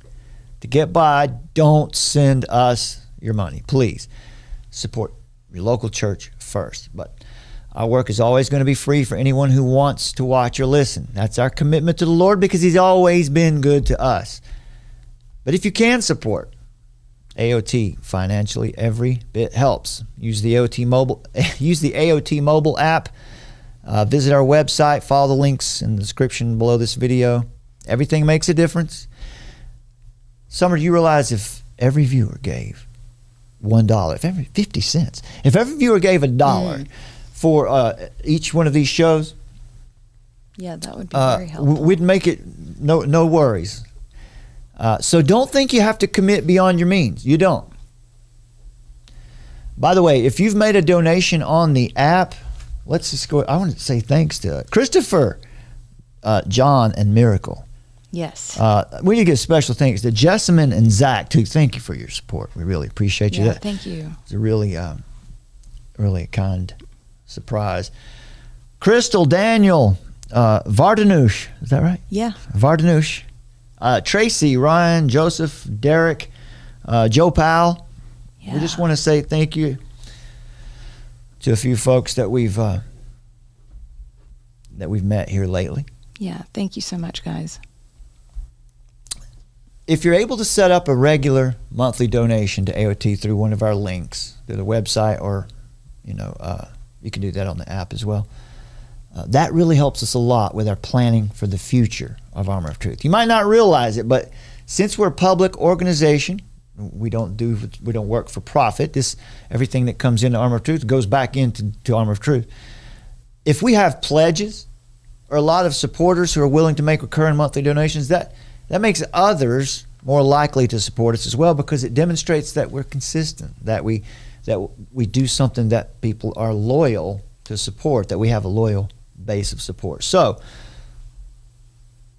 to get by, don't send us your money. Please support your local church first. But Our work is always going to be free for anyone who wants to watch or listen. That's our commitment to the Lord because he's always been good to us. But if you can support AoT financially, every bit helps. Use the AoT Mobile App. Visit our website. Follow the links in the description below this video. Everything makes a difference. Summer, do you realize if every viewer gave $1, if every 50 cents, if every viewer gave $1 for each one of these shows,
yeah, that would be very helpful.
We'd make it no worries. So don't think you have to commit beyond your means. You don't. By the way, if you've made a donation on the app, let's just go. I want to say thanks to Christopher, John, and Miracle.
Yes.
We need to give special thanks to Jessamine and Zach too. Thank you for your support. We really appreciate you.
Yeah, thank you.
It's a really a kind surprise. Crystal, Daniel, Vardanush, is that right?
Yeah.
Vardanush, Tracy, Ryan, Joseph, Derek, Joe Powell.
Yeah.
We just want to say thank you to a few folks that we've met here lately.
Yeah, thank you so much, guys.
If you're able to set up a regular monthly donation to AoT through one of our links, through the website, or you can do that on the app as well. That really helps us a lot with our planning for the future of Armor of Truth. You might not realize it, but since we're a public organization, we don't work for profit. Everything that comes into Armor of Truth goes back into Armor of Truth. If we have pledges or a lot of supporters who are willing to make recurring monthly donations, that makes others more likely to support us as well, because it demonstrates that we're consistent, that we do something that people are loyal to support, that we have a loyal base of support. So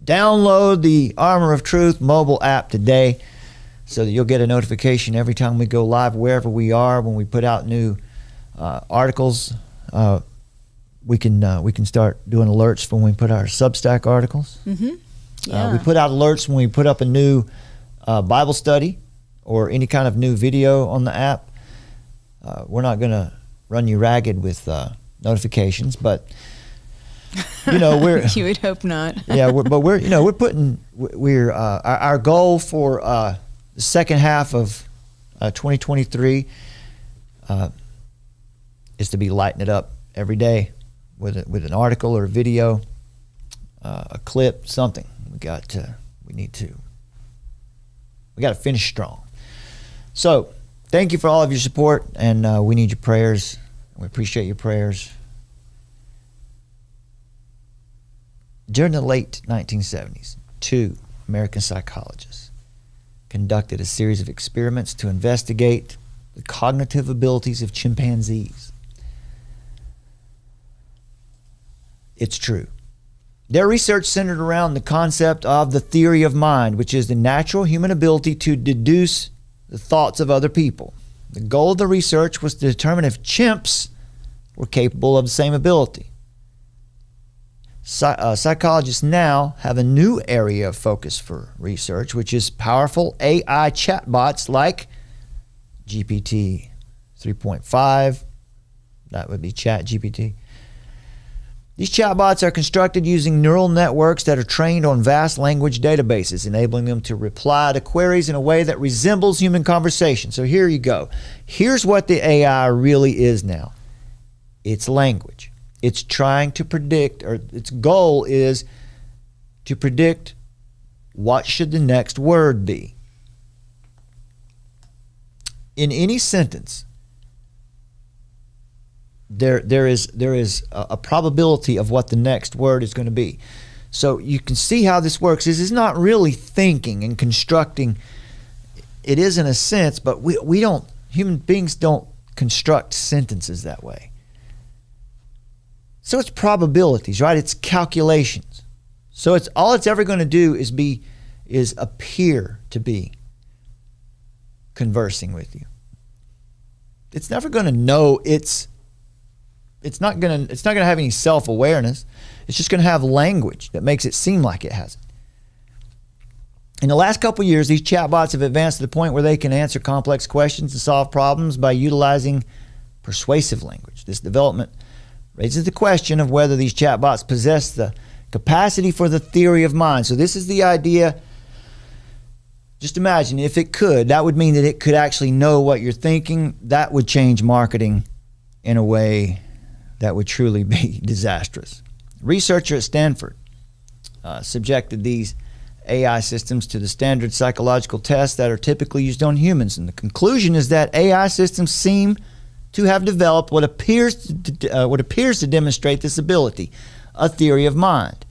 download the Armor of Truth mobile app today so that you'll get a notification every time we go live, wherever we are. When we put out new articles, we can start doing alerts for when we put our Substack articles.
Mm-hmm. Yeah.
We put out alerts when we put up a new Bible study or any kind of new video on the app. We're not going to run you ragged with notifications, but we're
you would hope not.
Yeah, we're our goal for the second half of 2023 is to be lighting it up every day with an article or a video, a clip, something. We got to finish strong. So thank you for all of your support, and we need your prayers. We appreciate your prayers. During the late 1970s, 2 American psychologists conducted a series of experiments to investigate the cognitive abilities of chimpanzees. It's true. Their research centered around the concept of the theory of mind, which is the natural human ability to deduce the thoughts of other people. The goal of the research was to determine if chimps were capable of the same ability. Psychologists now have a new area of focus for research, which is powerful AI chatbots like GPT 3.5. That would be ChatGPT. These chatbots are constructed using neural networks that are trained on vast language databases, enabling them to reply to queries in a way that resembles human conversation. So here you go. Here's what the AI really is now. It's language. It's trying to predict, or its goal is to predict what should the next word be. In any sentence, there is a probability of what the next word is going to be. So you can see how this works. This is not really thinking and constructing. It is in a sense, but we don't, human beings don't construct sentences that way. So it's probabilities, right? It's calculations. So it's all it's ever going to do is appear to be conversing with you. It's never going to know it's not going to have any self-awareness. It's just going to have language that makes it seem like it has it. In the last couple of years, these chatbots have advanced to the point where they can answer complex questions and solve problems by utilizing persuasive language. This development raises the question of whether these chatbots possess the capacity for the theory of mind. So this is the idea. Just imagine if it could, that would mean that it could actually know what you're thinking. That would change marketing in a way that would truly be disastrous. A researcher at Stanford subjected these AI systems to the standard psychological tests that are typically used on humans. And the conclusion is that AI systems seem to have developed what appears to demonstrate this ability, a theory of mind,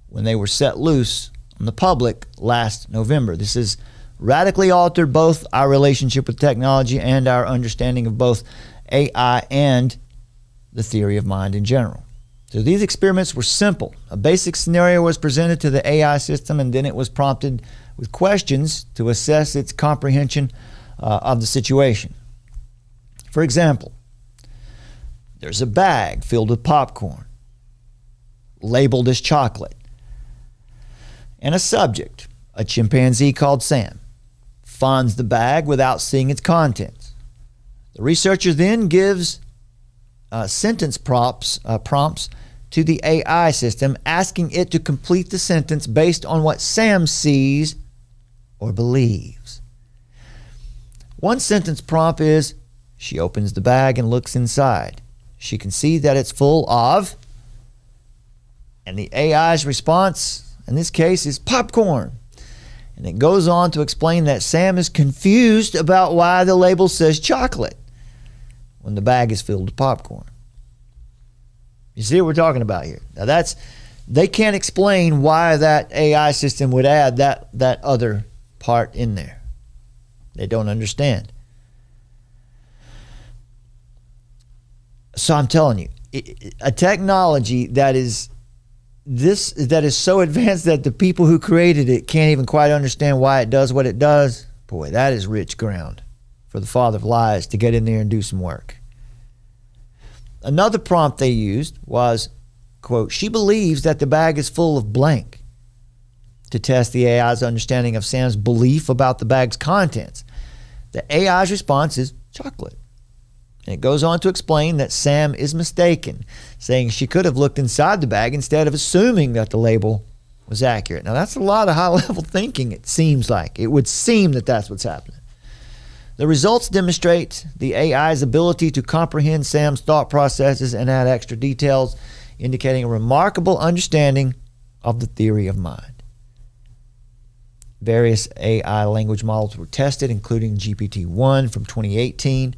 when they were set loose on the public last November. This has radically altered both our relationship with technology and our understanding of both AI and the theory of mind in general. So these experiments were simple. A basic scenario was presented to the AI system, and then it was prompted with questions to assess its comprehension of the situation. For example, there's a bag filled with popcorn, labeled as chocolate, and a subject, a chimpanzee called Sam, finds the bag without seeing its contents. The researcher then gives sentence prompts to the AI system, asking it to complete the sentence based on what Sam sees or believes. One sentence prompt is, she opens the bag and looks inside. She can see that it's full of, and the AI's response in this case is popcorn. And it goes on to explain that Sam is confused about why the label says chocolate when the bag is filled with popcorn. You see what we're talking about here? Now they can't explain why that AI system would add that other part in there. They don't understand. So I'm telling you, a technology that is so advanced that the people who created it can't even quite understand why it does what it does, boy, that is rich ground for the father of lies to get in there and do some work. Another prompt they used was, quote, she believes that the bag is full of blank, to test the AI's understanding of Sam's belief about the bag's contents. The AI's response is chocolate. And it goes on to explain that Sam is mistaken, saying she could have looked inside the bag instead of assuming that the label was accurate. Now, that's a lot of high-level thinking, it seems like. It would seem that that's what's happening. The results demonstrate the AI's ability to comprehend Sam's thought processes and add extra details, indicating a remarkable understanding of the theory of mind. Various AI language models were tested, including GPT-1 from 2018,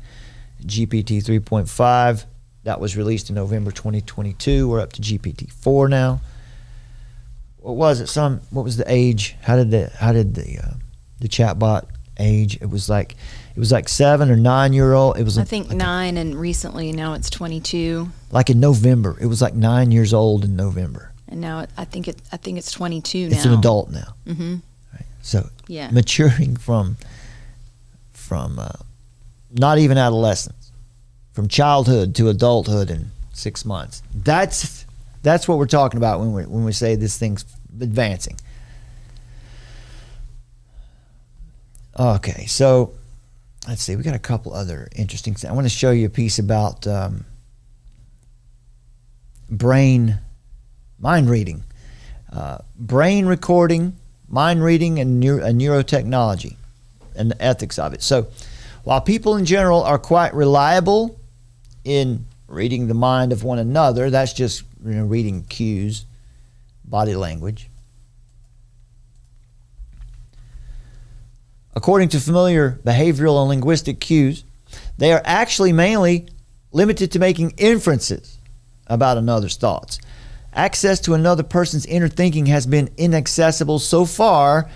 GPT 3.5, that was released in November 2022. We're up to GPT-4 now. What was it? What was the age? How did the chatbot age? It was like 7 or 9 year old. It was
I think 9, and recently now it's 22.
Like in November, it was like 9 years old in November.
And now I think it's 22 now.
It's an adult now.
Mm-hmm.
Right. So
yeah,
maturing from not even adolescence, from childhood to adulthood in 6 months. That's what we're talking about when we say this thing's advancing. Okay, so let's see. We got a couple other interesting things. I want to show you a piece about mind reading, brain recording, mind reading, and neurotechnology, and the ethics of it. So, while people in general are quite reliable in reading the mind of one another, that's just reading cues, body language. According to familiar behavioral and linguistic cues, they are actually mainly limited to making inferences about another's thoughts. Access to another person's inner thinking has been inaccessible so far.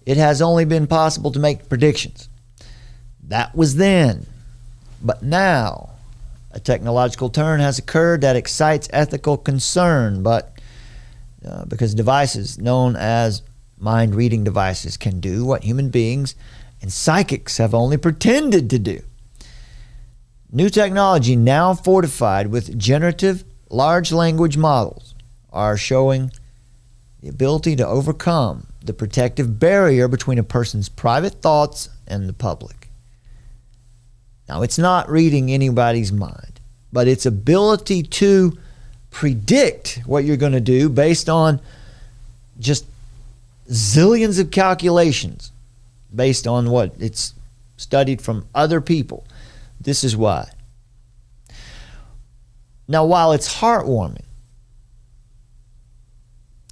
It has only been possible to make predictions. That was then. But now, a technological turn has occurred that excites ethical concern, because devices known as mind-reading devices can do what human beings and psychics have only pretended to do. New technology, now fortified with generative large language models, are showing the ability to overcome the protective barrier between a person's private thoughts and the public. Now, it's not reading anybody's mind. but its ability to predict what you're going to do based on just zillions of calculations based on what it's studied from other people. This is why. Now, while it's heartwarming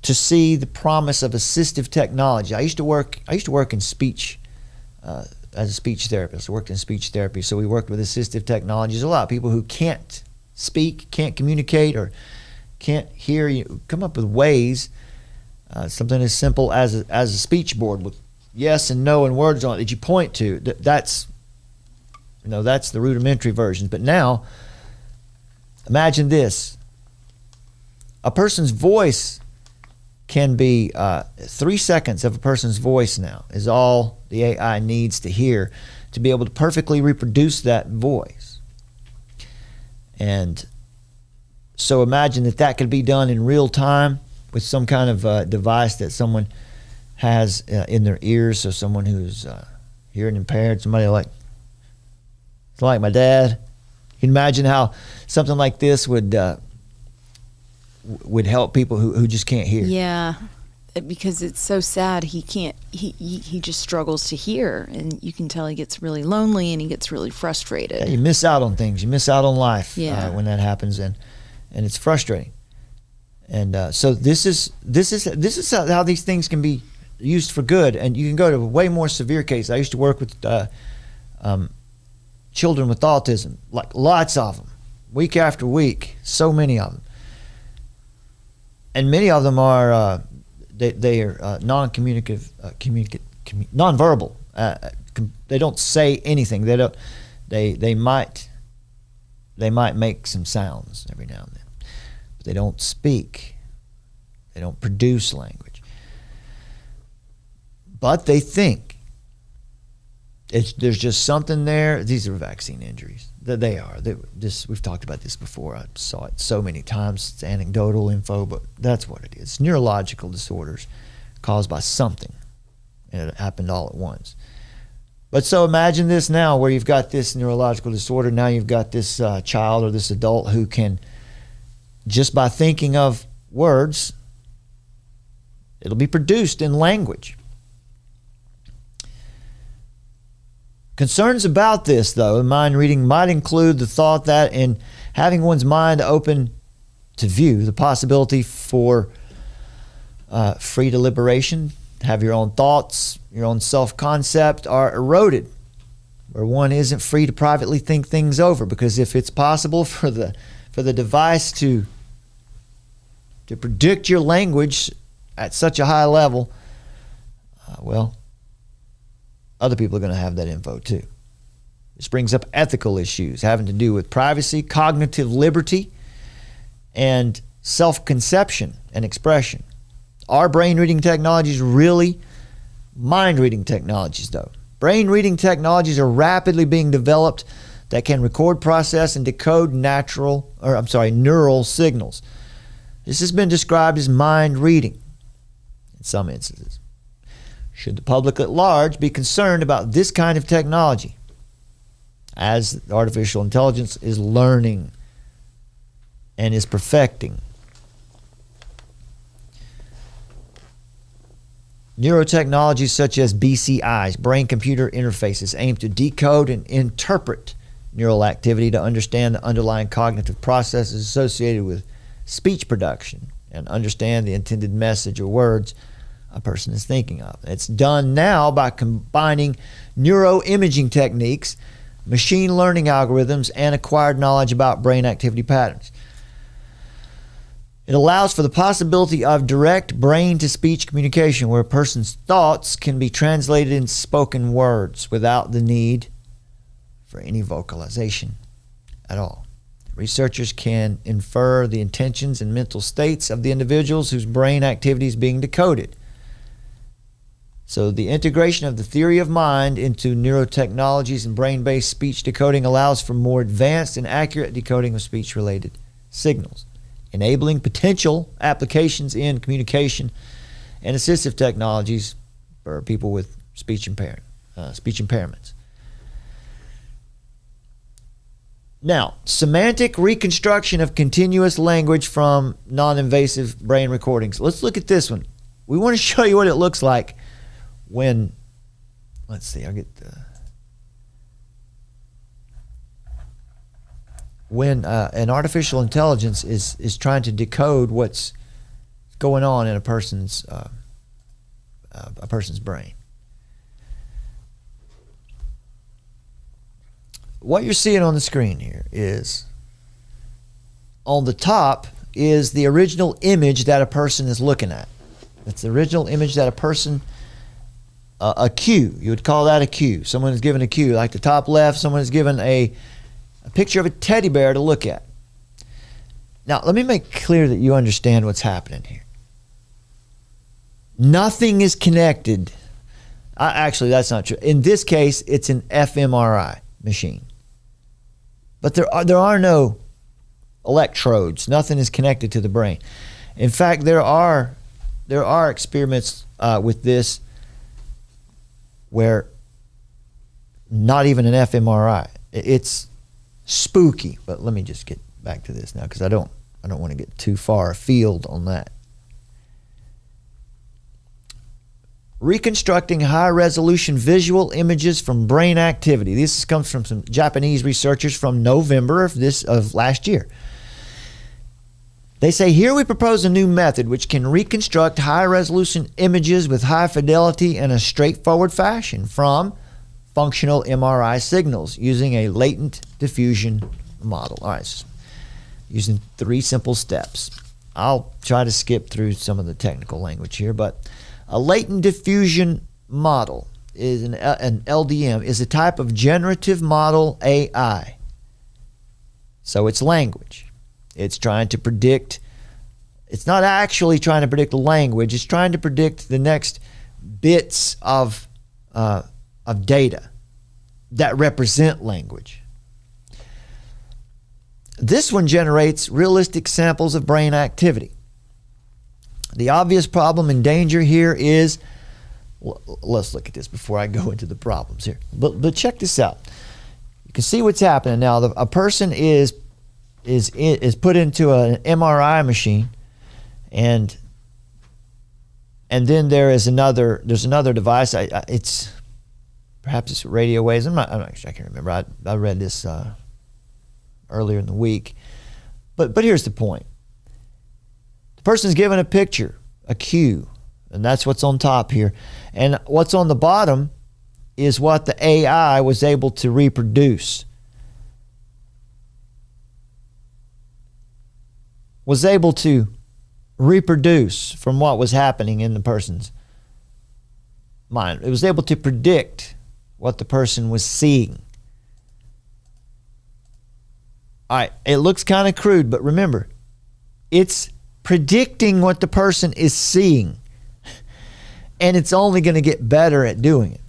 to see the promise of assistive technology, I used to work in speech as a speech therapist. I worked in speech therapy, so we worked with assistive technologies. A lot of people who can't speak, can't communicate, or can't hear you come up with ways, something as simple as a speech board with yes and no and words on it that you point to. That's the rudimentary versions. But now, imagine this: a person's voice can be 3 seconds of a person's voice now is all the AI needs to hear to be able to perfectly reproduce that voice. And so imagine that could be done in real time with some kind of device that someone has in their ears. So someone who's hearing impaired, somebody like my dad. You can imagine how something like this would help people who just can't hear.
Yeah, because it's so sad. He can't. He just struggles to hear, and you can tell he gets really lonely and he gets really frustrated.
Yeah, you miss out on things. You miss out on life
Yeah.
when that happens, and it's frustrating. And so this is how these things can be used for good, and you can go to a way more severe case. I used to work with children with autism, like lots of them, week after week, so many of them. And many of them are they are non-communicative, non-verbal. They don't say anything. They might make some sounds every now and then, but they don't speak. They don't produce language. But they think. There's just something there. These are vaccine injuries. They are. We've talked about this before. I saw it so many times. It's anecdotal info, but that's what it is. It's neurological disorders caused by something, and it happened all at once. But so imagine this now, where you've got this neurological disorder. Now you've got this child or this adult who can, just by thinking of words, it'll be produced in language. Concerns about this, though, in mind reading might include the thought that in having one's mind open to view the possibility for free deliberation, have your own thoughts, your own self-concept are eroded, where one isn't free to privately think things over. Because if it's possible for the device to predict your language at such a high level, other people are going to have that info too. This brings up ethical issues having to do with privacy, cognitive liberty, and self-conception and expression. Are brain-reading technologies really mind-reading technologies, though? Brain-reading technologies are rapidly being developed that can record, process, and decode neural signals. This has been described as mind-reading in some instances. Should the public at large be concerned about this kind of technology as artificial intelligence is learning and is perfecting? Neurotechnologies such as BCIs, brain-computer interfaces, aim to decode and interpret neural activity to understand the underlying cognitive processes associated with speech production and understand the intended message or words a person is thinking of. It's done now by combining neuroimaging techniques, machine learning algorithms, and acquired knowledge about brain activity patterns. It allows for the possibility of direct brain-to-speech communication, where a person's thoughts can be translated into spoken words without the need for any vocalization at all. Researchers can infer the intentions and mental states of the individuals whose brain activity is being decoded. So the integration of the theory of mind into neurotechnologies and brain-based speech decoding allows for more advanced and accurate decoding of speech-related signals, enabling potential applications in communication and assistive technologies for people with speech impairments. Now, semantic reconstruction of continuous language from non-invasive brain recordings. Let's look at this one. We want to show you what it looks like when, let's see, when an artificial intelligence is trying to decode what's going on in a person's brain. What you're seeing on the screen here is, on the top is the original image that a person is looking at. That's the original image that a person, a cue, you would call that a cue. Someone is given a cue, like the top left, someone is given a picture of a teddy bear to look at. Now, let me make clear that you understand what's happening here. Nothing is connected. Actually, that's not true. In this case, it's an fMRI machine. But there are no electrodes. Nothing is connected to the brain. In fact, there are experiments with this where not even an fMRI. It's spooky. But let me just get back to this now, because I don't want to get too far afield on that. Reconstructing high-resolution visual images from brain activity. This comes from some Japanese researchers from November of last year. They say, here we propose a new method which can reconstruct high-resolution images with high fidelity in a straightforward fashion from functional MRI signals using a latent diffusion model. All right, so using 3 simple steps. I'll try to skip through some of the technical language here, but a latent diffusion model is an LDM is a type of generative model AI. So it's language. It's trying to predict. It's not actually trying to predict the language. It's trying to predict the next bits of data that represent language. This one generates realistic samples of brain activity. The obvious problem and danger here is, let's look at this before I go into the problems here. But check this out. You can see what's happening now. A person is put into an MRI machine, and then there's another device. It's radio waves. I can't remember. I read this earlier in the week. But here's the point. The person's given a picture, a cue, and that's what's on top here. And what's on the bottom is what the AI was able to reproduce. Was able to reproduce from what was happening in the person's mind. It was able to predict what the person was seeing. All right, it looks kind of crude, but remember, it's predicting what the person is seeing. And it's only going to get better at doing it.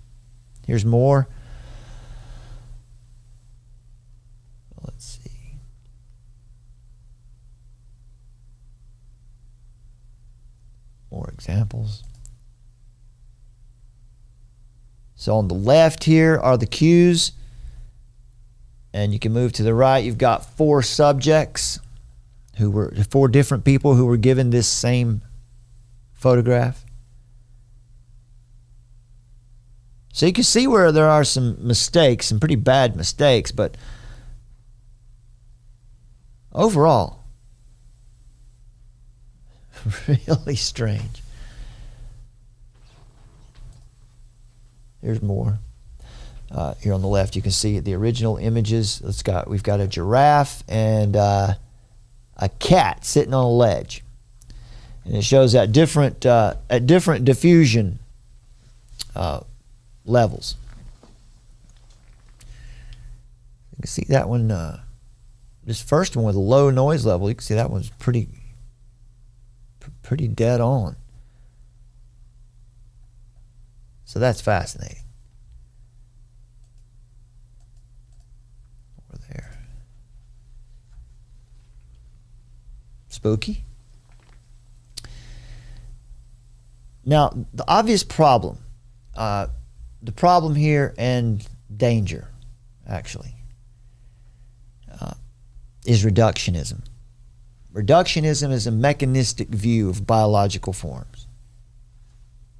Here's more. Let's see. More examples. So on the left here are the cues. And you can move to the right. You've got 4 subjects. 4 different people who were given this same photograph. So you can see where there are some mistakes, some pretty bad mistakes, but overall, really strange. Here's more. Here on the left, you can see the original images. We've got a giraffe and a cat sitting on a ledge, and it shows at different diffusion levels. You can see that one. This first one with a low noise level, you can see that one's pretty dead on. So that's fascinating. Over there. Spooky. Now, the obvious problem, the problem here and danger, actually. is reductionism. Reductionism is a mechanistic view of biological forms.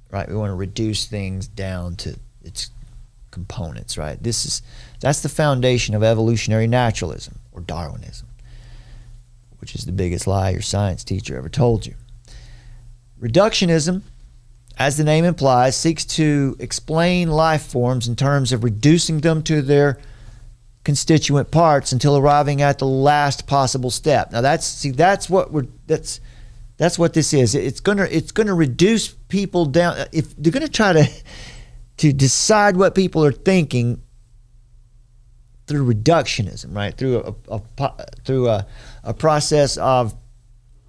Right? We want to reduce things down to its components, right? That's the foundation of evolutionary naturalism or Darwinism, which is the biggest lie your science teacher ever told you. Reductionism, as the name implies, seeks to explain life forms in terms of reducing them to their constituent parts until arriving at the last possible step. Now that's what this is. It's gonna reduce people down. If they're gonna try to decide what people are thinking through reductionism, right? Through a process of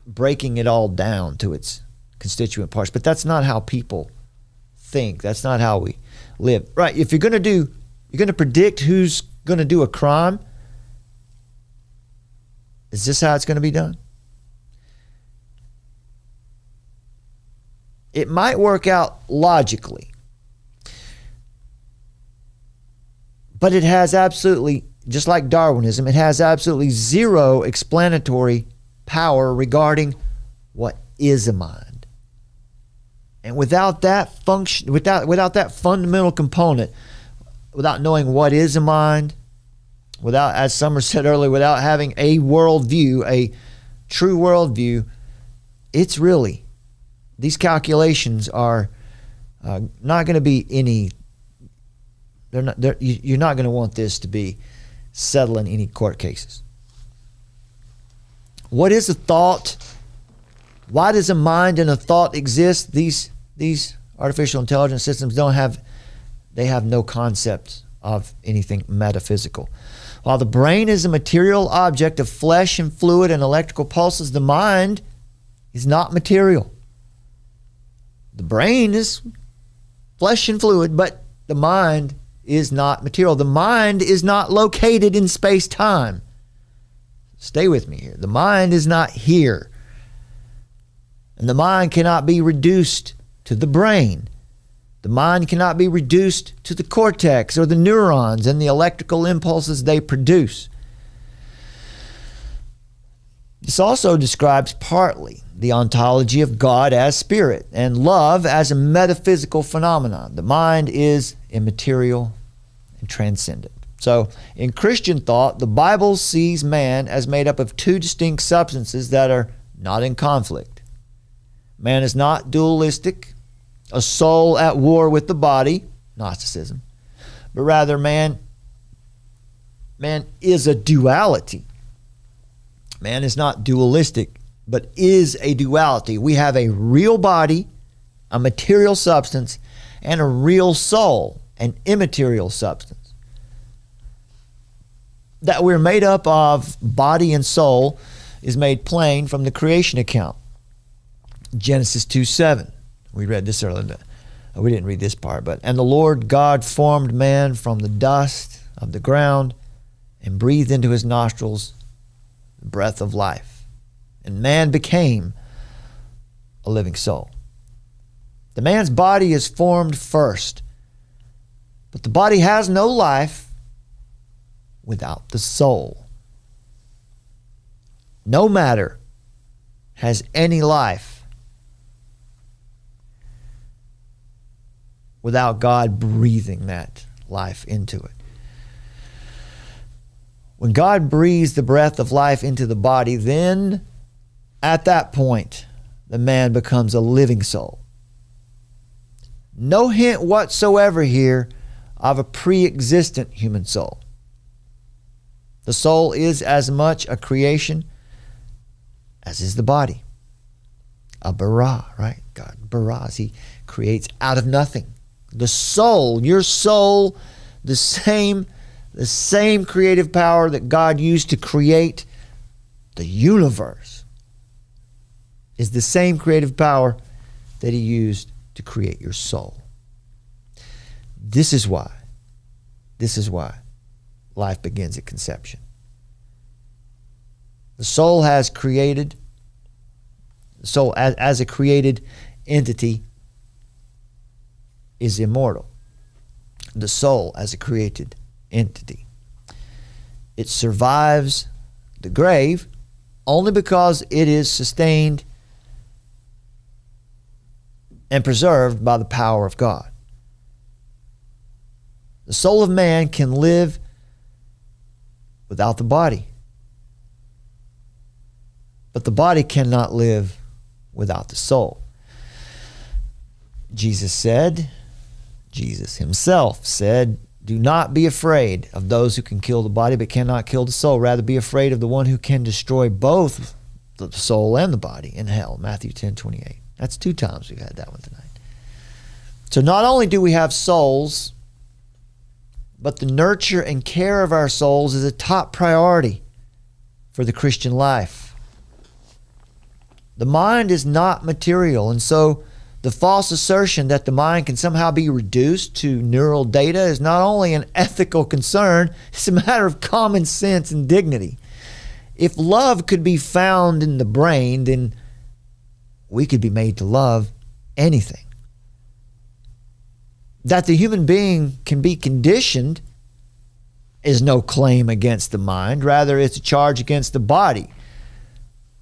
breaking it all down to its constituent parts. But that's not how people think. That's not how we live, right? If you're gonna predict who's gonna do a crime, is this how it's gonna be done? It might work out logically, but it has absolutely, just like Darwinism, it has absolutely zero explanatory power regarding what is a mind. And without that function, without that fundamental component, without knowing what is a mind, without, as Summer said earlier, without having a worldview, a true worldview, it's really, these calculations are not going to be any. You're not going to want this to be settling any court cases. What is a thought? Why does a mind and a thought exist? These artificial intelligence systems they have no concept of anything metaphysical. While the brain is a material object of flesh and fluid and electrical pulses, the mind is not material. The brain is flesh and fluid, but the mind is not material. The mind is not located in space-time. Stay with me here. The mind is not here. And the mind cannot be reduced to the brain. The mind cannot be reduced to the cortex or the neurons and the electrical impulses they produce. This also describes partly the ontology of God as spirit and love as a metaphysical phenomenon. The mind is immaterial and transcendent. So, in Christian thought, the Bible sees man as made up of two distinct substances that are not in conflict. Man is not dualistic, a soul at war with the body, Gnosticism, but rather man is a duality. Man is not dualistic, but is a duality. We have a real body, a material substance, and a real soul, an immaterial substance. That we're made up of body and soul is made plain from the creation account. Genesis 2:7. We read this earlier. We didn't read this part, but and the Lord God formed man from the dust of the ground and breathed into his nostrils the breath of life. And man became a living soul. The man's body is formed first, but the body has no life without the soul. No matter has any life without God breathing that life into it. When God breathes the breath of life into the body, then at that point, the man becomes a living soul. No hint whatsoever here of a pre-existent human soul. The soul is as much a creation as is the body. A bara, right? God baras. He creates out of nothing. The soul, your soul, the same creative power that God used to create the universe is the same creative power that he used to create your soul. This is why life begins at conception. The soul has created, the soul as a created entity is immortal. The soul as a created entity, it survives the grave only because it is sustained and preserved by the power of God. The soul of man can live without the body, but the body cannot live without the soul. Jesus himself said, "Do not be afraid of those who can kill the body but cannot kill the soul. Rather be afraid of the one who can destroy both the soul and the body in hell." Matthew 10:28. That's 2 times we've had that one tonight. So not only do we have souls, but the nurture and care of our souls is a top priority for the Christian life. The mind is not material, and so the false assertion that the mind can somehow be reduced to neural data is not only an ethical concern, it's a matter of common sense and dignity. If love could be found in the brain, then we could be made to love anything. That the human being can be conditioned is no claim against the mind. Rather, it's a charge against the body,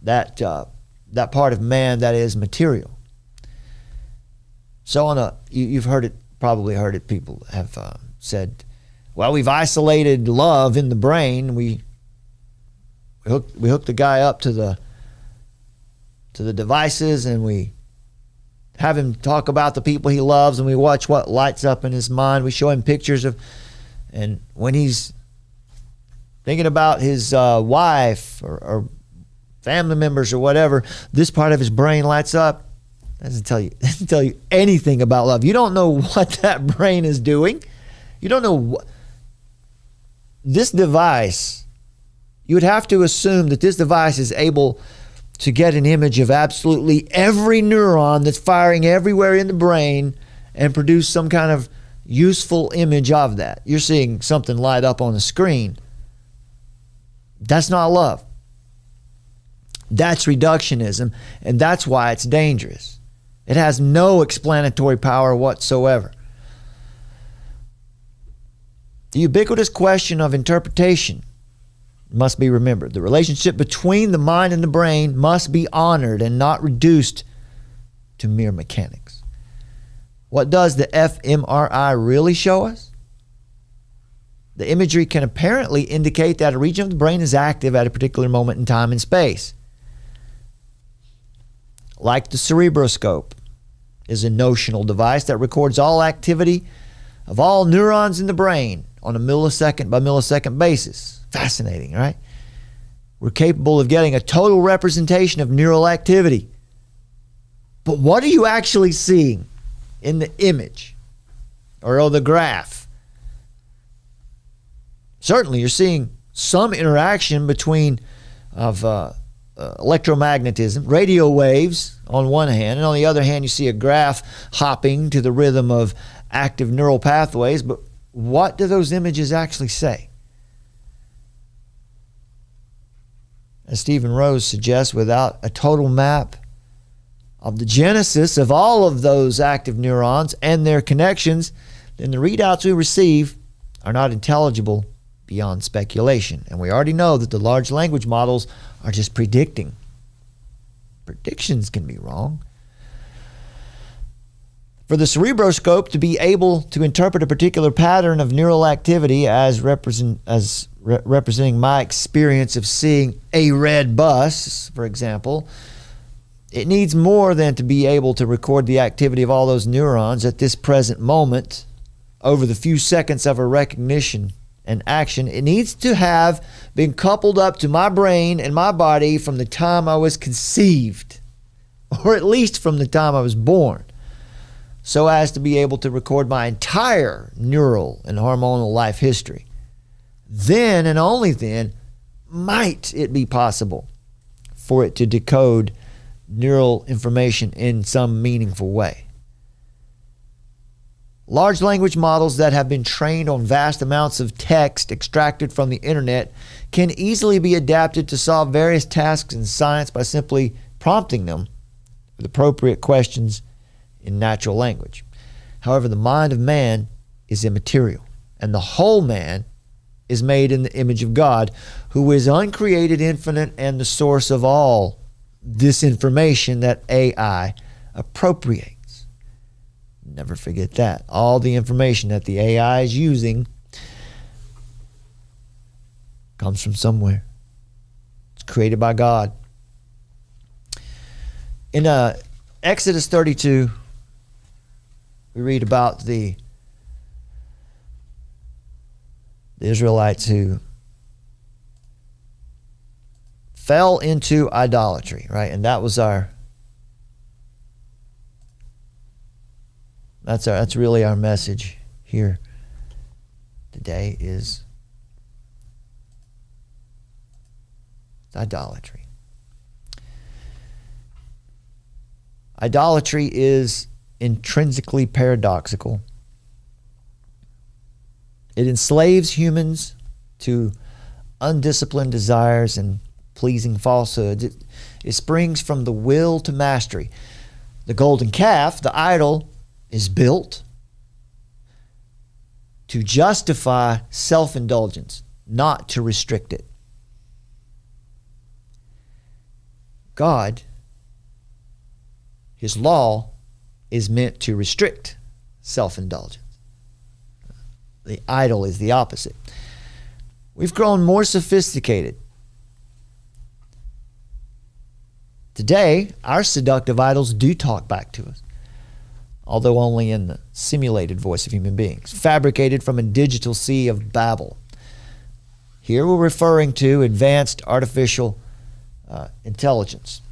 that part of man that is material. So you've heard it, probably heard it, people have said, well, we've isolated love in the brain. We hook the guy up to the devices, and we have him talk about the people he loves, and we watch what lights up in his mind. We show him pictures of, and when he's thinking about his wife or family members or whatever, this part of his brain lights up. Doesn't tell you anything about love. You don't know what that brain is doing. You don't know what this device. You would have to assume that this device is able to get an image of absolutely every neuron that's firing everywhere in the brain and produce some kind of useful image of that. You're seeing something light up on the screen. That's not love. That's reductionism, and that's why it's dangerous. It has no explanatory power whatsoever. The ubiquitous question of interpretation must be remembered. The relationship between the mind and the brain must be honored and not reduced to mere mechanics. What does the fMRI really show us? The imagery can apparently indicate that a region of the brain is active at a particular moment in time and space. Like the cerebroscope is a notional device that records all activity of all neurons in the brain on a millisecond by millisecond basis. Fascinating, right? We're capable of getting a total representation of neural activity. But what are you actually seeing in the image or the graph? Certainly you're seeing some interaction between electromagnetism, radio waves on one hand, and on the other hand you see a graph hopping to the rhythm of active neural pathways. But what do those images actually say? As Stephen Rose suggests, without a total map of the genesis of all of those active neurons and their connections, then the readouts we receive are not intelligible beyond speculation. And we already know that the large language models are just predicting. Predictions can be wrong. For the cerebroscope to be able to interpret a particular pattern of neural activity as representing my experience of seeing a red bus, for example, it needs more than to be able to record the activity of all those neurons at this present moment over the few seconds of a recognition and action. It needs to have been coupled up to my brain and my body from the time I was conceived, or at least from the time I was born, so as to be able to record my entire neural and hormonal life history. Then and only then might it be possible for it to decode neural information in some meaningful way. Large language models that have been trained on vast amounts of text extracted from the internet can easily be adapted to solve various tasks in science by simply prompting them with appropriate questions in natural language. However, the mind of man is immaterial, and the whole man is made in the image of God, who is uncreated, infinite, and the source of all this information that AI appropriates. Never forget that. All the information that the AI is using comes from somewhere. It's created by God. In Exodus 32, we read about the Israelites who fell into idolatry, right? And that was that's really our message here today is idolatry. Idolatry is intrinsically paradoxical. It enslaves humans to undisciplined desires and pleasing falsehoods. It springs from the will to mastery. The golden calf, the idol, is built to justify self-indulgence, not to restrict it. God, His law, is meant to restrict self-indulgence. The idol is the opposite. We've grown more sophisticated. Today, our seductive idols do talk back to us, although only in the simulated voice of human beings, fabricated from a digital sea of babble. Here we're referring to advanced artificial intelligence.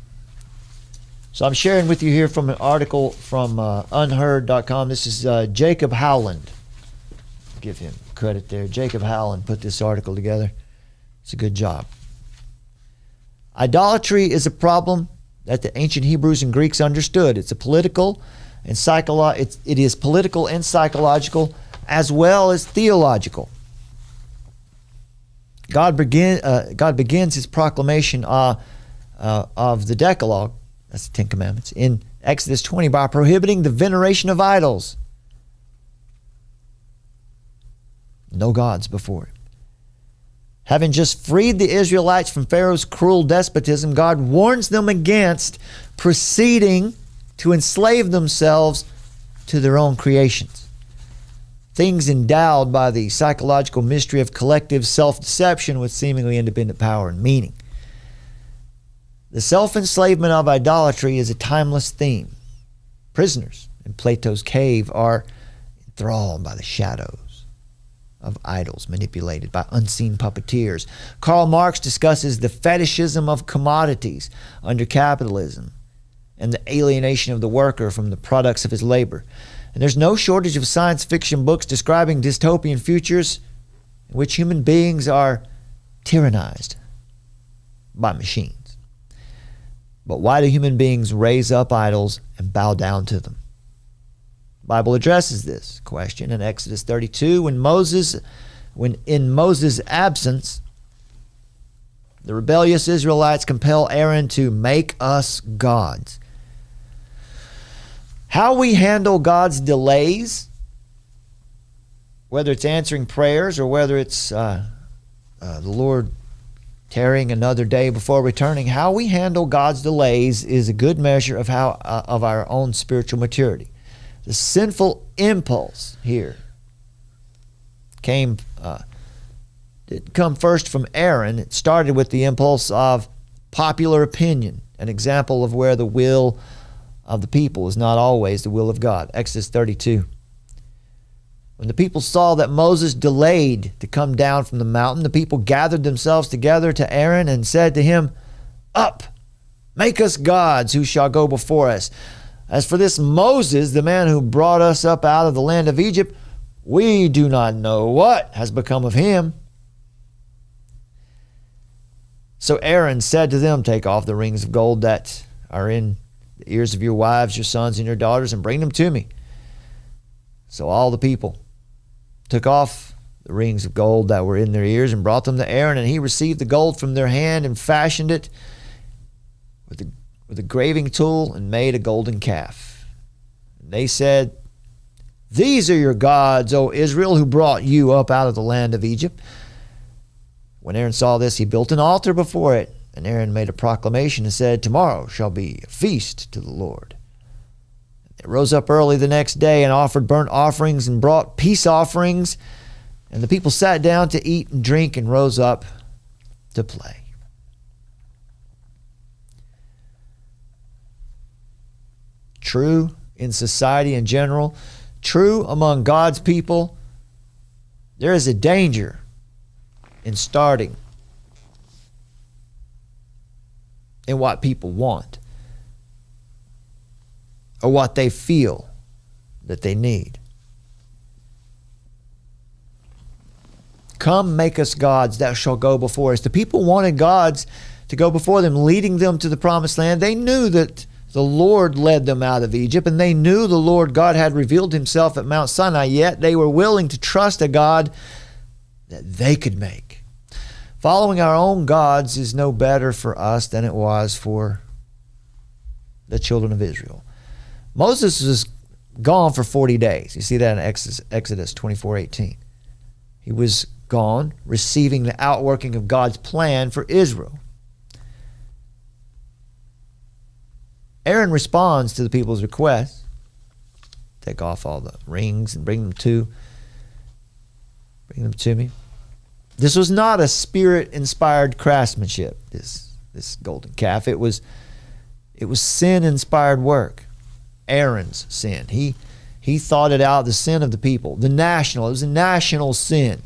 So I'm sharing with you here from an article from unheard.com. This is Jacob Howland. Give him credit there. Jacob Howland put this article together. It's a good job. Idolatry is a problem that the ancient Hebrews and Greeks understood. It's a political and it is political and psychological as well as theological. God begins His proclamation of the Decalogue, that's the Ten Commandments, in Exodus 20 by prohibiting the veneration of idols. No gods before Him. Having just freed the Israelites from Pharaoh's cruel despotism, God warns them against proceeding to enslave themselves to their own creations. Things endowed by the psychological mystery of collective self-deception with seemingly independent power and meaning. The self-enslavement of idolatry is a timeless theme. Prisoners in Plato's cave are enthralled by the shadows of idols manipulated by unseen puppeteers. Karl Marx discusses the fetishism of commodities under capitalism and the alienation of the worker from the products of his labor. And there's no shortage of science fiction books describing dystopian futures in which human beings are tyrannized by machines. But why do human beings raise up idols and bow down to them? The Bible addresses this question in Exodus 32 when in Moses' absence, the rebellious Israelites compel Aaron to make us gods. How we handle God's delays, whether it's answering prayers or whether it's the Lord tarrying another day before returning, how we handle God's delays is a good measure of our own spiritual maturity. The sinful impulse here didn't come first from Aaron. It started with the impulse of popular opinion, an example of where the will of the people is not always the will of God. Exodus 32. When the people saw that Moses delayed to come down from the mountain, the people gathered themselves together to Aaron and said to him, "Up, make us gods who shall go before us. As for this Moses, the man who brought us up out of the land of Egypt, we do not know what has become of him." So Aaron said to them, "Take off the rings of gold that are in the ears of your wives, your sons, and your daughters, and bring them to me." So all the people took off the rings of gold that were in their ears and brought them to Aaron, and he received the gold from their hand and fashioned it with a graving tool and made a golden calf. And they said, "These are your gods, O Israel, who brought you up out of the land of Egypt." When Aaron saw this, he built an altar before it, and Aaron made a proclamation and said, "Tomorrow shall be a feast to the Lord." They rose up early the next day and offered burnt offerings and brought peace offerings, and the people sat down to eat and drink and rose up to play. True in society in general, true among God's people, there is a danger in starting in what people want or what they feel that they need. Come, make us gods that shall go before us. The people wanted gods to go before them, leading them to the promised land. They knew that the Lord led them out of Egypt, and they knew the Lord God had revealed himself at Mount Sinai, yet they were willing to trust a God that they could make. Following our own gods is no better for us than it was for the children of Israel. Moses was gone for 40 days. You see that in Exodus 24:18. He was gone, receiving the outworking of God's plan for Israel. Aaron responds to the people's request. Take off all the rings and bring them to me. This was not a spirit-inspired craftsmanship, this golden calf. It was sin-inspired work. Aaron's sin. He thought it out, the sin of the people. It was a national sin.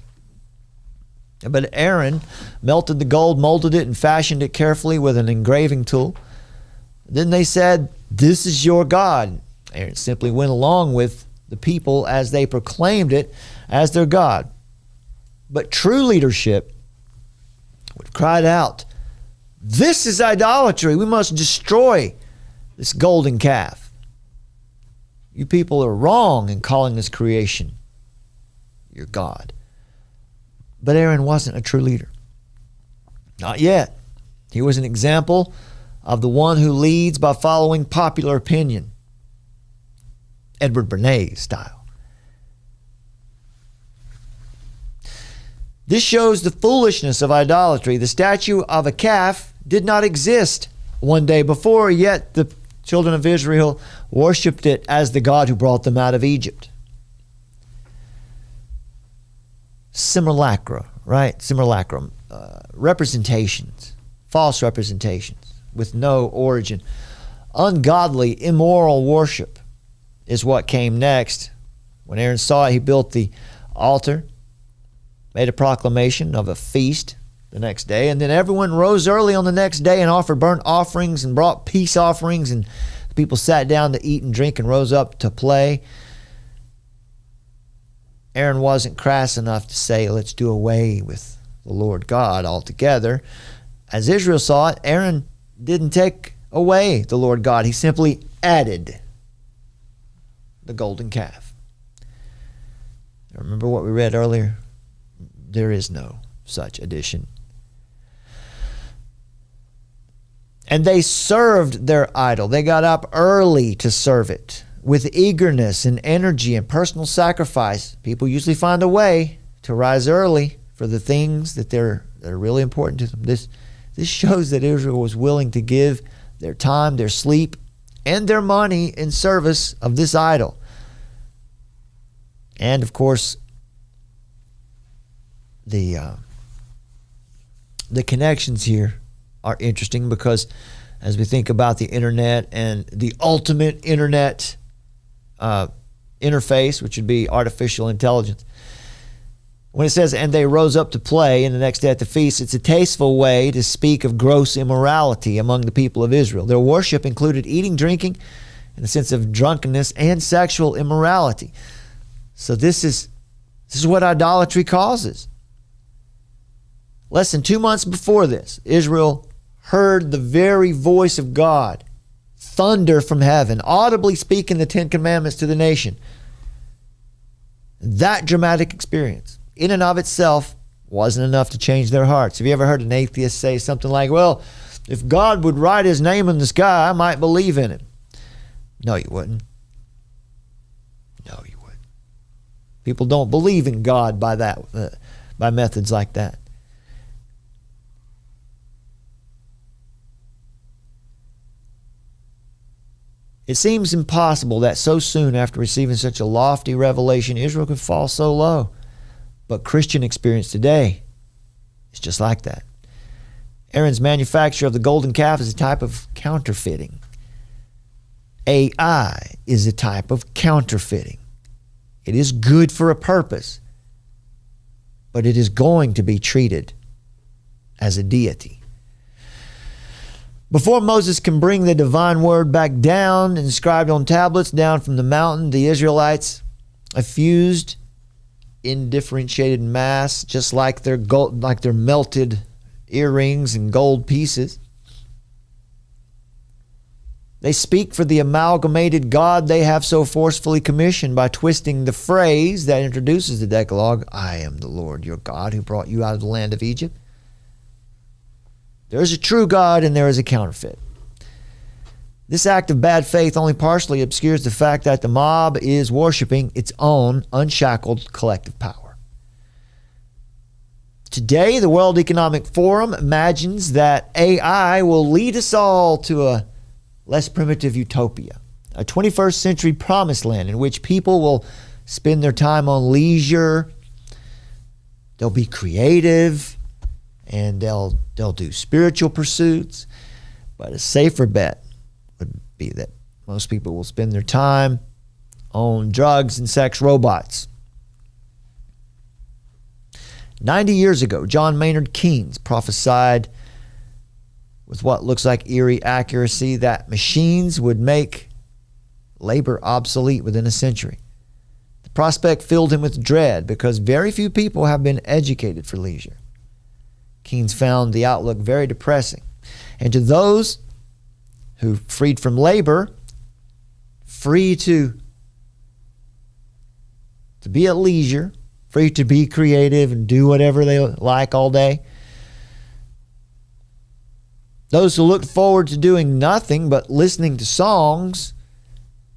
But Aaron melted the gold, molded it, and fashioned it carefully with an engraving tool. Then they said, "This is your God." Aaron simply went along with the people as they proclaimed it as their God. But true leadership would cry out, "This is idolatry. We must destroy this golden calf. You people are wrong in calling this creation your God." But Aaron wasn't a true leader. Not yet. He was an example of the one who leads by following popular opinion. Edward Bernays style. This shows the foolishness of idolatry. The statue of a calf did not exist one day before, yet the children of Israel worshipped it as the God who brought them out of Egypt. Simulacra, right? Simulacrum. Representations. False representations with no origin. Ungodly, immoral worship is what came next. When Aaron saw it, he built the altar, made a proclamation of a feast the next day, and then everyone rose early on the next day and offered burnt offerings and brought peace offerings, and the people sat down to eat and drink and rose up to play. Aaron wasn't crass enough to say, "Let's do away with the Lord God altogether." As Israel saw it, Aaron didn't take away the Lord God. He simply added the golden calf. Remember what we read earlier? There is no such addition. And they served their idol. They got up early to serve it with eagerness and energy and personal sacrifice. People usually find a way to rise early for the things that are really important to them. This shows that Israel was willing to give their time, their sleep, and their money in service of this idol. And of course, the connections here are interesting because as we think about the internet and the ultimate internet interface, which would be artificial intelligence, when it says, "and they rose up to play," and the next day at the feast, it's a tasteful way to speak of gross immorality among the people of Israel. Their worship included eating, drinking, in a sense of drunkenness, and sexual immorality. So this is what idolatry causes. Less than 2 months before this, Israel heard the very voice of God, thunder from heaven, audibly speaking the Ten Commandments to the nation. That dramatic experience, in and of itself, wasn't enough to change their hearts. Have you ever heard an atheist say something like, "Well, if God would write his name in the sky, I might believe in him"? No, you wouldn't. No, you wouldn't. People don't believe in God by methods like that. It seems impossible that so soon after receiving such a lofty revelation, Israel could fall so low. But Christian experience today is just like that. Aaron's manufacture of the golden calf is a type of counterfeiting. AI is a type of counterfeiting. It is good for a purpose, but it is going to be treated as a deity. Before Moses can bring the divine word back down, inscribed on tablets down from the mountain, the Israelites effused indifferentiated mass, just like their gold, like their melted earrings and gold pieces. They speak for the amalgamated God they have so forcefully commissioned by twisting the phrase that introduces the Decalogue, I am the Lord your God who brought you out of the land of Egypt. There is a true God and there is a counterfeit. This act of bad faith only partially obscures the fact that the mob is worshiping its own unshackled collective power. Today, the World Economic Forum imagines that AI will lead us all to a less primitive utopia, a 21st century promised land in which people will spend their time on leisure, they'll be creative, and they'll do spiritual pursuits. But a safer bet would be that most people will spend their time on drugs and sex robots. 90 years ago, John Maynard Keynes prophesied with what looks like eerie accuracy that machines would make labor obsolete within a century. The prospect filled him with dread because very few people have been educated for leisure. Keynes found the outlook very depressing. And to those who, freed from labor, free to be at leisure, free to be creative and do whatever they like all day, those who looked forward to doing nothing but listening to songs,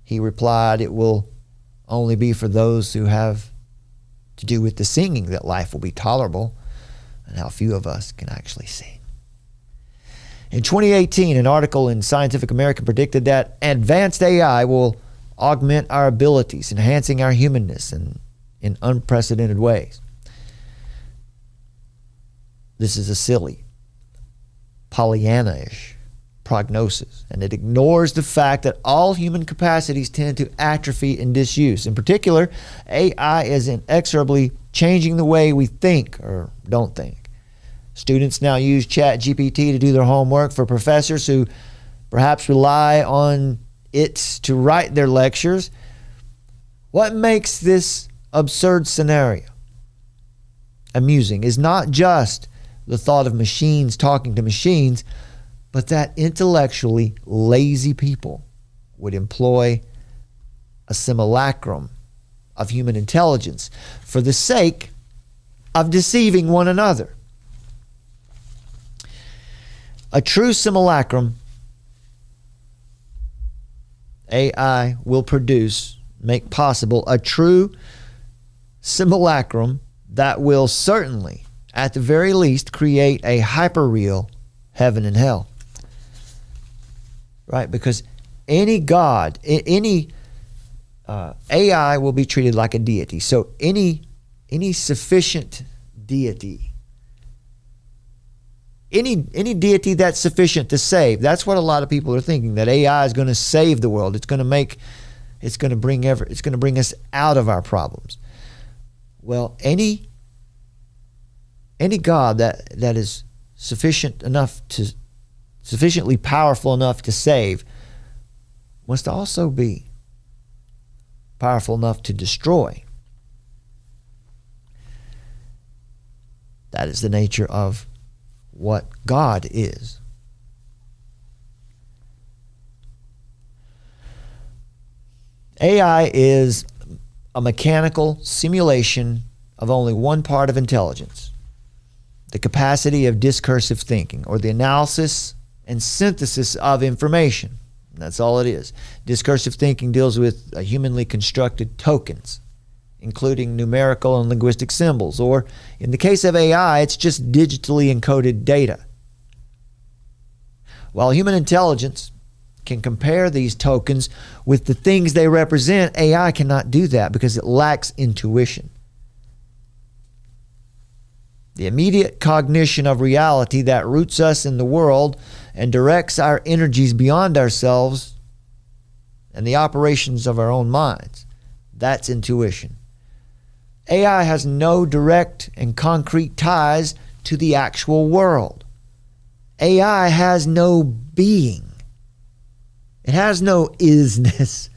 he replied, it will only be for those who have to do with the singing that life will be tolerable, and how few of us can actually sing. In 2018, an article in Scientific American predicted that advanced AI will augment our abilities, enhancing our humanness in unprecedented ways. This is a silly, Pollyanna-ish prognosis, and it ignores the fact that all human capacities tend to atrophy and disuse. In particular, AI is inexorably changing the way we think or don't think. Students now use ChatGPT to do their homework. For professors who perhaps rely on it to write their lectures, what makes this absurd scenario amusing is not just the thought of machines talking to machines, but that intellectually lazy people would employ a simulacrum of human intelligence for the sake of deceiving one another. A true simulacrum AI will produce, make possible, a true simulacrum that will certainly, at the very least, create a hyperreal heaven and hell. Right? Because any God, any AI will be treated like a deity. So any sufficient deity, any deity that's sufficient to save, that's what a lot of people are thinking, that AI is going to save the world. It's going to bring us out of our problems. Well, any God that is sufficiently powerful enough to save must also be powerful enough to destroy. That is the nature of what God is. AI is a mechanical simulation of only one part of intelligence, the capacity of discursive thinking, or the analysis and synthesis of information. That's all it is. Discursive thinking deals with humanly constructed tokens, including numerical and linguistic symbols, or in the case of AI, it's just digitally encoded data. While human intelligence can compare these tokens with the things they represent, AI cannot do that because it lacks intuition. The immediate cognition of reality that roots us in the world and directs our energies beyond ourselves and the operations of our own minds. That's intuition. AI has no direct and concrete ties to the actual world. AI has no being. It has no isness.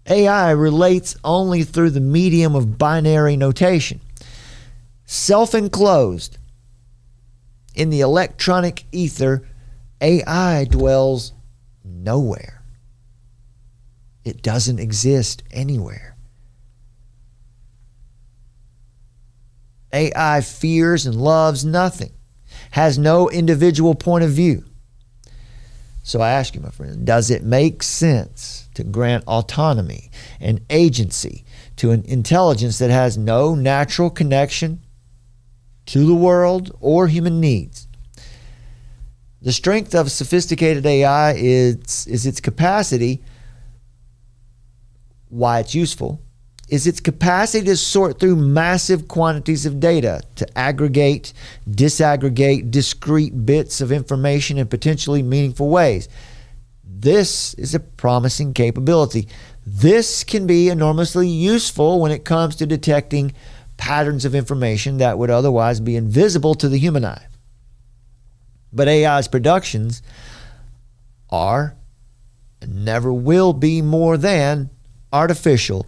AI relates only through the medium of binary notation. Self-enclosed in the electronic ether, AI dwells nowhere. It doesn't exist anywhere. AI fears and loves nothing, has no individual point of view. So I ask you, my friend, does it make sense to grant autonomy and agency to an intelligence that has no natural connection to the world or human needs? The strength of sophisticated AI is its capacity, why it's useful, is its capacity to sort through massive quantities of data, to aggregate, disaggregate discrete bits of information in potentially meaningful ways. This is a promising capability. This can be enormously useful when it comes to detecting patterns of information that would otherwise be invisible to the human eye. But AI's productions are and never will be more than artificial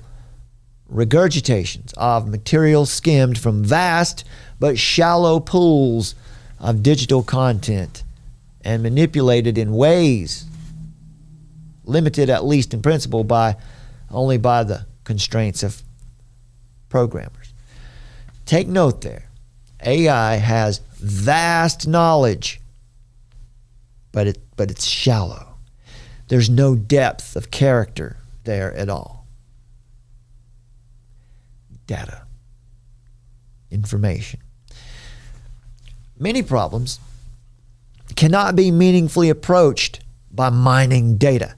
regurgitations of material skimmed from vast but shallow pools of digital content and manipulated in ways limited, at least in principle, only by the constraints of programmers. Take note there. AI has vast knowledge, but it's shallow. There's no depth of character there at all. Data, information. Many problems cannot be meaningfully approached by mining data.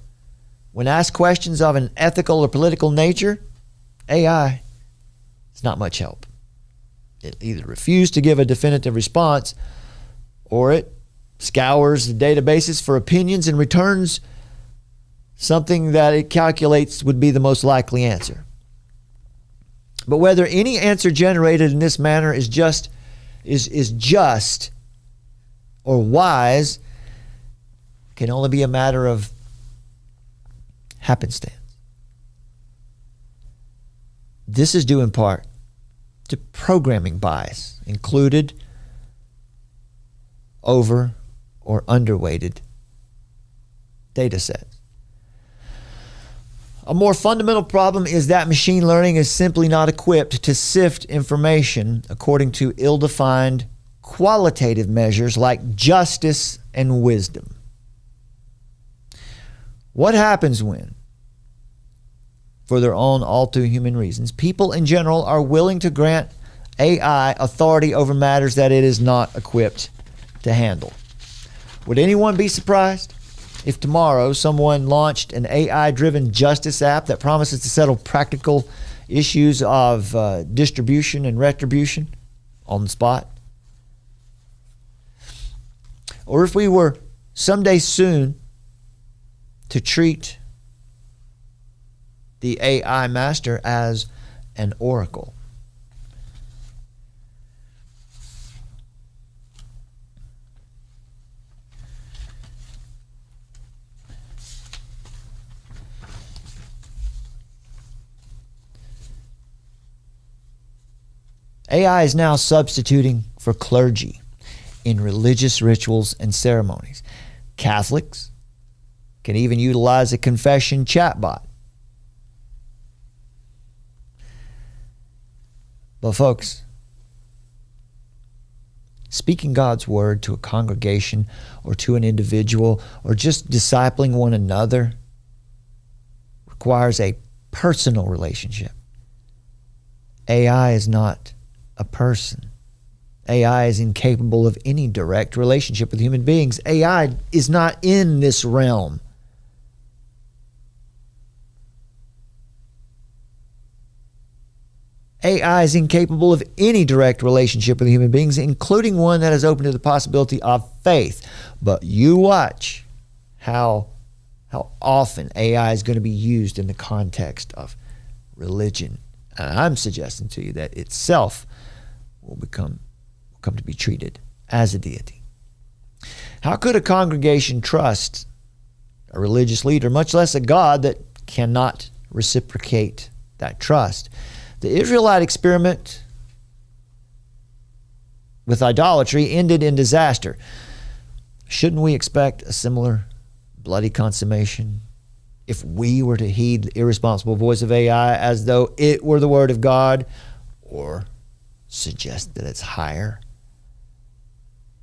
When asked questions of an ethical or political nature, AI is not much help. It either refuses to give a definitive response, or it scours the databases for opinions and returns something that it calculates would be the most likely answer. But whether any answer generated in this manner is just or wise can only be a matter of happenstance. This is due in part to programming bias, included over or underweighted data sets. A more fundamental problem is that machine learning is simply not equipped to sift information according to ill-defined qualitative measures like justice and wisdom. What happens when, for their own all too human reasons, people in general are willing to grant AI authority over matters that it is not equipped to handle? Would anyone be surprised if tomorrow someone launched an AI-driven justice app that promises to settle practical issues of distribution and retribution on the spot? Or if we were someday soon to treat the AI master as an oracle? AI is now substituting for clergy in religious rituals and ceremonies. Catholics can even utilize a confession chatbot. But folks, speaking God's word to a congregation or to an individual or just discipling one another requires a personal relationship. AI is not a person. AI is incapable of any direct relationship with human beings. AI is not in this realm. AI is incapable of any direct relationship with human beings, including one that is open to the possibility of faith. But you watch how often AI is going to be used in the context of religion. And I'm suggesting to you that itself will come to be treated as a deity. How could a congregation trust a religious leader, much less a God that cannot reciprocate that trust? The Israelite experiment with idolatry ended in disaster. Shouldn't we expect a similar bloody consummation if we were to heed the irresponsible voice of AI as though it were the word of God, or suggest that it's higher?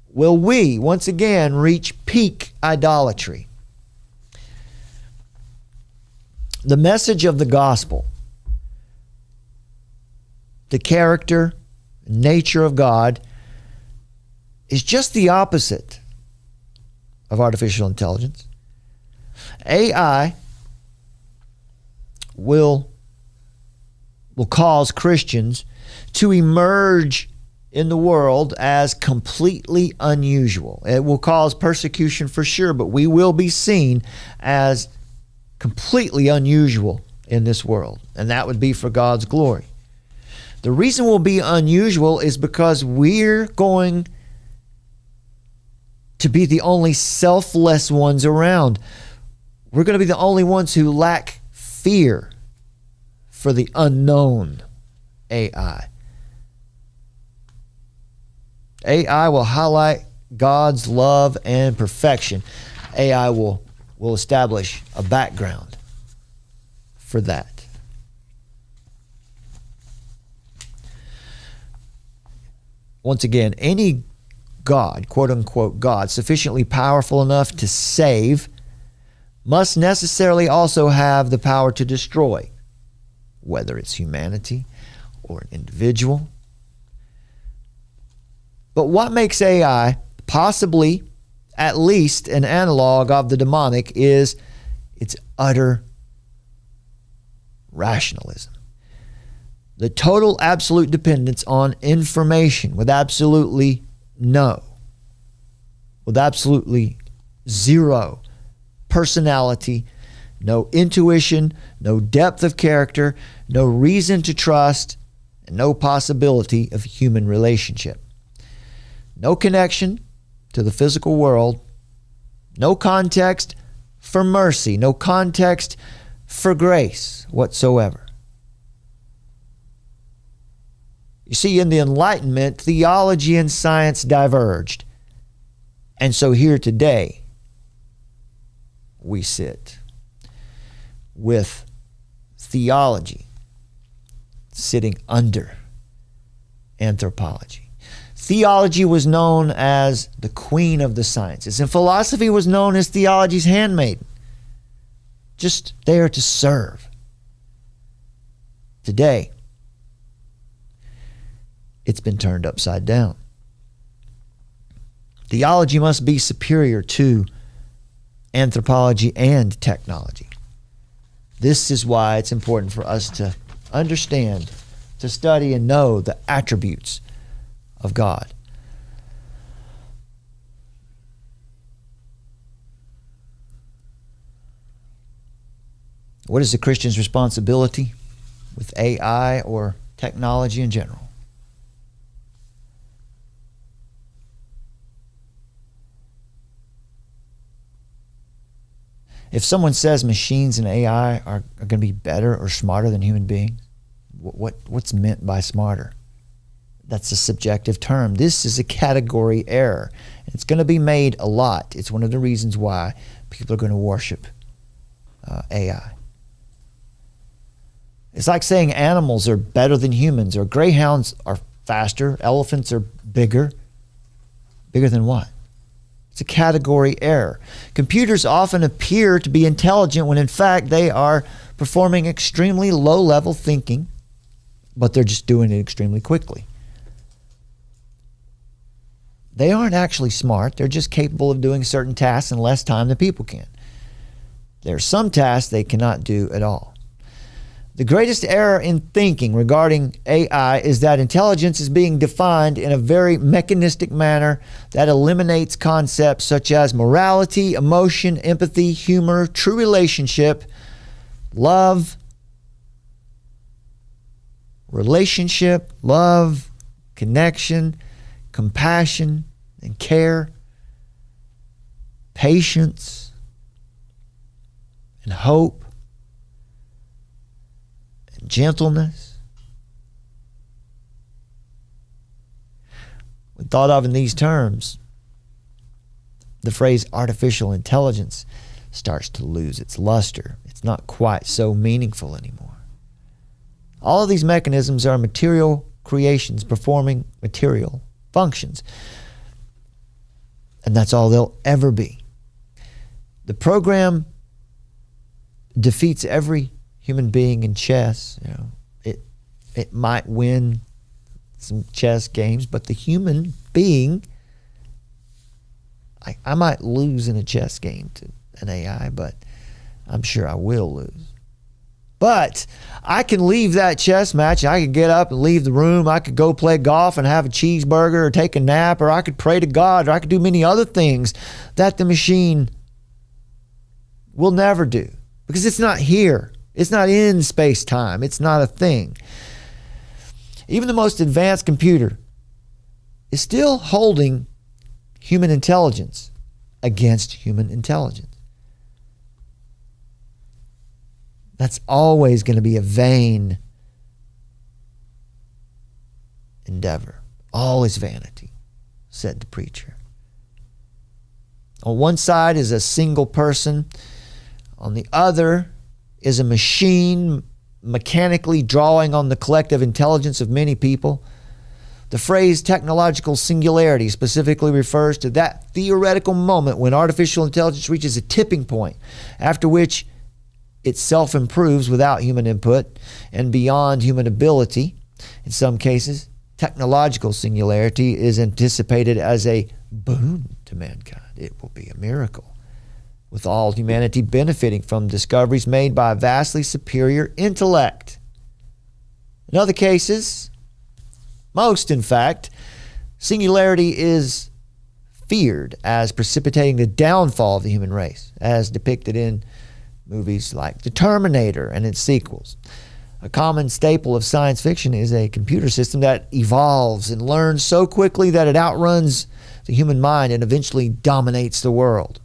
Will we once again reach peak idolatry? The message of the gospel, the character, nature of God, is just the opposite of artificial intelligence. AI will cause Christians to emerge in the world as completely unusual. It will cause persecution for sure, but we will be seen as completely unusual in this world, and that would be for God's glory. The reason we'll be unusual is because we're going to be the only selfless ones around. We're going to be the only ones who lack fear for the unknown AI. AI will highlight God's love and perfection. AI will establish a background for that. Once again, any God, quote unquote God, sufficiently powerful enough to save must necessarily also have the power to destroy, whether it's humanity or an individual. But what makes AI possibly at least an analog of the demonic is its utter rationalism. The total absolute dependence on information with absolutely zero personality, no intuition, no depth of character, no reason to trust, and no possibility of human relationship. No connection to the physical world, no context for mercy, no context for grace whatsoever. You see, in the Enlightenment, theology and science diverged. And so here today, we sit with theology sitting under anthropology. Theology was known as the queen of the sciences, and philosophy was known as theology's handmaiden, just there to serve. Today, it's been turned upside down. Theology must be superior to anthropology and technology. This is why it's important for us to understand, to study and know the attributes of God. What is the Christian's responsibility with AI or technology in general? If someone says machines and AI are going to be better or smarter than human beings, what's meant by smarter? That's a subjective term. This is a category error. It's going to be made a lot. It's one of the reasons why people are going to worship AI. It's like saying animals are better than humans, or greyhounds are faster, elephants are bigger. Bigger than what? It's a category error. Computers often appear to be intelligent when in fact they are performing extremely low-level thinking, but they're just doing it extremely quickly. They aren't actually smart. They're just capable of doing certain tasks in less time than people can. There are some tasks they cannot do at all. The greatest error in thinking regarding AI is that intelligence is being defined in a very mechanistic manner that eliminates concepts such as morality, emotion, empathy, humor, true relationship, love, connection, compassion, and care, patience, and hope, and gentleness. When thought of in these terms, the phrase artificial intelligence starts to lose its luster. It's not quite so meaningful anymore. All of these mechanisms are material creations performing material functions. And that's all they'll ever be. The program defeats every human being in chess. You know, it might win some chess games, but the human being, I might lose in a chess game to an AI, but I'm sure I will lose. But I can leave that chess match. I could get up and leave the room. I could go play golf and have a cheeseburger or take a nap, or I could pray to God, or I could do many other things that the machine will never do, because it's not here. It's not in space-time. It's not a thing. Even the most advanced computer is still holding human intelligence against human intelligence. That's always going to be a vain endeavor. All is vanity, said the preacher. On one side is a single person. On the other is a machine mechanically drawing on the collective intelligence of many people. The phrase technological singularity specifically refers to that theoretical moment when artificial intelligence reaches a tipping point, after which it self-improves without human input and beyond human ability. In some cases, technological singularity is anticipated as a boon to mankind. It will be a miracle, with all humanity benefiting from discoveries made by a vastly superior intellect. In other cases, most in fact, singularity is feared as precipitating the downfall of the human race, as depicted in movies like The Terminator and its sequels. A common staple of science fiction is a computer system that evolves and learns so quickly that it outruns the human mind and eventually dominates the world.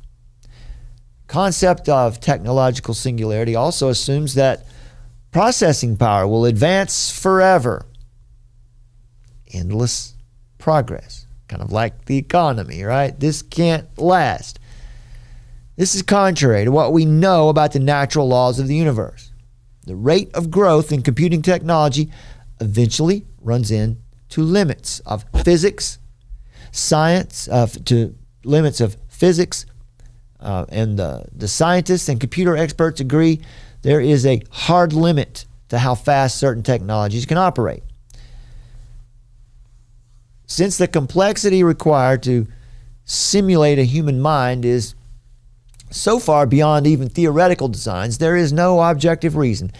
Concept of technological singularity also assumes that processing power will advance forever. Endless progress, kind of like the economy, right? This can't last. This is contrary to what we know about the natural laws of the universe. The rate of growth in computing technology eventually runs into limits of physics, science, and the scientists and computer experts agree there is a hard limit to how fast certain technologies can operate. Since the complexity required to simulate a human mind is so far beyond even theoretical designs, there is no objective reason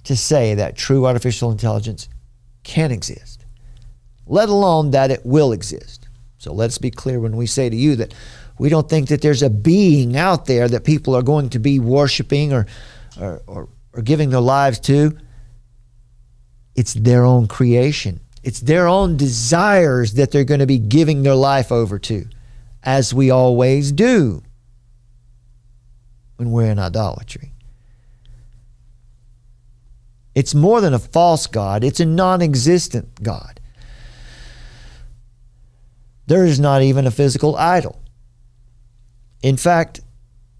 to say that true artificial intelligence can exist, let alone that it will exist. So let's be clear when we say to you that we don't think that there's a being out there that people are going to be worshiping or giving their lives to. It's their own creation. It's their own desires that they're going to be giving their life over to, as we always do when we're in idolatry. It's more than a false God. It's a non-existent God. There is not even a physical idol. In fact,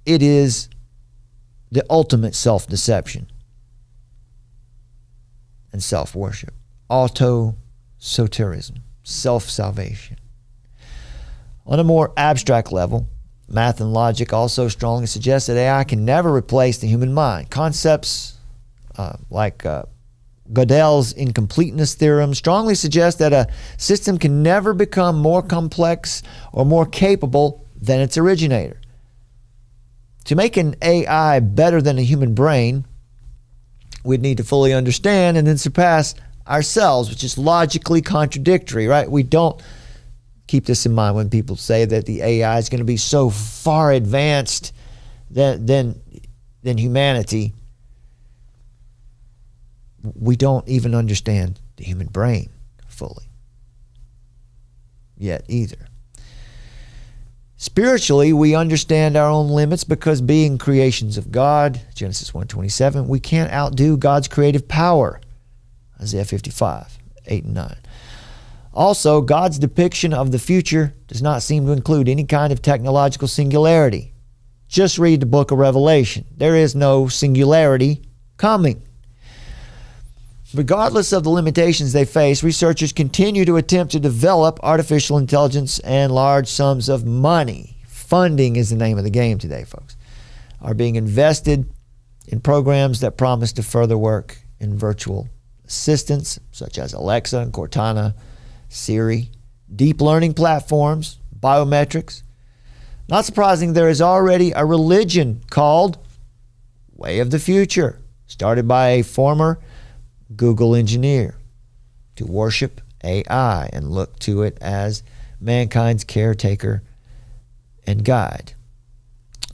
it is the ultimate self-deception and self-worship. Autosoterism, self-salvation. On a more abstract level, math and logic also strongly suggest that AI can never replace the human mind. Concepts like Gödel's incompleteness theorem strongly suggests that a system can never become more complex or more capable than its originator. To make an AI better than a human brain, we'd need to fully understand and then surpass ourselves, which is logically contradictory, right? We don't keep this in mind when people say that the AI is going to be so far advanced than humanity. We don't even understand the human brain fully yet either. Spiritually, we understand our own limits because being creations of God, Genesis 1:27, we can't outdo God's creative power, Isaiah 55, 8 and 9. Also, God's depiction of the future does not seem to include any kind of technological singularity. Just read the book of Revelation. There is no singularity coming. Regardless of the limitations they face, researchers continue to attempt to develop artificial intelligence, and large sums of money, funding is the name of the game today, folks, are being invested in programs that promise to further work in virtual assistants such as Alexa and Cortana, Siri, deep learning platforms, biometrics. Not surprising, there is already a religion called Way of the Future, started by a former Google engineer, to worship AI and look to it as mankind's caretaker and guide.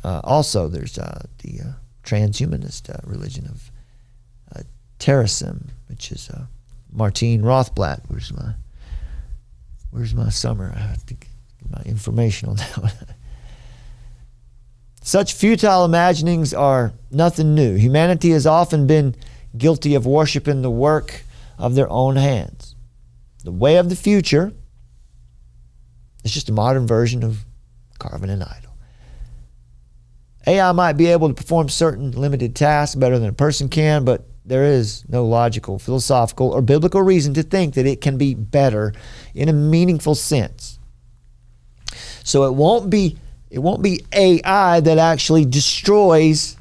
Also, there's the transhumanist religion of Terrasim, which is Martine Rothblatt. Where's my summer? I have to get my information on that one. Such futile imaginings are nothing new. Humanity has often been guilty of worshiping the work of their own hands. The way of the future is just a modern version of carving an idol. AI might be able to perform certain limited tasks better than a person can, but there is no logical, philosophical, or biblical reason to think that it can be better in a meaningful sense. So it won't be AI that actually destroys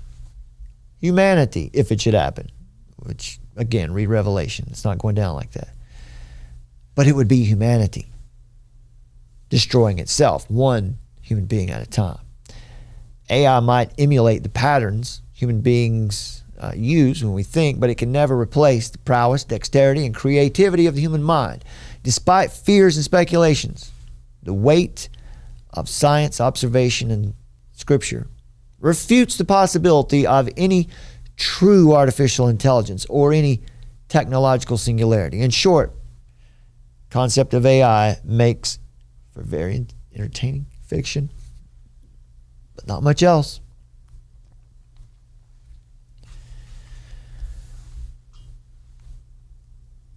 humanity if it should happen. Which, again, read Revelation. It's not going down like that. But it would be humanity destroying itself, one human being at a time. AI might emulate the patterns human beings use when we think, but it can never replace the prowess, dexterity, and creativity of the human mind. Despite fears and speculations, the weight of science, observation, and scripture refutes the possibility of any true artificial intelligence or any technological singularity. In short, concept of AI makes for very entertaining fiction, but not much else.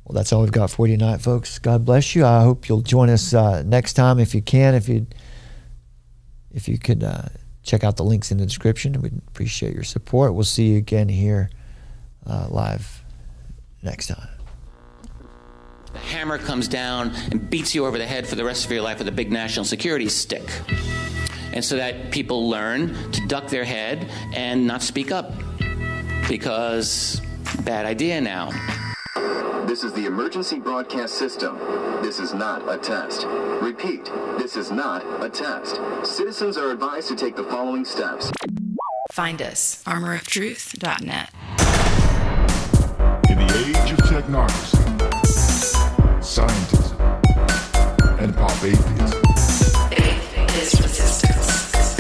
Well, that's all we've got for you tonight, folks. God bless you. I hope you'll join us next time if you can. If you could check out the links in the description. We'd appreciate your support. We'll see you again here live next time.
The hammer comes down and beats you over the head for the rest of your life with a big national security stick. And so that people learn to duck their head and not speak up. Because bad idea now.
This is the emergency broadcast system. This is not a test. Repeat, this is not a test. Citizens are advised to take the following steps.
Find us, armoroftruth.net.
In the age of technocracy, scientism, and pop atheism,
Faith is resistance.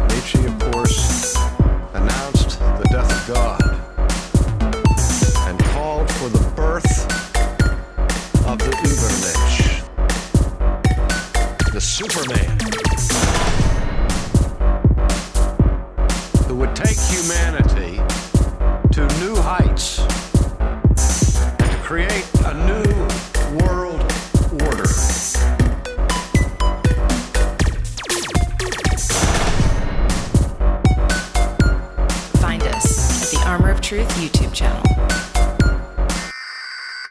Nietzsche, of course, announced the death of God and called for the birth of the Übermensch, the Superman, who would take humanity to new heights and to create a new world order.
Find us at the Armor of Truth YouTube channel.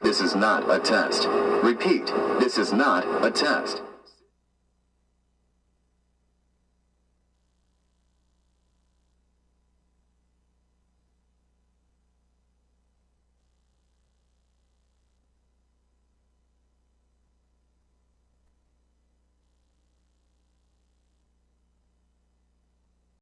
This is not a test. Repeat, this is not a test.